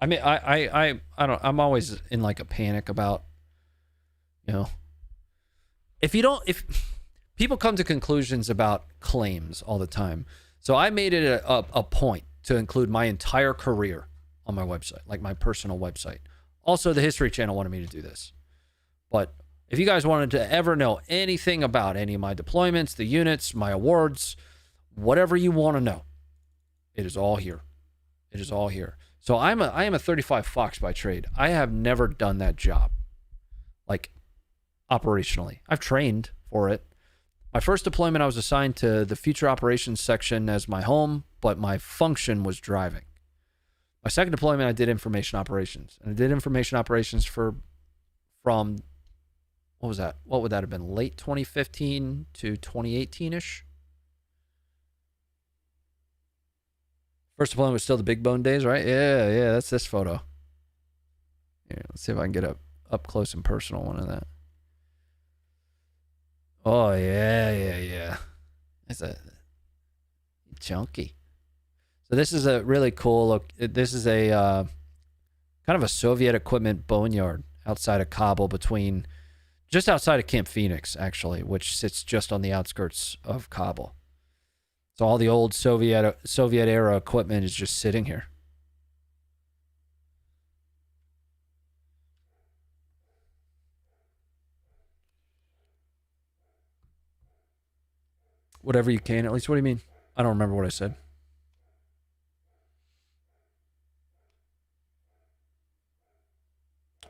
I mean, I don't, I'm always in like a panic about, if people come to conclusions about claims all the time. So I made it a point to include my entire career on my website, like my personal website. Also, the History Channel wanted me to do this. But if you guys wanted to ever know anything about any of my deployments, the units, my awards, whatever you want to know, it is all here. It is all here. So I am a 35 Fox by trade. I have never done that job, like operationally. I've trained for it. My first deployment, I was assigned to the Future Operations section as my home, but my function was driving. My second deployment, I did information operations. And I did information operations from, what was that? What would that have been? Late 2015 to 2018-ish? First deployment was still the Big Bone days, right? Yeah, that's this photo. Here, let's see if I can get up close and personal one of that. Oh, yeah. It's a chunky. So this is a really cool look. This is a kind of a Soviet equipment boneyard outside of Kabul, just outside of Camp Phoenix, actually, which sits just on the outskirts of Kabul. So all the old Soviet era equipment is just sitting here. Whatever you can, at least. What do you mean? I don't remember what I said.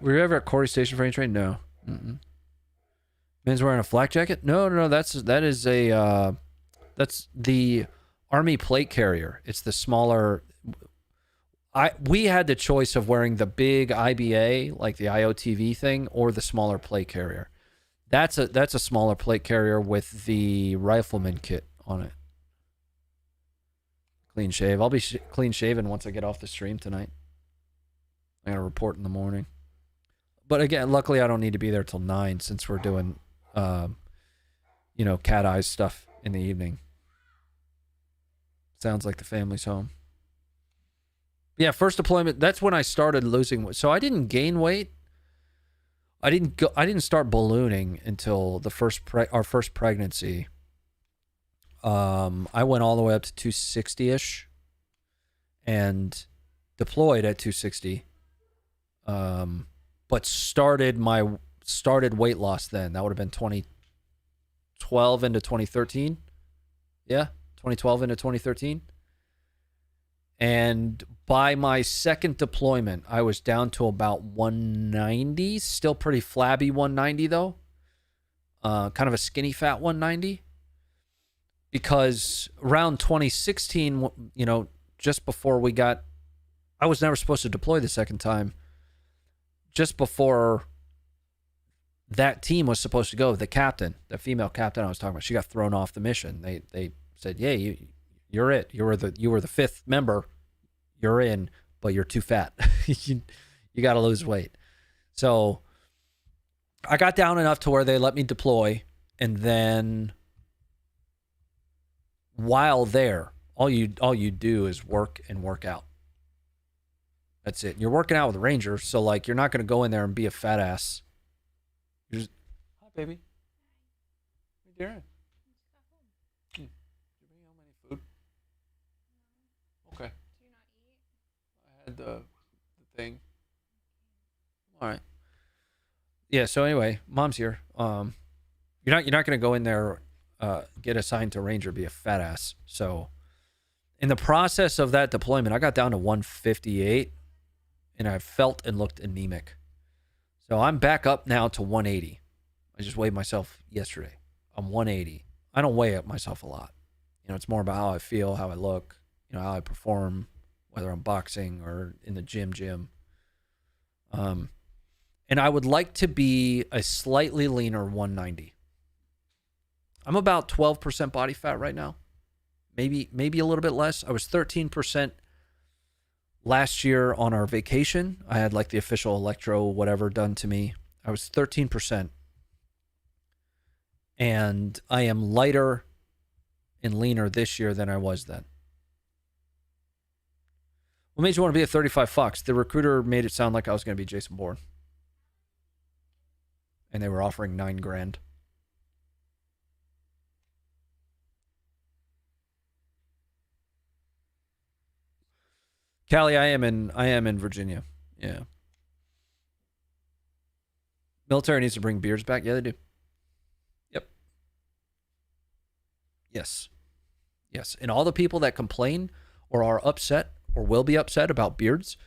Were you ever at Corey Station for any train? No. Man's wearing a flak jacket? No. That's the Army plate carrier. It's the smaller. We had the choice of wearing the big IBA, like the IOTV thing, or the smaller plate carrier. That's a smaller plate carrier with the rifleman kit on it. Clean shave. I'll be clean shaven once I get off the stream tonight. I got a report in the morning. But again, luckily I don't need to be there till 9 since we're doing, cat eyes stuff in the evening. Sounds like the family's home. Yeah, first deployment. That's when I started losing weight. So I didn't gain weight. I didn't start ballooning until our first pregnancy. I went all the way up to 260-ish and deployed at 260. But started weight loss then. That would have been 2012 into 2013. Yeah, 2012 into 2013. And by my second deployment, I was down to about 190. Still pretty flabby 190 though. Kind of a skinny fat 190. Because around 2016, just before I was never supposed to deploy the second time. Just before that team was supposed to go, the female captain I was talking about, she got thrown off the mission. They said, "Yeah, you're it. You were the fifth member. You're in, but you're too fat. you got to lose weight." So I got down enough to where they let me deploy, and then while there, all you do is work and work out. That's it. You're working out with Rangers, so like you're not going to go in there and be a fat ass. You're just, hi baby. What are you doing? Did you bring home any food? Okay. Do you not eat? I had the thing. All right. Yeah. So anyway, mom's here. You're not going to go in there, get assigned to Ranger, be a fat ass. So In the process of that deployment, I got down to 158, and I felt and looked anemic. So I'm back up now to 180. I just weighed myself yesterday. I'm 180. I don't weigh up myself a lot. You know, it's more about how I feel, how I look, you know, how I perform, whether I'm boxing or in the gym. And I would like to be a slightly leaner 190. I'm about 12% body fat right now. Maybe a little bit less. I was 13% last year on our vacation. I had like the official electro whatever done to me. I was 13%. And I am lighter and leaner this year than I was then. What made you want to be a 35 Fox? The recruiter made it sound like I was going to be Jason Bourne. And they were offering $9 grand. Callie, I am in Virginia. Yeah. Military needs to bring beards back. Yeah, they do. Yep. Yes. Yes. And all the people that complain or are upset or will be upset about beards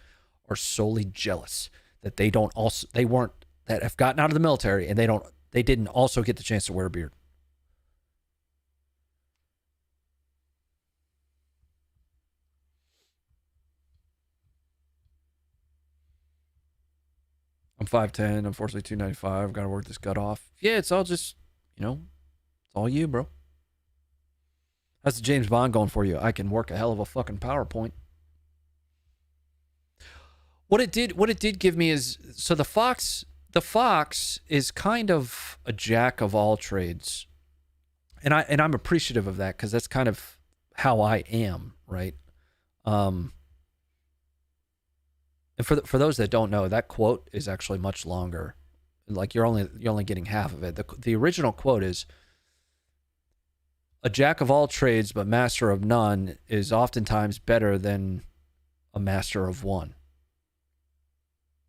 are solely jealous that they have gotten out of the military and they didn't also get the chance to wear a beard. I'm 5'10", unfortunately 295. Got to work this gut off. Yeah, it's all just, you know, it's all you, bro. That's the James Bond going for you. I can work a hell of a fucking PowerPoint. What it did give me is, so the Fox is kind of a jack of all trades. And I'm appreciative of that because that's kind of how I am, right? And for those that don't know, that quote is actually much longer. Like you're only getting half of it. The original quote is, "A jack of all trades but master of none is oftentimes better than a master of one."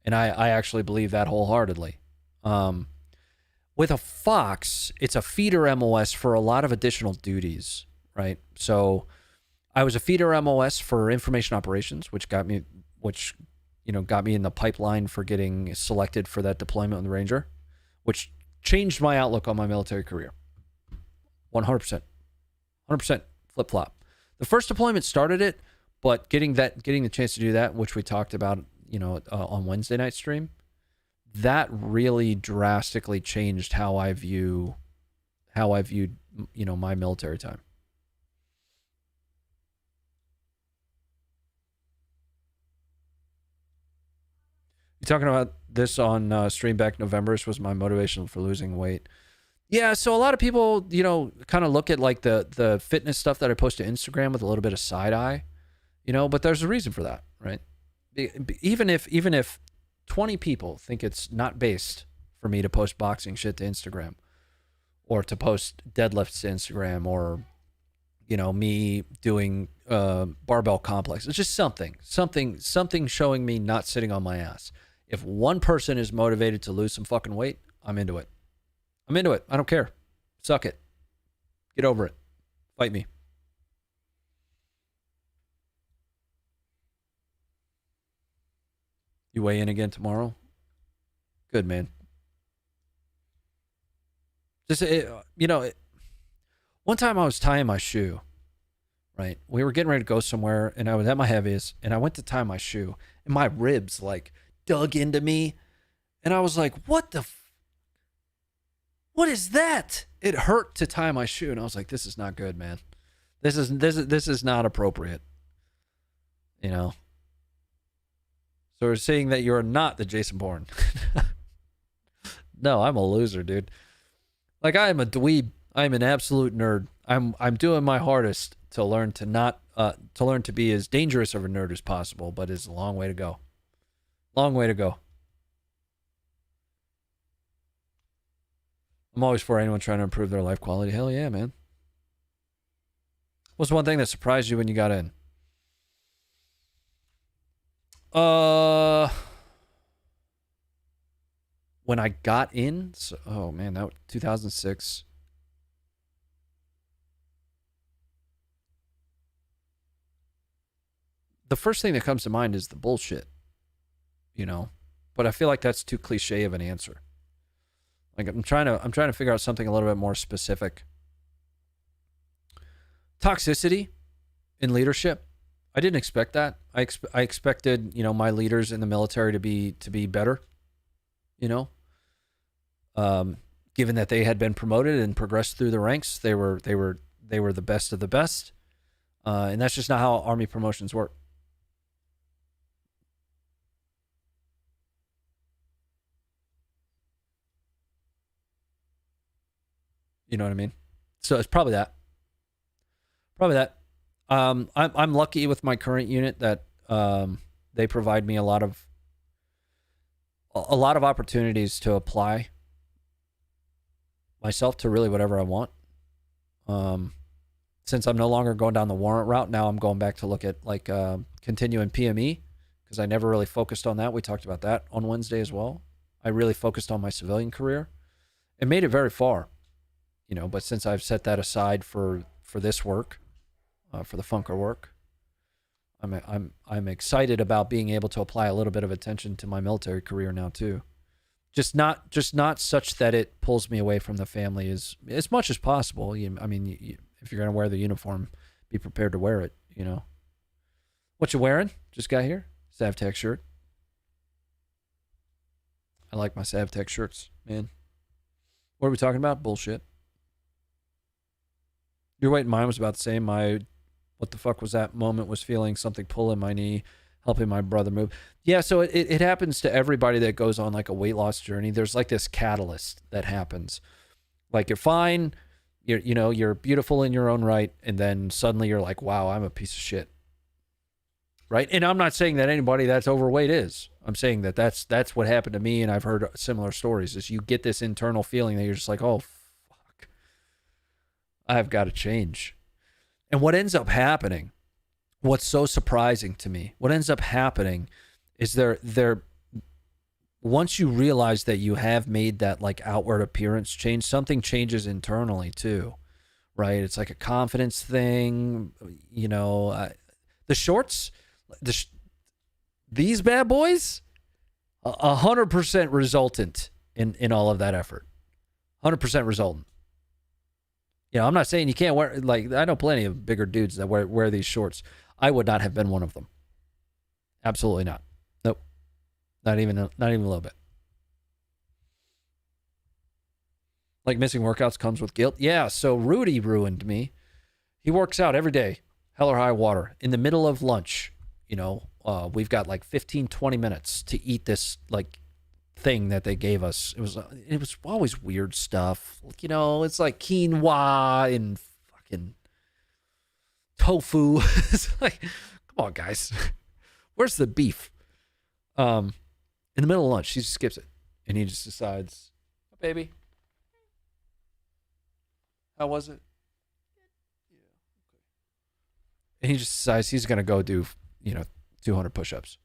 And I actually believe that wholeheartedly. With a Fox, it's a feeder MOS for a lot of additional duties, right? So I was a feeder MOS for information operations, which got me in the pipeline for getting selected for that deployment on the Ranger, which changed my outlook on my military career. 100%. 100% flip-flop. The first deployment started it, but getting the chance to do that, which we talked about, on Wednesday night stream, that really drastically changed how I viewed, my military time. You talking about this on stream back November? This was my motivation for losing weight. Yeah, so a lot of people, kind of look at like the fitness stuff that I post to Instagram with a little bit of side eye, but there's a reason for that, right? Even if 20 people think it's not based for me to post boxing shit to Instagram or to post deadlifts to Instagram or, me doing barbell complex, it's just something showing me not sitting on my ass. If one person is motivated to lose some fucking weight, I'm into it. I don't care. Suck it. Get over it. Fight me. You weigh in again tomorrow? Good, man. Just, one time I was tying my shoe, right? We were getting ready to go somewhere, and I was at my heaviest, and I went to tie my shoe, and my ribs, dug into me, and I was like, what is that? It hurt to tie my shoe, and I was like, this is not good, man. This is not appropriate. So we're saying that you're not the Jason Bourne. No, I'm a loser, dude. I am a dweeb. I'm an absolute nerd. I'm doing my hardest to learn to be as dangerous of a nerd as possible, but it's a long way to go. Long way to go. I'm always for anyone trying to improve their life quality. Hell yeah, man. What's one thing that surprised you when you got in? When I got in, oh man, that 2006. the first thing that comes to mind is the bullshit, you know, but I feel like that's too cliche of an answer. Like I'm trying to figure out something a little bit more specific. Toxicity in leadership. I didn't expect that. I expected, you know, my leaders in the military to be better, you know. Given that they had been promoted and progressed through the ranks, they were the best of the best. And that's just not how Army promotions work. You know what I mean? So it's probably that. Probably that. I'm lucky with my current unit that they provide me a lot of opportunities to apply myself to really whatever I want. Since I'm no longer going down the warrant route, now I'm going back to look at like continuing PME, because I never really focused on that. We talked about that on Wednesday as well. I really focused on my civilian career. It made it very far, you know, but since I've set that aside for this work, for the Funker work, I'm excited about being able to apply a little bit of attention to my military career now too. Just not such that it pulls me away from the family as much as possible. I mean, if you're gonna wear the uniform, be prepared to wear it. You know. What you wearing? Just got here. Savtech shirt. I like my Savtech shirts, man. What are we talking about? Bullshit. Your weight and mine was about the same. What the fuck was that moment? Was feeling something pulling my knee, helping my brother move. Yeah, so it happens to everybody that goes on like a weight loss journey. There's like this catalyst that happens. Like you're fine, you're beautiful in your own right, and then suddenly you're like, wow, I'm a piece of shit. Right? And I'm not saying that anybody that's overweight is. I'm saying that that's what happened to me, and I've heard similar stories. Is you get this internal feeling that you're just like, oh fuck, I've got to change. And what ends up happening, what's so surprising to me, what ends up happening is there once you realize that you have made that like outward appearance change, something changes internally too, right? It's like a confidence thing, you know. The shorts, these bad boys, 100% resultant in all of that effort, 100% resultant. You know, I'm not saying you can't wear, like, I know plenty of bigger dudes that wear these shorts. I would not have been one of them. Absolutely not. Nope. Not even a little bit. Like missing workouts comes with guilt. Yeah, so Rudy ruined me. He works out every day, hell or high water. In the middle of lunch, you know, we've got like 15, 20 minutes to eat this, like, thing that they gave us. It was always weird stuff. You know, it's like quinoa and fucking tofu. It's like, come on, guys. Where's the beef? In the middle of lunch, she just skips it. And he just decides, oh, baby, how was it? Yeah, okay. And he just decides he's going to go do, 200 push-ups.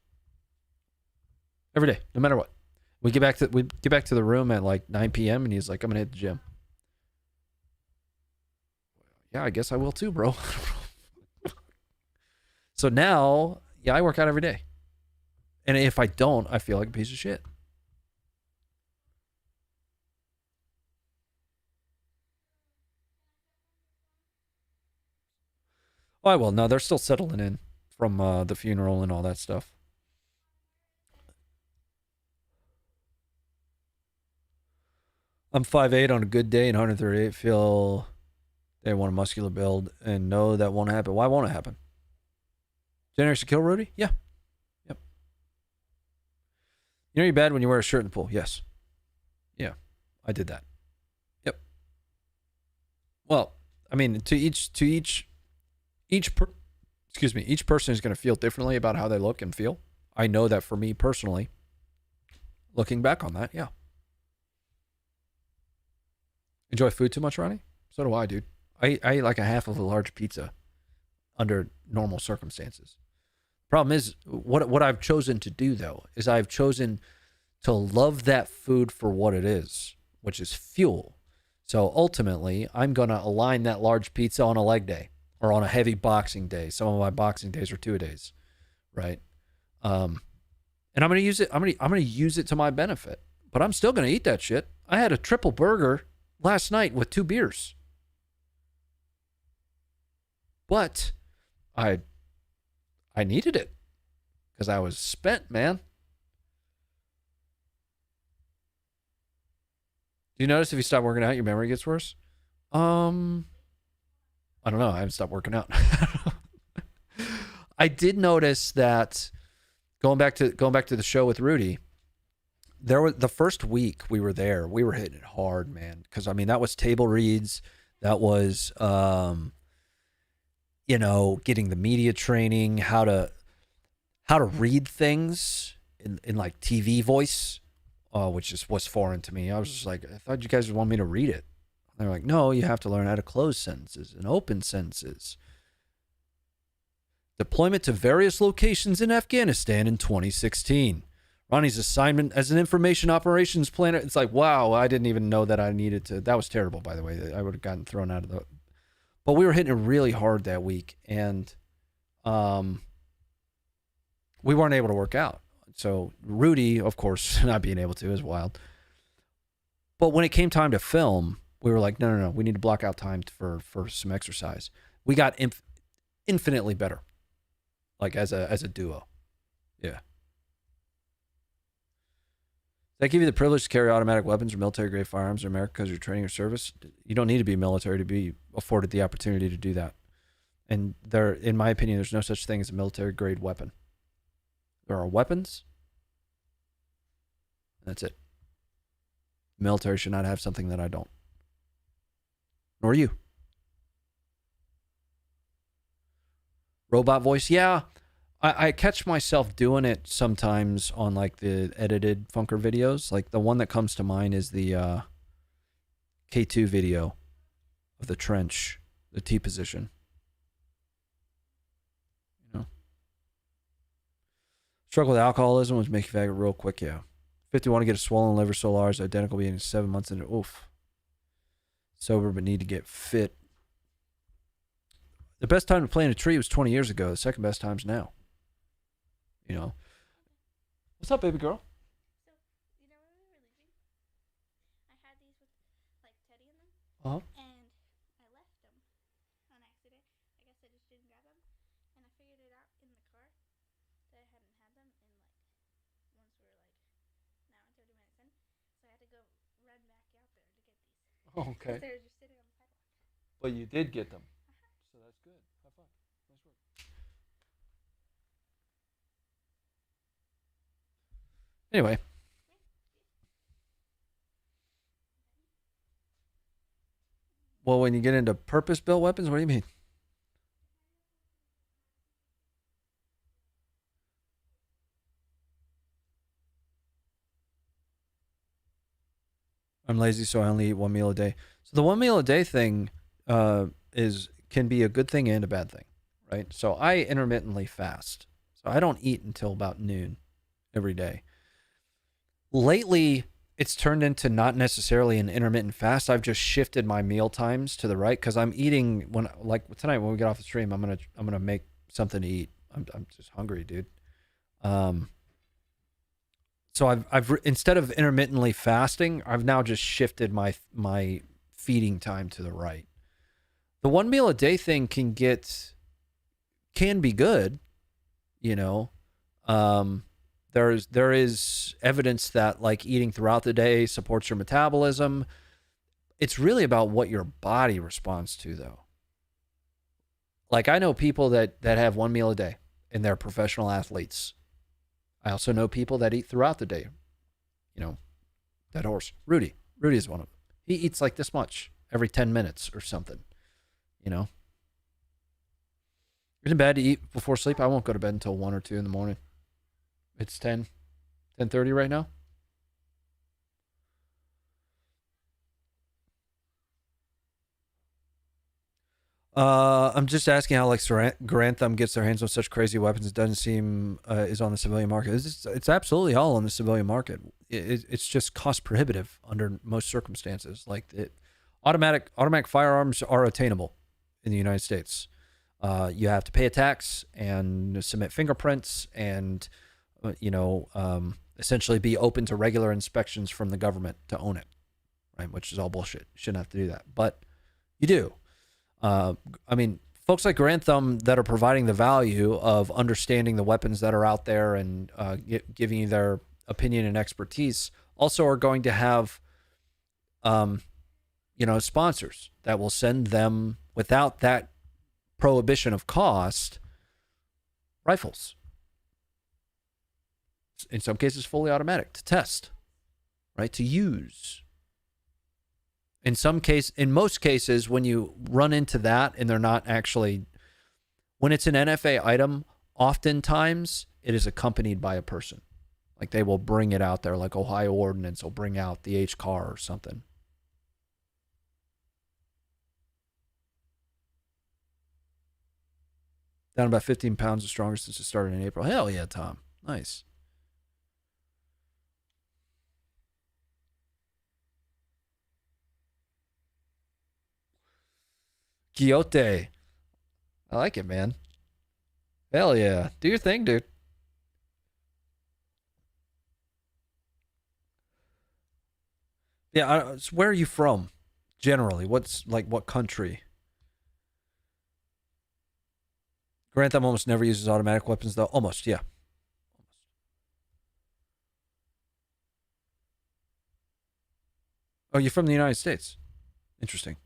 Every day, no matter what. We get back to the room at like 9 p.m. and he's like, I'm gonna hit the gym. Yeah, I guess I will too, bro. So now, yeah, I work out every day. And if I don't, I feel like a piece of shit. Oh, well, no, they're still settling in from the funeral and all that stuff. I'm 5'8" on a good day and 138. Feel they want a muscular build and know that won't happen. Why won't it happen? Generous to kill Rudy? Yeah. Yep. You know you're bad when you wear a shirt in the pool? Yes. Yeah. I did that. Yep. Well, I mean, each person is going to feel differently about how they look and feel. I know that for me personally, looking back on that, yeah. Enjoy food too much, Ronnie? So do I, dude. I eat like a half of a large pizza under normal circumstances. Problem is, what I've chosen to do, though, is I've chosen to love that food for what it is, which is fuel. So ultimately, I'm going to align that large pizza on a leg day or on a heavy boxing day. Some of my boxing days are 2 days, right? And I'm gonna use it. I'm gonna use it to my benefit. But I'm still gonna eat that shit. I had a triple burger last night with 2 beers. But I needed it because I was spent, man. Do you notice if you stop working out, your memory gets worse? I don't know. I haven't stopped working out. I did notice that going back to the show with Rudy. There was the first week we were there, we were hitting it hard, man. Because I mean, that was table reads, that was getting the media training, how to read things in like TV voice, which was foreign to me. I was just like, I thought you guys would want me to read it. They're like, no, you have to learn how to close sentences and open sentences. Deployment to various locations in Afghanistan in 2016. Ronnie's assignment as an information operations planner. It's like, wow, I didn't even know that I needed to. That was terrible, by the way. I would have gotten thrown out of the. But we were hitting it really hard that week, and we weren't able to work out. So Rudy, of course, not being able to is wild. But when it came time to film, we were like, no, we need to block out time for some exercise. We got infinitely better, like as a duo. Yeah. Does that give you the privilege to carry automatic weapons or military-grade firearms in America because you're training or service? You don't need to be military to be afforded the opportunity to do that. And there, in my opinion, there's no such thing as a military-grade weapon. There are weapons. That's it. The military should not have something that I don't. Nor you. Robot voice, yeah. I catch myself doing it sometimes on like the edited Funker videos. Like the one that comes to mind is the K2 video of the trench, the T position. You know, struggle with alcoholism was make you faggot real quick. Yeah, 51 to get a swollen liver so large, identical being 7 months into. Oof. Sober but need to get fit. The best time to plant a tree was 20 years ago. The second best time's now. You know. What's up, baby girl? So, you know when we were leaving, I had these with, like, Teddy in them. Uh-huh. And I left them on accident. I guess I just didn't grab them. And I figured it out in the car that I hadn't had them in, like, once we were, like, an hour and 30 minutes in. So I had to go run back out there to get these. Oh, okay. They were just sitting on the sidewalk. But you did get them. So that's good. High five. Nice work. Anyway. Well, when you get into purpose-built weapons, what do you mean? I'm lazy, so I only eat 1 meal a day. So the 1 meal a day thing can be a good thing and a bad thing, right? So I intermittently fast. So I don't eat until about noon every day. Lately, it's turned into not necessarily an intermittent fast. I've just shifted my meal times to the right because I'm eating like tonight when we get off the stream. I'm gonna make something to eat. I'm just hungry, dude. So I've instead of intermittently fasting, I've now just shifted my feeding time to the right. The 1 meal a day thing can be good, you know. There is evidence that like eating throughout the day supports your metabolism. It's really about what your body responds to, though. Like I know people that have 1 meal a day and they're professional athletes. I also know people that eat throughout the day. You know, that horse, Rudy is one of them. He eats like this much every 10 minutes or something, you know. Isn't it bad to eat before sleep? I won't go to bed until 1 or 2 in the morning. It's 10:30 right now. I'm just asking how like Grantham gets their hands on such crazy weapons. It doesn't seem is on the civilian market. It's absolutely all on the civilian market. It's just cost prohibitive under most circumstances. Like automatic firearms are attainable in the United States. You have to pay a tax and submit fingerprints and, essentially be open to regular inspections from the government to own it, right? Which is all bullshit. You shouldn't have to do that, but you do. Folks like Grantham that are providing the value of understanding the weapons that are out there and giving you their opinion and expertise also are going to have, sponsors that will send them, without that prohibition of cost, rifles. In some cases, fully automatic to test, right? To use. In most cases, when you run into that and they're not actually, when it's an NFA item, oftentimes it is accompanied by a person. Like they will bring it out there, like Ohio Ordnance will bring out the H car or something. Down about 15 pounds and stronger since it started in April. Hell yeah, Tom. Nice. Quixote. I like it, man. Hell yeah. Do your thing, dude. Yeah, so where are you from? Generally, what country? Grantham almost never uses automatic weapons, though. Almost, yeah. Oh, you're from the United States. Interesting.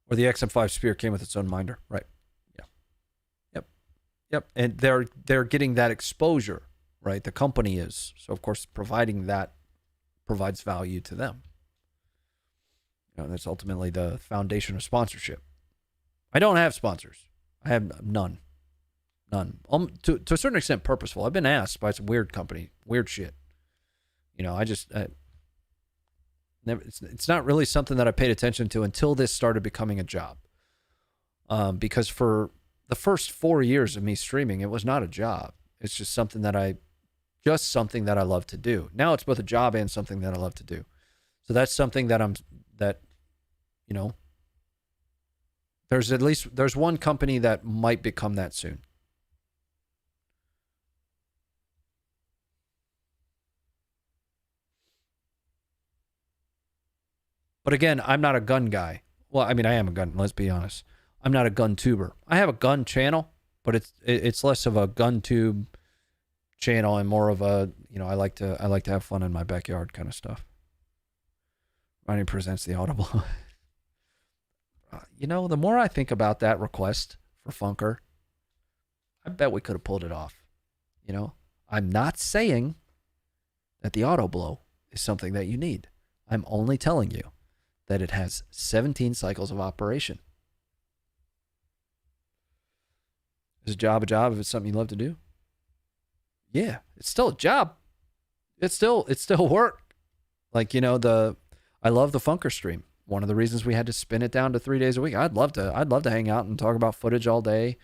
Or the XM5 Spear came with its own minder. Right. Yeah. Yep. And they're getting that exposure, right? The company is. So, of course, providing that provides value to them. That's ultimately the foundation of sponsorship. I don't have sponsors. I have none. To a certain extent, purposeful. I've been asked by some weird company, weird shit. It's not really something that I paid attention to until this started becoming a job. Because for the first 4 years of me streaming, it was not a job. It's just something that I love to do. Now it's both a job and something that I love to do. So that's something there's one company that might become that soon. But again, I'm not a gun guy. Well, I mean, I am a gun. Let's be honest. I'm not a gun tuber. I have a gun channel, but it's less of a gun tube channel and more of a, I like to have fun in my backyard kind of stuff. Ronnie presents the audible. The more I think about that request for Funker, I bet we could have pulled it off. I'm not saying that the auto blow is something that you need. I'm only telling you that it has 17 cycles of operation. Is a job if it's something you love to do? Yeah, it's still a job. It's still work. Like, I love the Funker stream. One of the reasons we had to spin it down to 3 days a week. I'd love to hang out and talk about footage all day,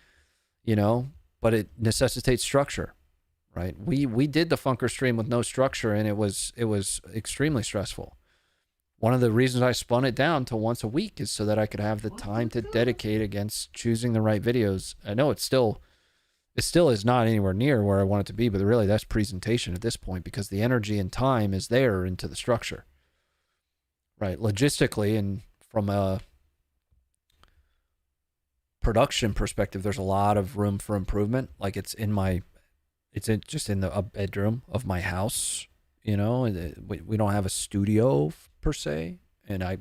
but it necessitates structure, right? We did the Funker stream with no structure, and it was extremely stressful. One of the reasons I spun it down to once a week is so that I could have the time to dedicate against choosing the right videos. I know it still is not anywhere near where I want it to be, but really that's presentation at this point, because the energy and time is there into the structure, right? Logistically and from a production perspective, there's a lot of room for improvement. Like just in the bedroom of my house, we don't have a studio per se, and I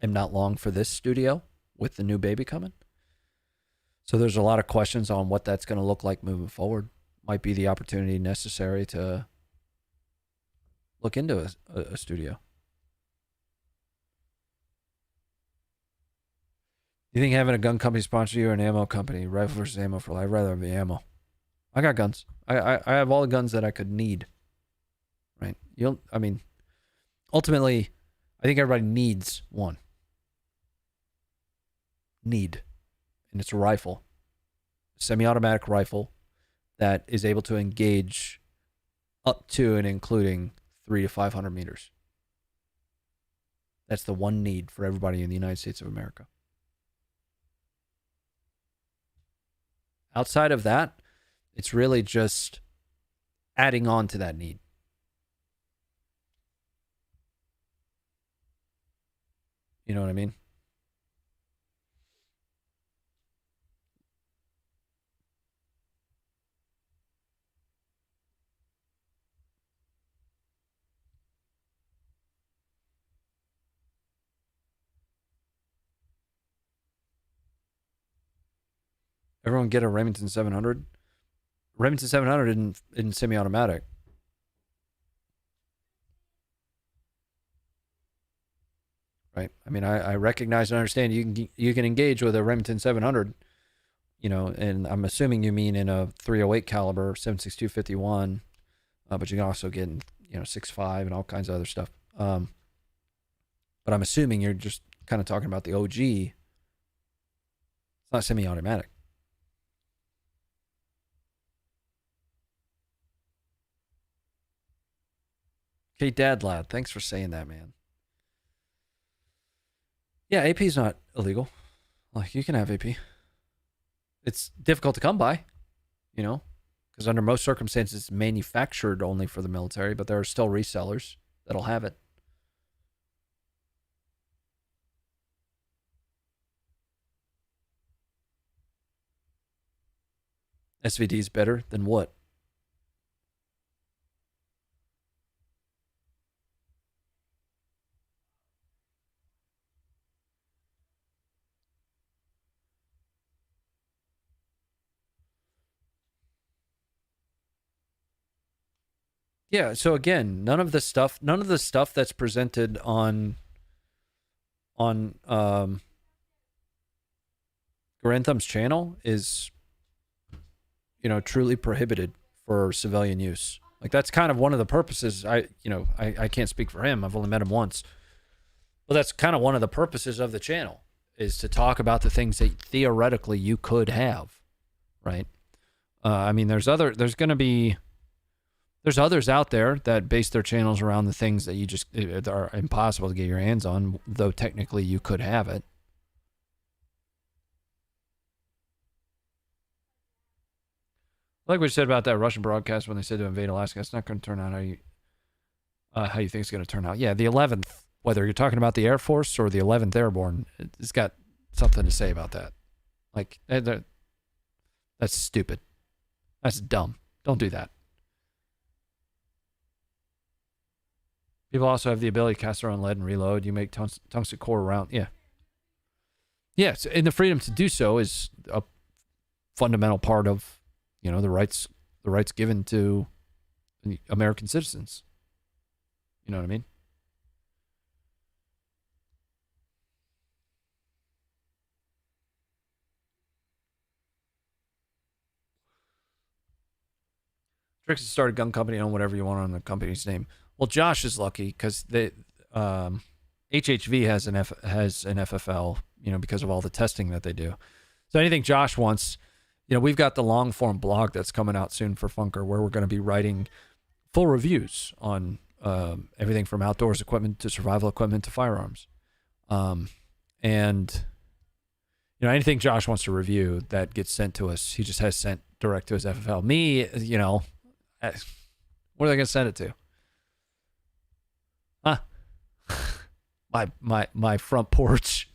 am not long for this studio with the new baby coming. So there's a lot of questions on what that's going to look like moving forward. Might be the opportunity necessary to look into a studio. Do you think having a gun company sponsor you or an ammo company, rifle versus ammo for life? I'd rather have the ammo. I got guns. I have all the guns that I could need. Right? Ultimately, I think everybody needs one. And it's a rifle. A semi-automatic rifle that is able to engage up to and including 300 to 500 meters. That's the one need for everybody in the United States of America. Outside of that, it's really just adding on to that need. You know what I mean? Everyone get a Remington 700? Remington 700 in semi-automatic. Right? I mean, I recognize and understand you can engage with a Remington 700, you know, and I'm assuming you mean in a 308 caliber, 7.62 but you can also get in, you know, 6.5 and all kinds of other stuff. But I'm assuming you're just kind of talking about the OG. It's not semi-automatic. Okay, Dad Lad, thanks for saying that, man. Yeah, AP is not illegal. Like, you can have AP. It's difficult to come by, you know, because under most circumstances, it's manufactured only for the military, but there are still resellers that'll have it. SVD is better than what? Yeah, so again, none of the stuff that's presented on Granthum's channel is, you know, truly prohibited for civilian use. Like, that's kind of one of the purposes. I can't speak for him. I've only met him once. But that's kind of one of the purposes of the channel, is to talk about the things that theoretically you could have, right? I mean, there's others out there that base their channels around the things that you just are impossible to get your hands on, though technically you could have it. Like we said about that Russian broadcast when they said to invade Alaska, it's not going to turn out how you think it's going to turn out. Yeah, the 11th, whether you're talking about the Air Force or the 11th Airborne, it's got something to say about that. Like, that's stupid. That's dumb. Don't do that. People also have the ability to cast their own lead and reload. You make tungsten core round. Yeah. Yes, and the freedom to do so is a fundamental part of, you know, the rights given to American citizens. You know what I mean? Trix has started a gun company, own whatever you want on the company's name. Well, Josh is lucky because they HHV has an FFL, you know, because of all the testing that they do. So anything Josh wants, you know, we've got the long form blog that's coming out soon for Funker, where we're going to be writing full reviews on everything from outdoors equipment to survival equipment to firearms. And, you know, anything Josh wants to review that gets sent to us, he just has sent direct to his FFL. Me, you know, what are they going to send it to? Huh? My front porch.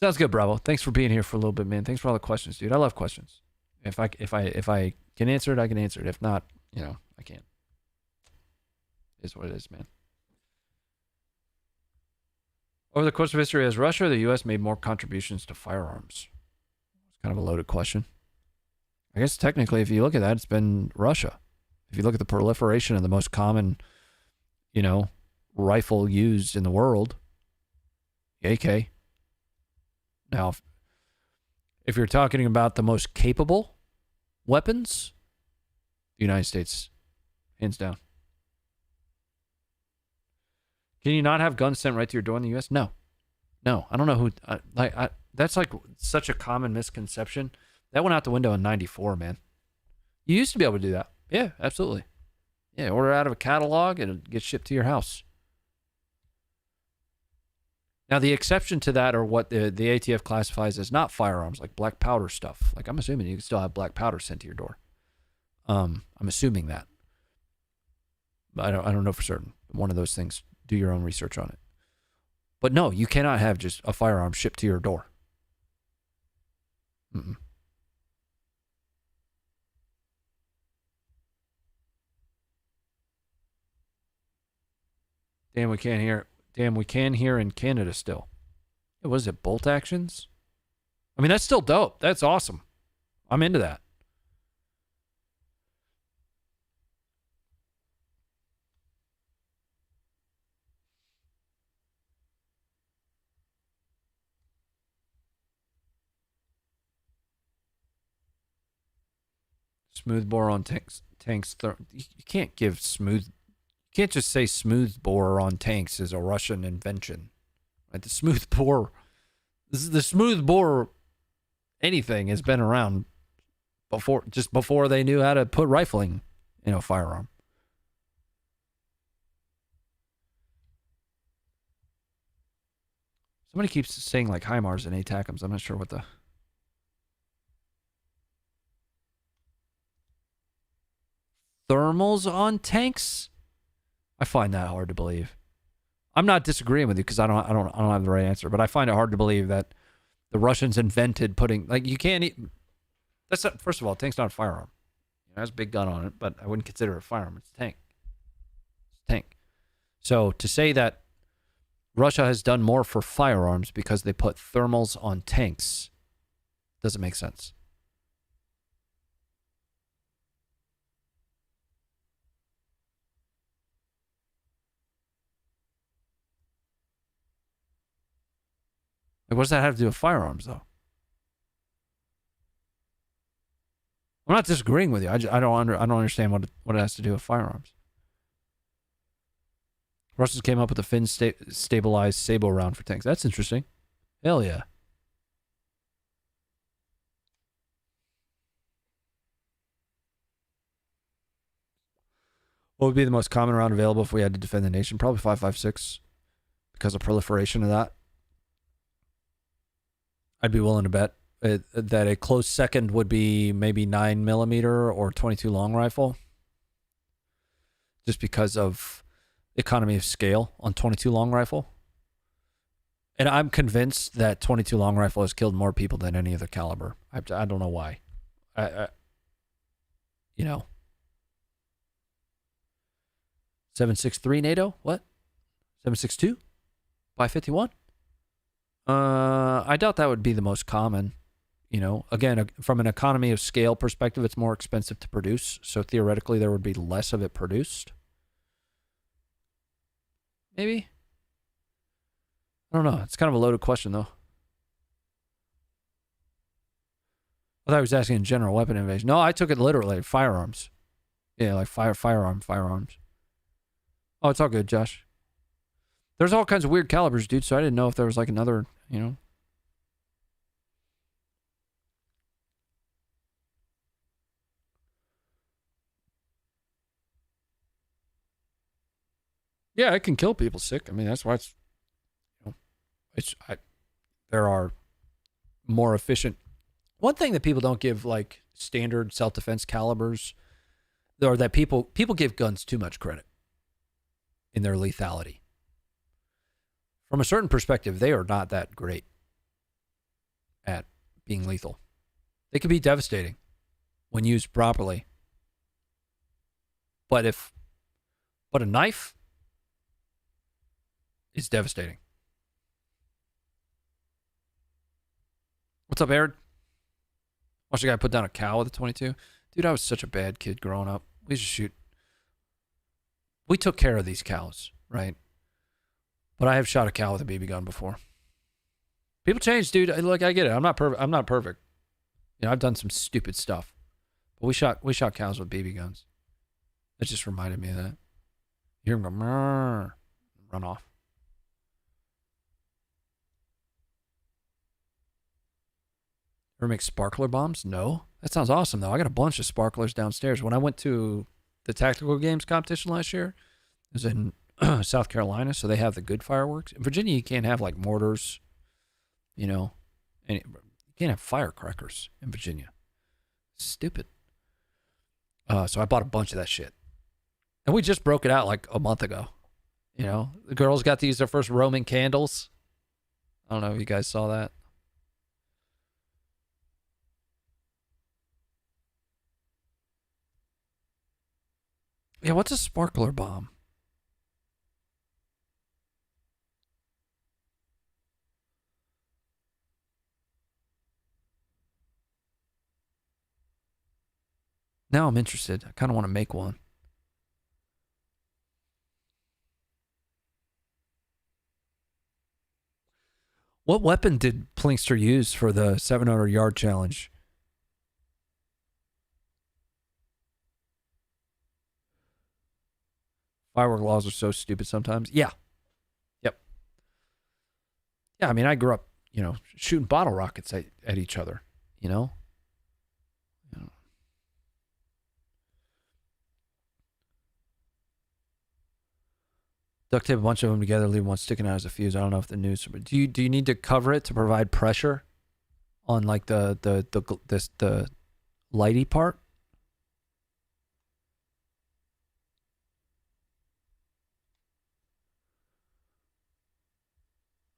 Sounds good, Bravo. Thanks for being here for a little bit, man. Thanks for all the questions, dude. I love questions. If I can answer it, I can answer it. If not, you know, I can't. It's what it is, man. Over the course of history, has Russia or the U.S. made more contributions to firearms? It's kind of a loaded question. I guess technically, if you look at that, it's been Russia. If you look at the proliferation of the most common, you know, rifle used in the world, AK. Now, if you're talking about the most capable weapons, the United States, hands down. Can you not have guns sent right to your door in the U.S.? No. I don't know who. That's like such a common misconception. That went out the window in '94, man. You used to be able to do that. Yeah, absolutely. Yeah, order out of a catalog and it gets shipped to your house. Now, the exception to that are what the ATF classifies as not firearms, like black powder stuff. Like, I'm assuming you can still have black powder sent to your door. I'm assuming that. I don't know for certain. One of those things. Do your own research on it. But no, you cannot have just a firearm shipped to your door. Mm-mm. Damn, we can't hear. Damn, we can hear in Canada still. What is it? Bolt actions? I mean, that's still dope. That's awesome. I'm into that. Smooth bore on tanks. You can't give smooth. You can't just say smooth bore on tanks is a Russian invention. Right? The smooth bore. The smooth bore. Anything has been around before. Just before they knew how to put rifling in a firearm. Somebody keeps saying like HIMARS and ATACMs. I'm not sure what the. Thermals on tanks? I find that hard to believe. I'm not disagreeing with you because I don't have the right answer, but I find it hard to believe that the Russians invented putting like you can't eat. That's not, first of all, tank's not a firearm. It has a big gun on it, but I wouldn't consider it a firearm. It's a tank. It's a tank. So to say that Russia has done more for firearms because they put thermals on tanks doesn't make sense. Like, what does that have to do with firearms, though? I'm not disagreeing with you. I don't understand what it has to do with firearms. Russians came up with a fin-stabilized Sabo round for tanks. That's interesting. Hell yeah. What would be the most common round available if we had to defend the nation? Probably 5.56 because of proliferation of that. I'd be willing to bet that a close second would be maybe 9mm or 22 long rifle. Just because of economy of scale on 22 long rifle. And I'm convinced that 22 long rifle has killed more people than any other caliber. I don't know why. You know. 7.63 NATO? What? 7.62? 5.51? I doubt that would be the most common. You know, again, from an economy of scale perspective, it's more expensive to produce. So theoretically, there would be less of it produced. Maybe. I don't know. It's kind of a loaded question, though. I thought I was asking in general weapon invasion. No, I took it literally. Firearms. Yeah, like firearms. Oh, it's all good, Josh. There's all kinds of weird calibers, dude, so I didn't know if there was like another, you know. Yeah, it can kill people sick. I mean, that's why it's, you know, there are more efficient. One thing that people don't give like standard self-defense calibers, or that people give guns too much credit in their lethality. From a certain perspective, they are not that great at being lethal. They can be devastating when used properly. But a knife is devastating. What's up, Aaron? Watch a guy put down a cow with a 22. Dude, I was such a bad kid growing up. We just shoot. We took care of these cows, right? But I have shot a cow with a BB gun before. People change, dude. Look, I get it. I'm not perfect. You know, I've done some stupid stuff. But we shot cows with BB guns. That just reminded me of that. You hear them go, "Mrrr," run off. Ever make sparkler bombs? No. That sounds awesome, though. I got a bunch of sparklers downstairs. When I went to the tactical games competition last year, it was in South Carolina, so they have the good fireworks. In Virginia, you can't have like mortars, you know, and you can't have firecrackers in Virginia. Stupid. So I bought a bunch of that shit. And we just broke it out like a month ago. You know, the girls got to use their first Roman candles. I don't know if you guys saw that. Yeah, what's a sparkler bomb? Now I'm interested. I kind of want to make one. What weapon did Plinkster use for the 700-yard challenge? Firework laws are so stupid sometimes. Yeah. Yep. Yeah, I mean, I grew up, you know, shooting bottle rockets at each other, you know? Duct tape a bunch of them together, leave one sticking out as a fuse. I don't know if the news, but do you need to cover it to provide pressure on like the lighty part?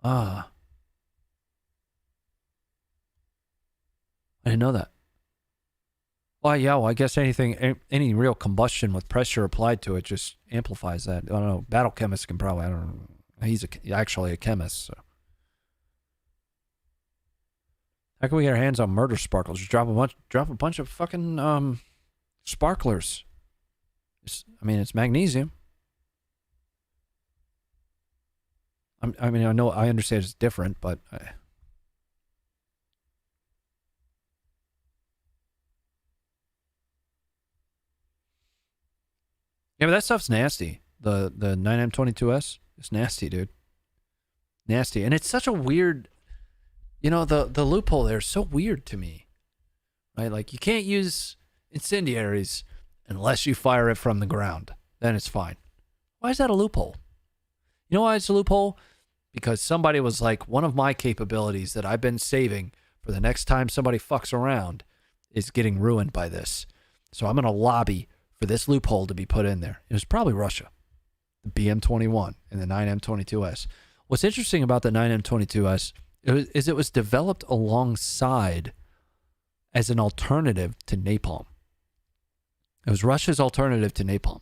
Ah. I didn't know that. Well, yeah, well, I guess any real combustion with pressure applied to it just amplifies that. I don't know. Battle chemists can probably, I don't know. He's actually a chemist, so. How can we get our hands on murder sparklers? Just drop a bunch of fucking sparklers. It's magnesium. I understand it's different, but yeah, but that stuff's nasty. The 9M22S, it's nasty, dude. Nasty. And it's such a weird, you know, the loophole there is so weird to me. Right? Like, you can't use incendiaries unless you fire it from the ground. Then it's fine. Why is that a loophole? You know why it's a loophole? Because somebody was like, one of my capabilities that I've been saving for the next time somebody fucks around is getting ruined by this. So I'm going to lobby for this loophole to be put in there. It was probably Russia, the BM21 and the 9M22S. What's interesting about the 9M22S is it was developed alongside as an alternative to napalm. It was Russia's alternative to napalm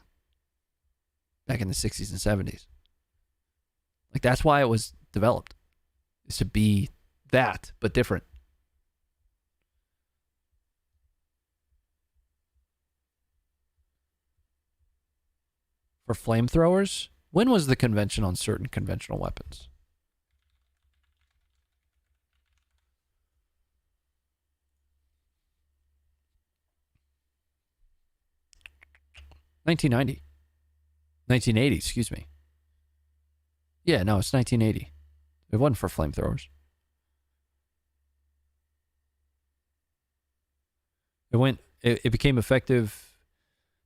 back in the 60s and 70s. Like, that's why it was developed, is to be that, but different. For flamethrowers, when was the convention on certain conventional weapons? $1990. 1980, excuse me. Yeah, no, it's 1980. It wasn't for flamethrowers. It became effective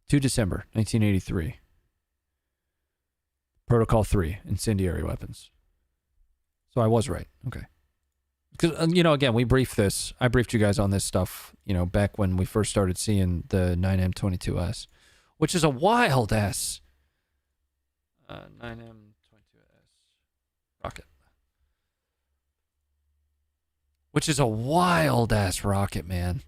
2 December 1983. Protocol 3, incendiary weapons. So I was right. Okay. Because, you know, again, we briefed this. I briefed you guys on this stuff, you know, back when we first started seeing the 9M22S, which is a wild ass 9M22S rocket. Which is a wild ass rocket, man.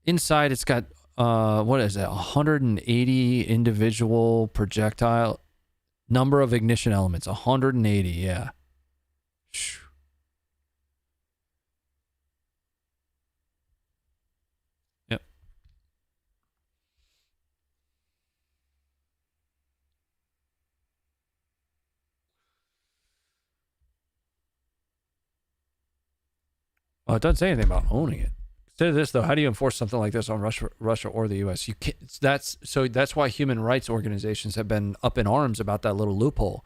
Inside, it's got what is that? 180 individual projectile number of ignition elements. 180, yeah. Yep. Well, it doesn't say anything about owning it. Instead of this, though, how do you enforce something like this on Russia or the U.S.? You can't. That's why human rights organizations have been up in arms about that little loophole.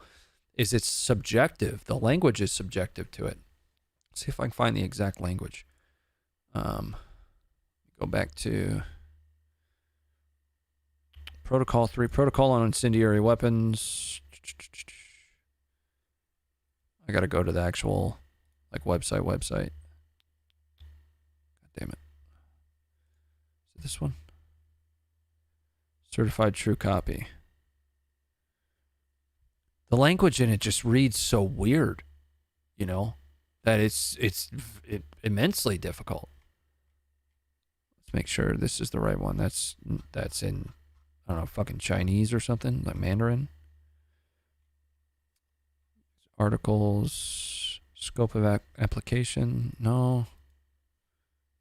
Is it's subjective? The language is subjective to it. Let's see if I can find the exact language. Go back to Protocol 3, protocol on incendiary weapons. I gotta go to the actual like website. God damn it. Is it this one? Certified true copy. The language in it just reads so weird, you know, that it's immensely difficult. Let's make sure this is the right one. That's in, I don't know, fucking Chinese or something, like Mandarin. Articles, scope of application. No,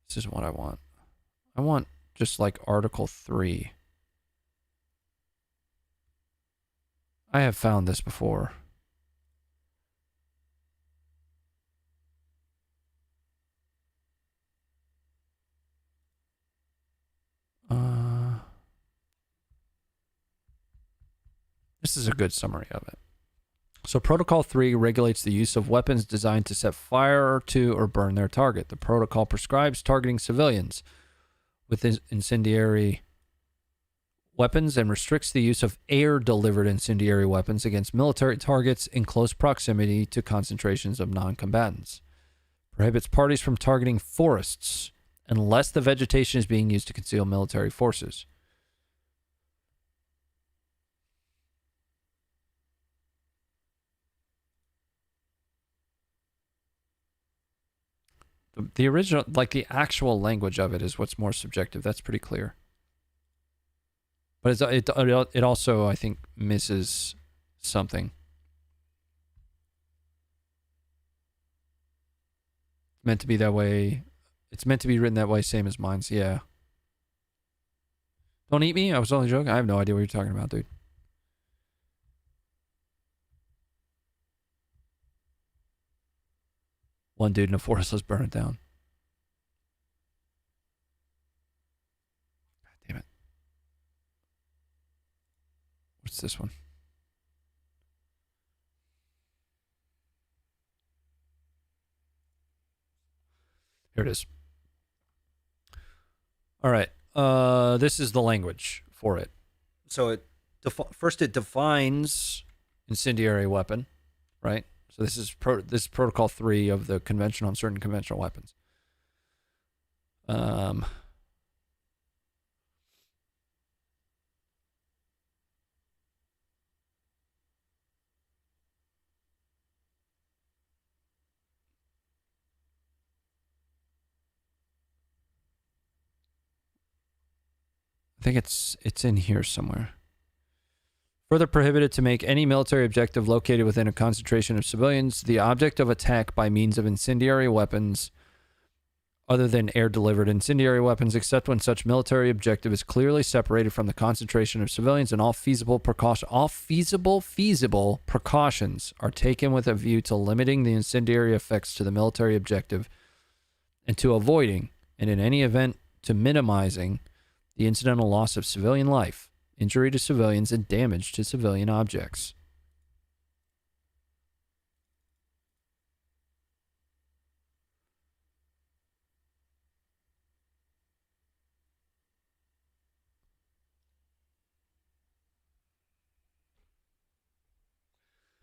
this isn't what I want. I want just like Article 3. I have found this before. This is a good summary of it. So Protocol 3 regulates the use of weapons designed to set fire to or burn their target. The protocol prescribes targeting civilians with incendiary weapons and restricts the use of air-delivered incendiary weapons against military targets in close proximity to concentrations of non-combatants. Prohibits parties from targeting forests unless the vegetation is being used to conceal military forces. The original, like the actual language of it is what's more subjective. That's pretty clear. But it also, I think, misses something. It's meant to be that way. It's meant to be written that way, same as mine's. Yeah. Don't eat me? I was only joking. I have no idea what you're talking about, dude. One dude in a forest, let's burn it down. God damn it. What's this one? Here it is. All right. This is the language for it. So it first it defines incendiary weapon, right? So this is Protocol 3 of the Convention on Certain Conventional Weapons. I think it's in here somewhere. Further prohibited to make any military objective located within a concentration of civilians the object of attack by means of incendiary weapons other than air-delivered incendiary weapons, except when such military objective is clearly separated from the concentration of civilians, and all feasible precautions are taken with a view to limiting the incendiary effects to the military objective and to avoiding, and in any event to minimizing, the incidental loss of civilian life, injury to civilians, and damage to civilian objects.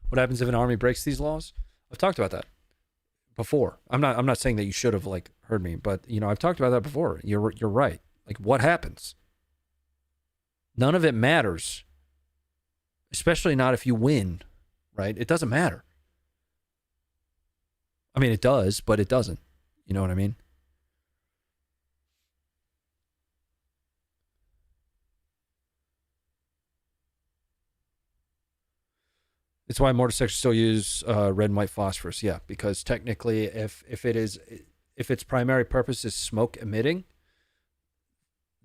What happens if an army breaks these laws? I've talked about that before. I'm not saying that you should have like heard me, but you know, I've talked about that before. You're right. Like, what happens? None of it matters. Especially not if you win, right? It doesn't matter. I mean, it does, but it doesn't. You know what I mean? It's why mortar sections still use red and white phosphorus. Yeah, because technically, if its primary purpose is smoke emitting,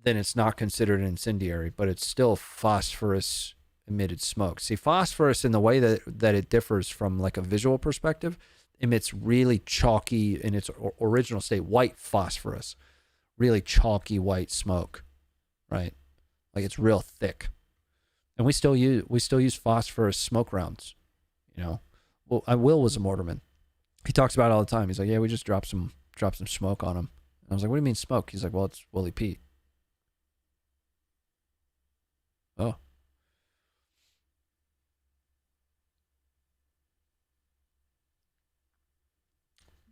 then it's not considered an incendiary, but it's still phosphorus emitted smoke. See, phosphorus, in the way that it differs from like a visual perspective, emits really chalky, in its original state, white phosphorus, really chalky white smoke, right? Like, it's real thick. And we still use phosphorus smoke rounds, you know. Well, Will was a mortarman. He talks about it all the time. He's like, yeah, we just dropped some smoke on him. And I was like, what do you mean smoke? He's like, well, it's Willie Pete. Oh.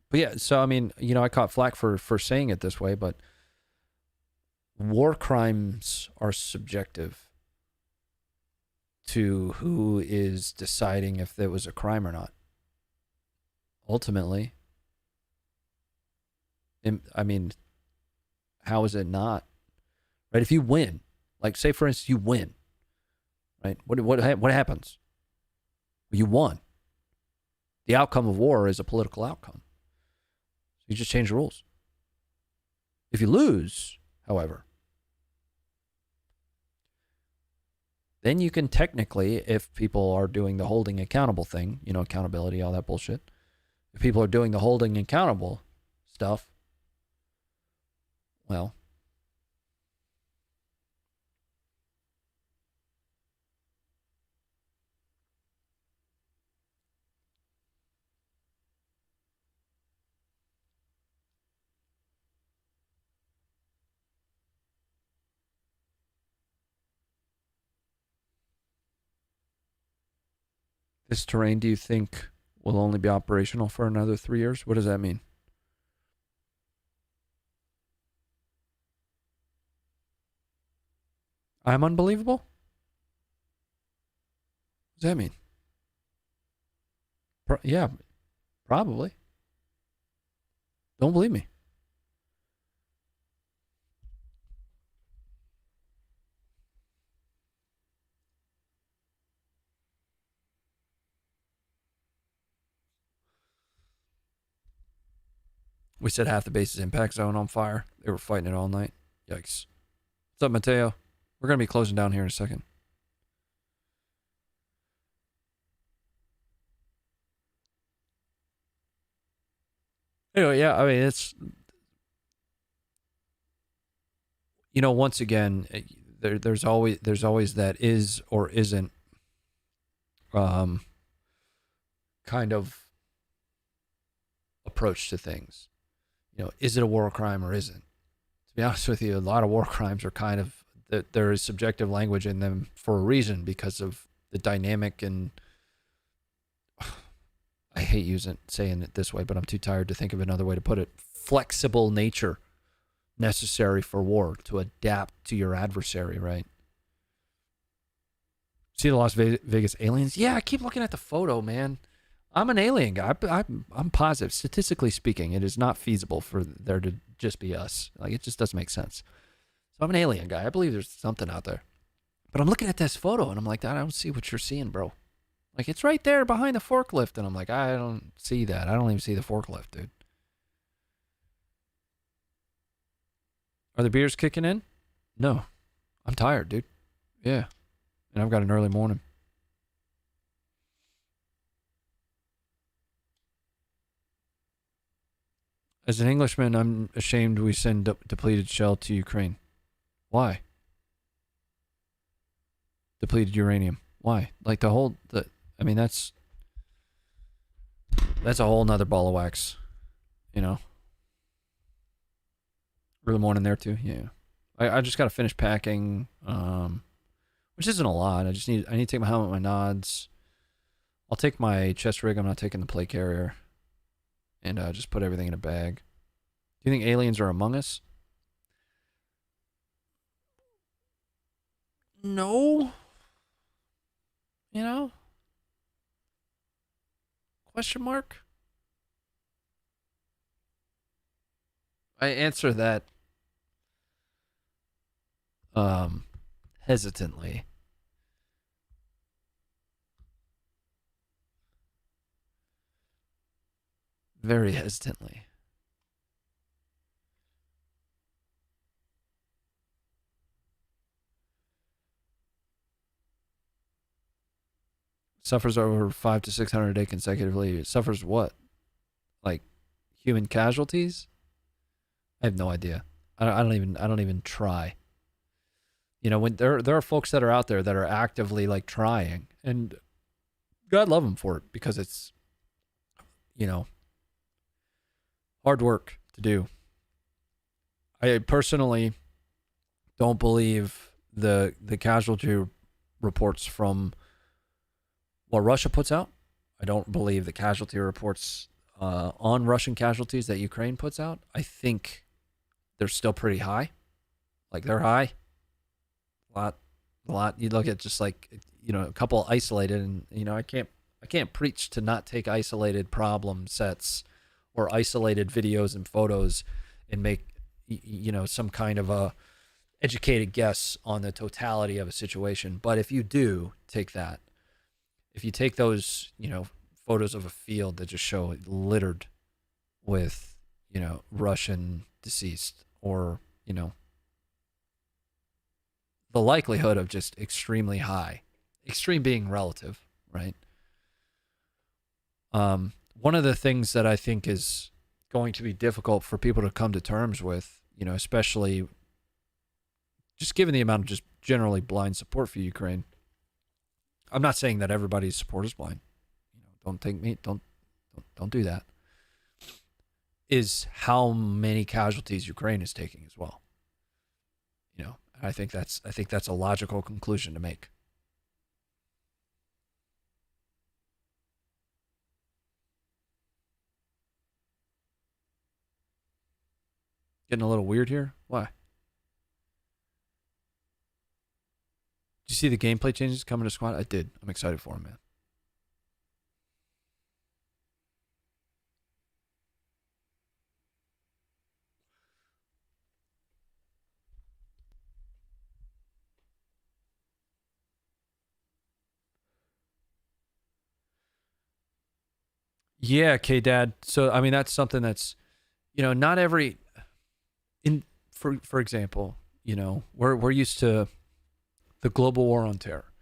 But yeah, so I mean, you know, I caught flack for saying it this way, but war crimes are subjective to who is deciding if there was a crime or not. Ultimately, I mean, how is it not? Right? If you win, like say for instance you win, right? What happens? You won. The outcome of war is a political outcome. You just change the rules. If you lose, however, then you can technically, if people are doing the holding accountable thing, you know, accountability, all that bullshit. If people are doing the holding accountable stuff, well, this terrain, do you think will only be operational for another 3 years? What does that mean? I'm unbelievable? What does that mean? Yeah, probably. Don't believe me. We set half the base's impact zone on fire. They were fighting it all night. Yikes. What's up, Mateo? We're going to be closing down here in a second. Anyway, yeah, I mean, it's, you know, once again, there's always that is or isn't kind of approach to things. You know, is it a war crime or isn't? To be honest with you, a lot of war crimes are kind of, there is subjective language in them for a reason because of the dynamic and I hate saying it this way, but I'm too tired to think of another way to put it. Flexible nature necessary for war to adapt to your adversary, right? See the Las Vegas aliens? Yeah, I keep looking at the photo, man. I'm an alien guy. I'm positive. Statistically speaking, it is not feasible for there to just be us. Like, it just doesn't make sense. So I'm an alien guy. I believe there's something out there. But I'm looking at this photo, and I'm like, I don't see what you're seeing, bro. Like, it's right there behind the forklift. And I'm like, I don't see that. I don't even see the forklift, dude. Are the beers kicking in? No. I'm tired, dude. Yeah. And I've got an early morning. As an Englishman, I'm ashamed we send depleted shell to Ukraine. Why? Depleted uranium. Why? Like I mean, that's a whole nother ball of wax, you know. Early morning there too. Yeah. I just got to finish packing, which isn't a lot. I need to take my helmet, my nods. I'll take my chest rig. I'm not taking the plate carrier, and just put everything in a bag. Do you think aliens are among us? No. You know? Question mark? I answer that hesitantly. Very hesitantly. Suffers over 500 to 600 a day consecutively. It suffers what? Like human casualties? I have no idea. I don't even try. You know, when there are folks that are out there that are actively like trying, and God love them for it because it's, you know, hard work to do. I personally don't believe the casualty reports from what Russia puts out. I don't believe the casualty reports on Russian casualties that Ukraine puts out. I think they're still pretty high. Like, they're high. A lot. You look at just like, you know, a couple isolated, and, you know, I can't preach to not take isolated problem sets or isolated videos and photos and make, you know, some kind of a educated guess on the totality of a situation. But if you do take that, if you take those, you know, photos of a field that just show it littered with, you know, Russian deceased, or, you know, the likelihood of just extremely high, extreme being relative, right? One of the things that I think is going to be difficult for people to come to terms with, you know, especially just given the amount of just generally blind support for Ukraine. I'm not saying that everybody's support is blind. You know, don't take me, don't do that. Is how many casualties Ukraine is taking as well. You know, I think that's a logical conclusion to make. Getting a little weird here? Why? Did you see the gameplay changes coming to Squad? I did. I'm excited for them, man. Yeah, K-Dad. So, I mean, that's something that's, you know, not every... For example, you know, we're used to the global war on terror.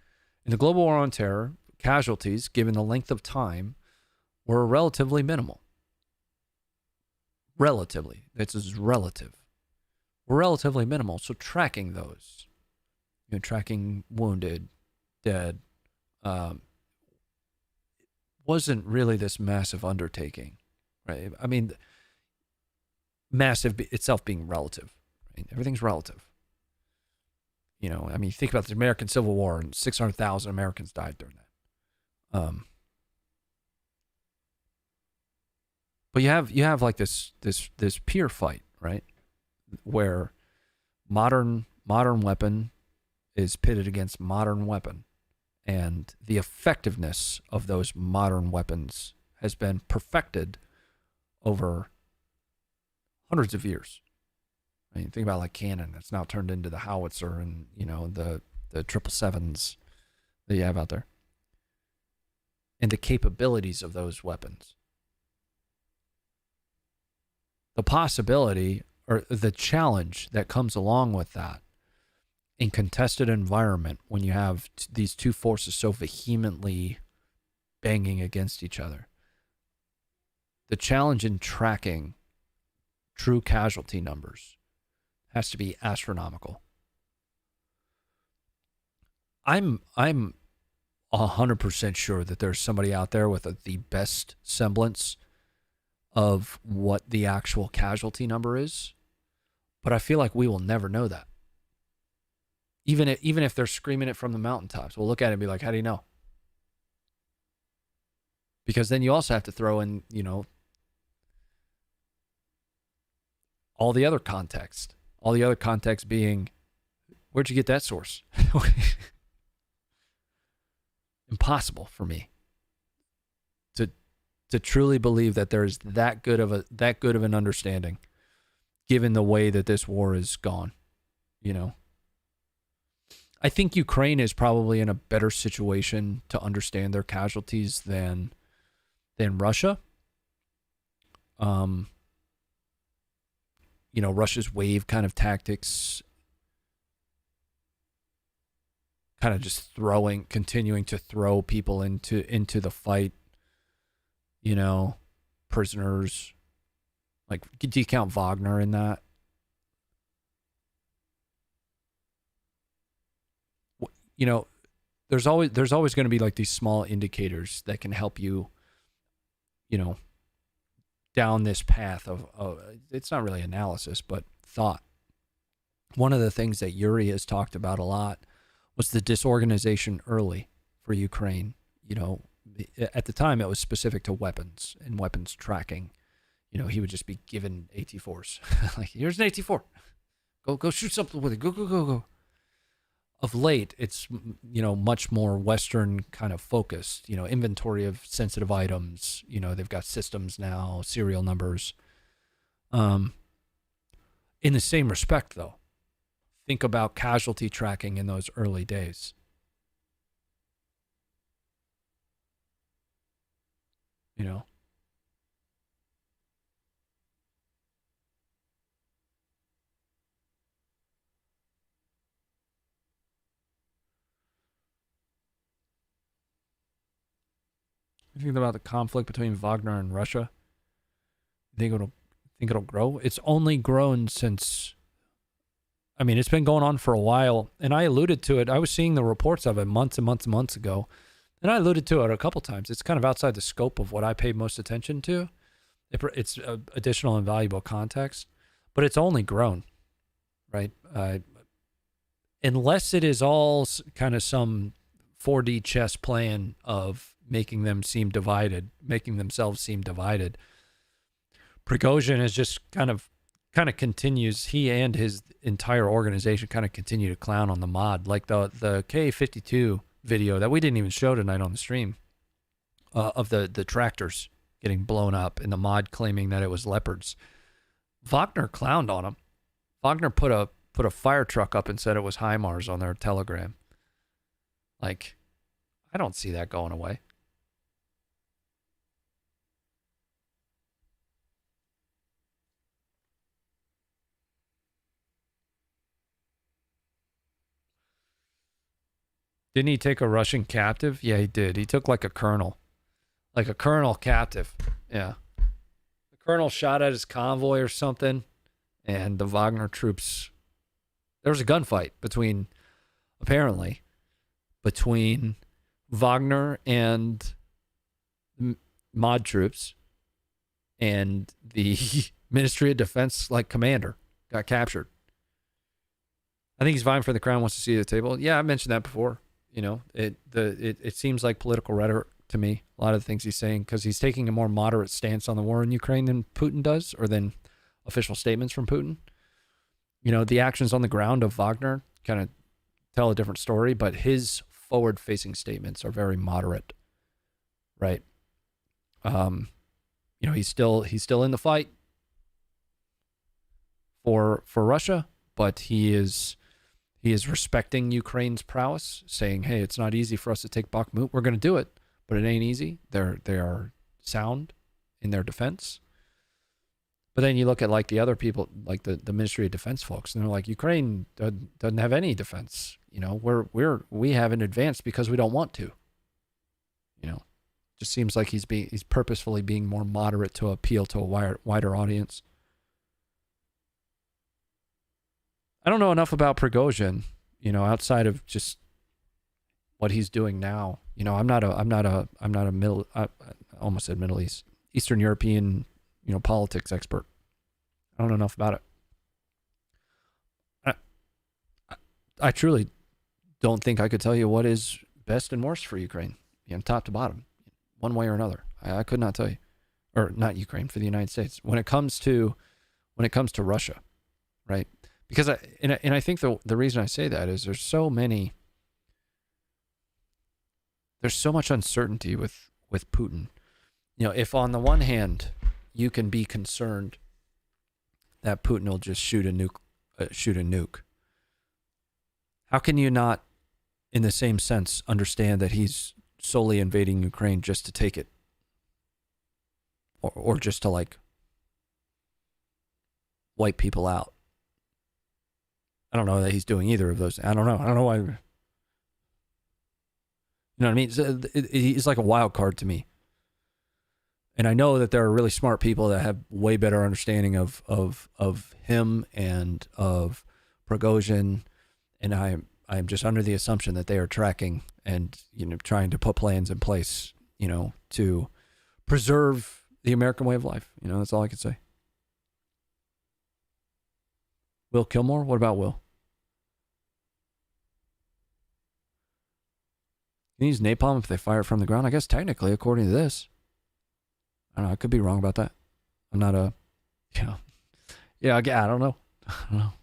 In the global war on terror, casualties, given the length of time, were relatively minimal. Relatively. This is relative. Were relatively minimal. So tracking those, you know, tracking wounded, dead, wasn't really this massive undertaking, right? I mean, massive itself being relative. Right? Everything's relative. You know, I mean, think about the American Civil War, and 600,000 Americans died during that. But you have like this peer fight, right? Where modern weapon is pitted against modern weapon, and the effectiveness of those modern weapons has been perfected over hundreds of years. I mean, think about like cannon that's now turned into the howitzer, and, you know, the 777s that you have out there, and the capabilities of those weapons. The possibility, or the challenge that comes along with that in contested environment, when you have these two forces so vehemently banging against each other, the challenge in tracking true casualty numbers has to be astronomical. I'm 100% sure that there's somebody out there with the best semblance of what the actual casualty number is, but I feel like we will never know that. Even if they're screaming it from the mountaintops, we'll look at it and be like, how do you know? Because then you also have to throw in, you know, all the other context. All the other context being, where'd you get that source? Impossible for me to truly believe that there's that good of an understanding, given the way that this war is gone. You know, I think Ukraine is probably in a better situation to understand their casualties than Russia. You know, Russia's wave kind of tactics, kind of just continuing to throw people into the fight, you know, prisoners. Like, do you count Wagner in that? You know, there's always going to be like these small indicators that can help you, you know, down this path of it's not really analysis, but thought. one of the things that Yuri has talked about a lot was the disorganization early for Ukraine. You know, at the time it was specific to weapons and weapons tracking. You know, he would just be given AT4s. Like, here's an AT4. Go shoot something with it. Go. Of late, it's, you know, much more Western kind of focused, you know, inventory of sensitive items. You know, they've got systems now, serial numbers. In the same respect, though, think about casualty tracking in those early days. You know? You think about the conflict between Wagner and Russia? Think it'll grow? It's only grown since, I mean, it's been going on for a while, and I alluded to it. I was seeing the reports of it months and months and months ago, and I alluded to it a couple times. It's kind of outside the scope of what I paid most attention to. It's additional and valuable context, but it's only grown, right? Unless it is all kind of some 4D chess plan of making themselves seem divided. Prigozhin is just kind of continues. He and his entire organization kind of continue to clown on the mod, like the K-52 video that we didn't even show tonight on the stream of the tractors getting blown up and the mod claiming that it was leopards. Wagner clowned on him. Wagner put a fire truck up and said it was HIMARS on their Telegram. Like, I don't see that going away. Didn't he take a Russian captive? Yeah, he did. He took like a colonel captive. Yeah. The colonel shot at his convoy or something, and the Wagner troops, there was a gunfight between Wagner and mod troops, and the Ministry of Defense commander got captured. I think he's vying for the crown, wants to see the table. Yeah, I mentioned that before. You know, it seems like political rhetoric to me, a lot of the things he's saying, because he's taking a more moderate stance on the war in Ukraine than Putin does, or than official statements from Putin. You know, the actions on the ground of Wagner kind of tell a different story, but his forward-facing statements are very moderate, right? You know, he's still in the fight for Russia, but he is respecting Ukraine's prowess, saying, "Hey, it's not easy for us to take Bakhmut. We're going to do it, but it ain't easy." They are sound in their defense. But then you look at the other people, like the Ministry of Defense folks, and they're like, Ukraine doesn't have any defense. You know, we haven't advanced because we don't want to. You know, just seems like he's purposefully being more moderate to appeal to a wider audience. I don't know enough about Prigozhin, you know, outside of just what he's doing now. You know, I'm not a almost said Middle East, Eastern European, you know, politics expert. I don't know enough about it. I truly don't think I could tell you what is best and worst for Ukraine, you know, top to bottom, one way or another. I could not tell you, or not Ukraine, for the United States. When it comes to Russia, right? Because I think the reason I say that is there's so much uncertainty with Putin. You know, if on the one hand you can be concerned that Putin will just shoot a nuke, how can you not, in the same sense, understand that he's solely invading Ukraine just to take it, or just to wipe people out? I don't know that he's doing either of those. I don't know why. You know what I mean? He's like a wild card to me. And I know that there are really smart people that have way better understanding of him and of Prigozhin, and I'm just under the assumption that they are tracking and, you know, trying to put plans in place, you know, to preserve the American way of life. You know, that's all I can say. Will Kilmore? What about Will? Can you use napalm if they fire it from the ground? I guess technically, according to this. I don't know. I could be wrong about that. I'm not a, you know. Yeah, I don't know. I don't know.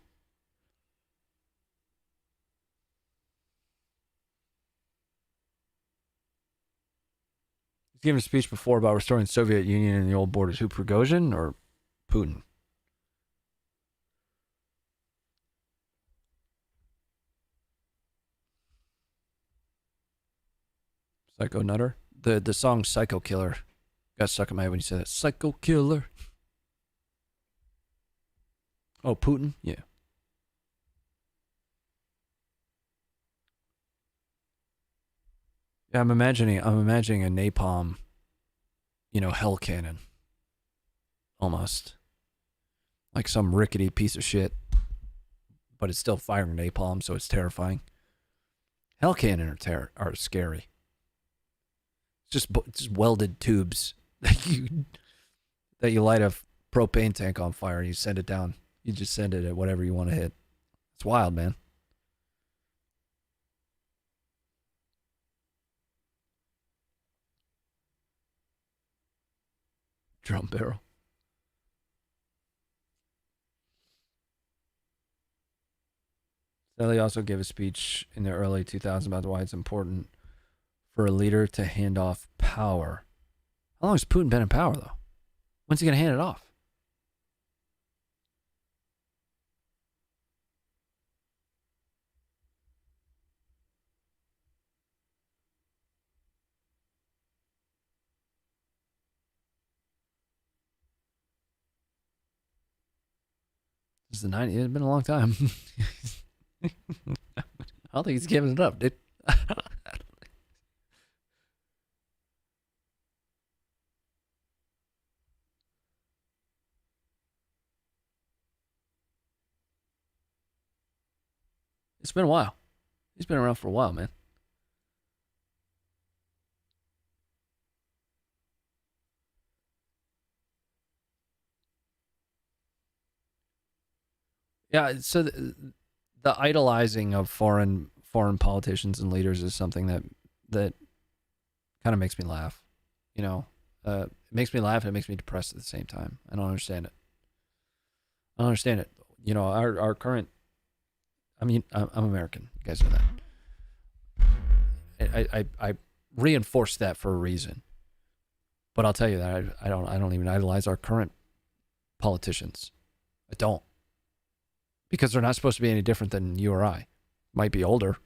He's given a speech before about restoring the Soviet Union and the old borders. Who, Prigozhin or Putin? Psycho Nutter? The song Psycho Killer got stuck in my head when you said that. Psycho Killer. Oh, Putin? Yeah. Yeah, I'm imagining a napalm, you know, hell cannon. Almost. Like some rickety piece of shit. But it's still firing napalm, so it's terrifying. Hell cannon are scary. Just welded tubes that you light a propane tank on fire and you send it down. You just send it at whatever you want to hit. It's wild, man. Drum barrel. Sally also gave a speech in the early 2000s about why it's important for a leader to hand off power. How long has Putin been in power, though? When's he going to hand it off? This is the 90s. It's been a long time. I don't think he's giving it up, dude. It's been a while. He's been around for a while, man. Yeah, so the idolizing of foreign politicians and leaders is something that kind of makes me laugh. You know, it makes me laugh and it makes me depressed at the same time. I don't understand it. I don't understand it. You know, our current. I mean, I'm American. You guys know that. I reinforce that for a reason. But I'll tell you that I don't even idolize our current politicians. I don't. Because they're not supposed to be any different than you or I. Might be older.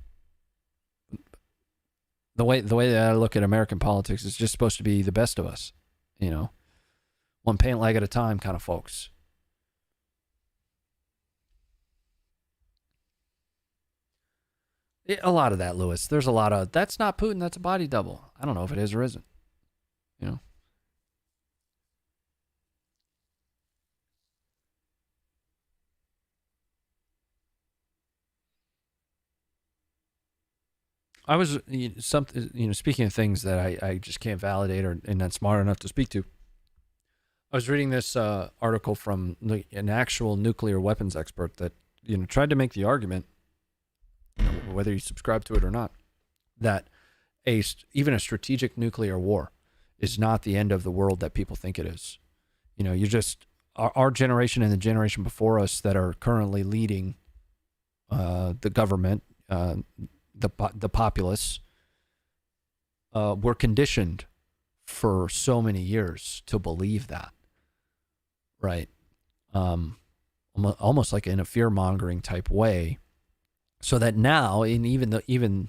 The way that I look at American politics is just supposed to be the best of us. You know, one paint leg at a time kind of folks. A lot of that, Lewis. There's a lot of, that's not Putin, that's a body double. I don't know if it is or isn't. You know? I was speaking of things that I just can't validate or and not smart enough to speak to. I was reading this article from an actual nuclear weapons expert that tried to make the argument, whether you subscribe to it or not, that even a strategic nuclear war is not the end of the world that people think it is. You know, you just our generation and the generation before us that are currently leading the government. The populace were conditioned for so many years to believe that, right? Almost like in a fear-mongering type way, so that now, even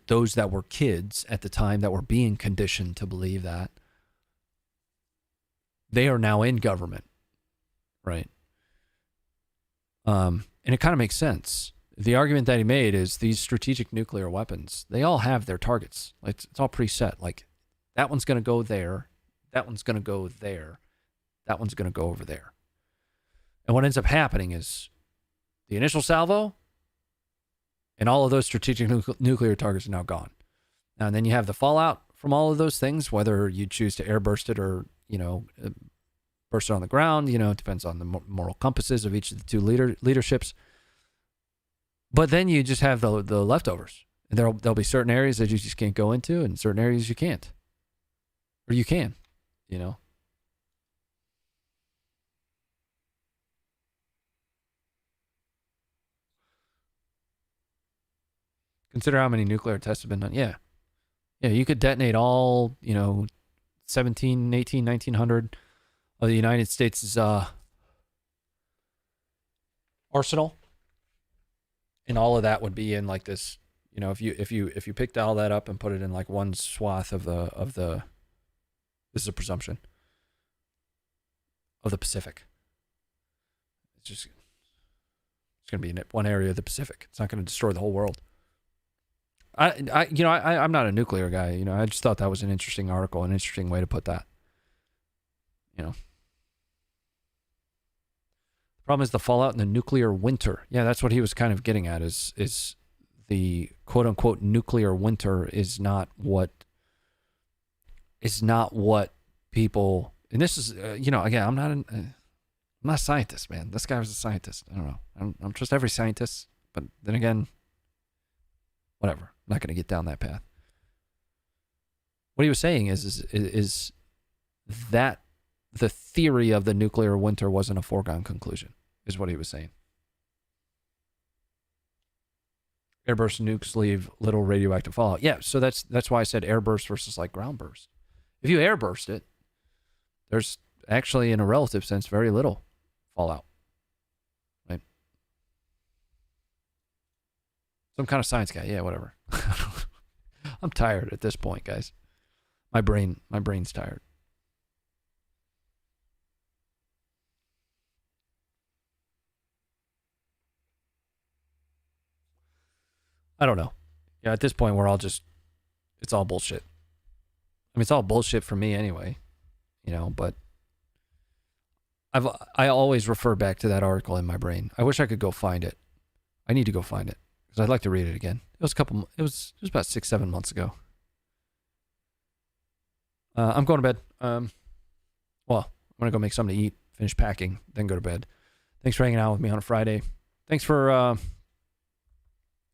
those that were kids at the time that were being conditioned to believe that, they are now in government, right? And it kind of makes sense. The argument that he made is these strategic nuclear weapons, they all have their targets. It's all preset. Like, that one's going to go there. That one's going to go there. That one's going to go over there. And what ends up happening is the initial salvo and all of those strategic nuclear targets are now gone. Now, and then you have the fallout from all of those things, whether you choose to airburst it or, person on the ground. You know, it depends on the moral compasses of each of the two leaderships. But then you just have the leftovers. And there'll be certain areas that you just can't go into, and certain areas you can't, or you can. You know. Consider how many nuclear tests have been done. Yeah. Yeah, you could detonate all, 17, 18, 1900 of the United States' arsenal. And all of that would be in like this, if you picked all that up and put it in like one swath of the this is a presumption, of the Pacific. It's going to be in one area of the Pacific. It's not going to destroy the whole world. I'm not a nuclear guy. I just thought that was an interesting article, an interesting way to put that. The problem is the fallout in the nuclear winter. Yeah, that's what he was kind of getting at. Is the quote unquote nuclear winter is not what people. And this is again, I'm not a scientist, man. This guy was a scientist. I don't know. I don't trust every scientist, but then again, whatever. I'm not going to get down that path. What he was saying is that the theory of the nuclear winter wasn't a foregone conclusion, is what he was saying. Airburst nukes leave little radioactive fallout. Yeah, so that's why I said airburst versus like ground burst. If you airburst it, there's actually, in a relative sense, very little fallout. Right? Some kind of science guy. Yeah, whatever. I'm tired at this point, guys. My brain's tired. I don't know. Yeah, at this point, it's all bullshit. I mean, it's all bullshit for me anyway, but I always refer back to that article in my brain. I wish I could go find it. I need to go find it because I'd like to read it again. It was about 6-7 months ago. I'm going to bed. I'm going to go make something to eat, finish packing, then go to bed. Thanks for hanging out with me on a Friday. Thanks for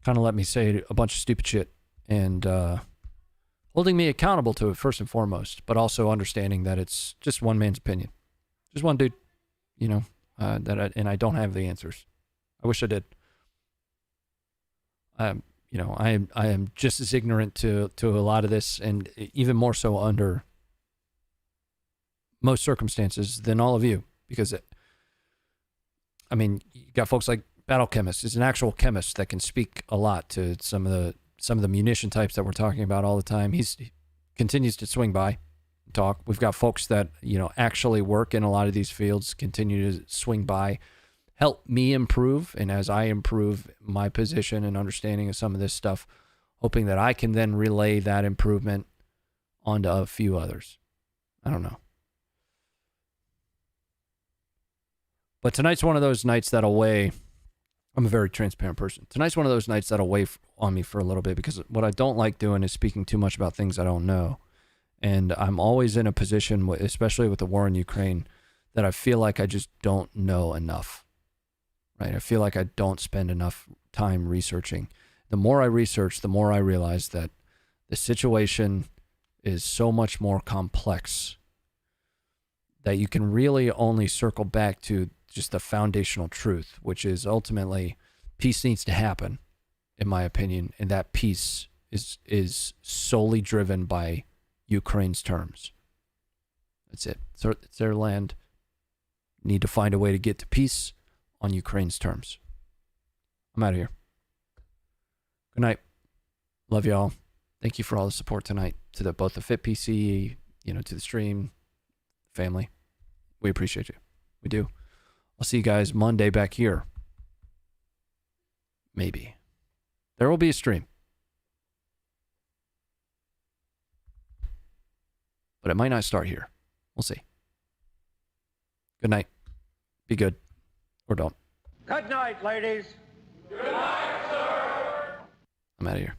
kind of let me say a bunch of stupid shit and holding me accountable to it first and foremost, but also understanding that it's just one man's opinion. Just one dude, and I don't have the answers. I wish I did. I am just as ignorant to a lot of this, and even more so under most circumstances than all of you, because you got folks like Battle Chemist is an actual chemist that can speak a lot to some of the munition types that we're talking about all the time. He continues to swing by, talk. We've got folks that actually work in a lot of these fields, continue to swing by, help me improve, and as I improve my position and understanding of some of this stuff, hoping that I can then relay that improvement onto a few others. I don't know. But tonight's one of those nights that'll weigh. I'm a very transparent person. Tonight's one of those nights that'll weigh on me for a little bit, because what I don't like doing is speaking too much about things I don't know. And I'm always in a position, especially with the war in Ukraine, that I feel like I just don't know enough. Right? I feel like I don't spend enough time researching. The more I research, the more I realize that the situation is so much more complex that you can really only circle back to just the foundational truth, which is ultimately peace needs to happen, in my opinion, and that peace is solely driven by Ukraine's terms. That's it. So it's their land. Need to find a way to get to peace on Ukraine's terms. I'm out of here. Good night. Love y'all. Thank you for all the support tonight to both the Fit PC, to the stream, family. We appreciate you. We do. I'll see you guys Monday back here. Maybe. There will be a stream. But it might not start here. We'll see. Good night. Be good. Or don't. Good night, ladies. Good night, sir. I'm out of here.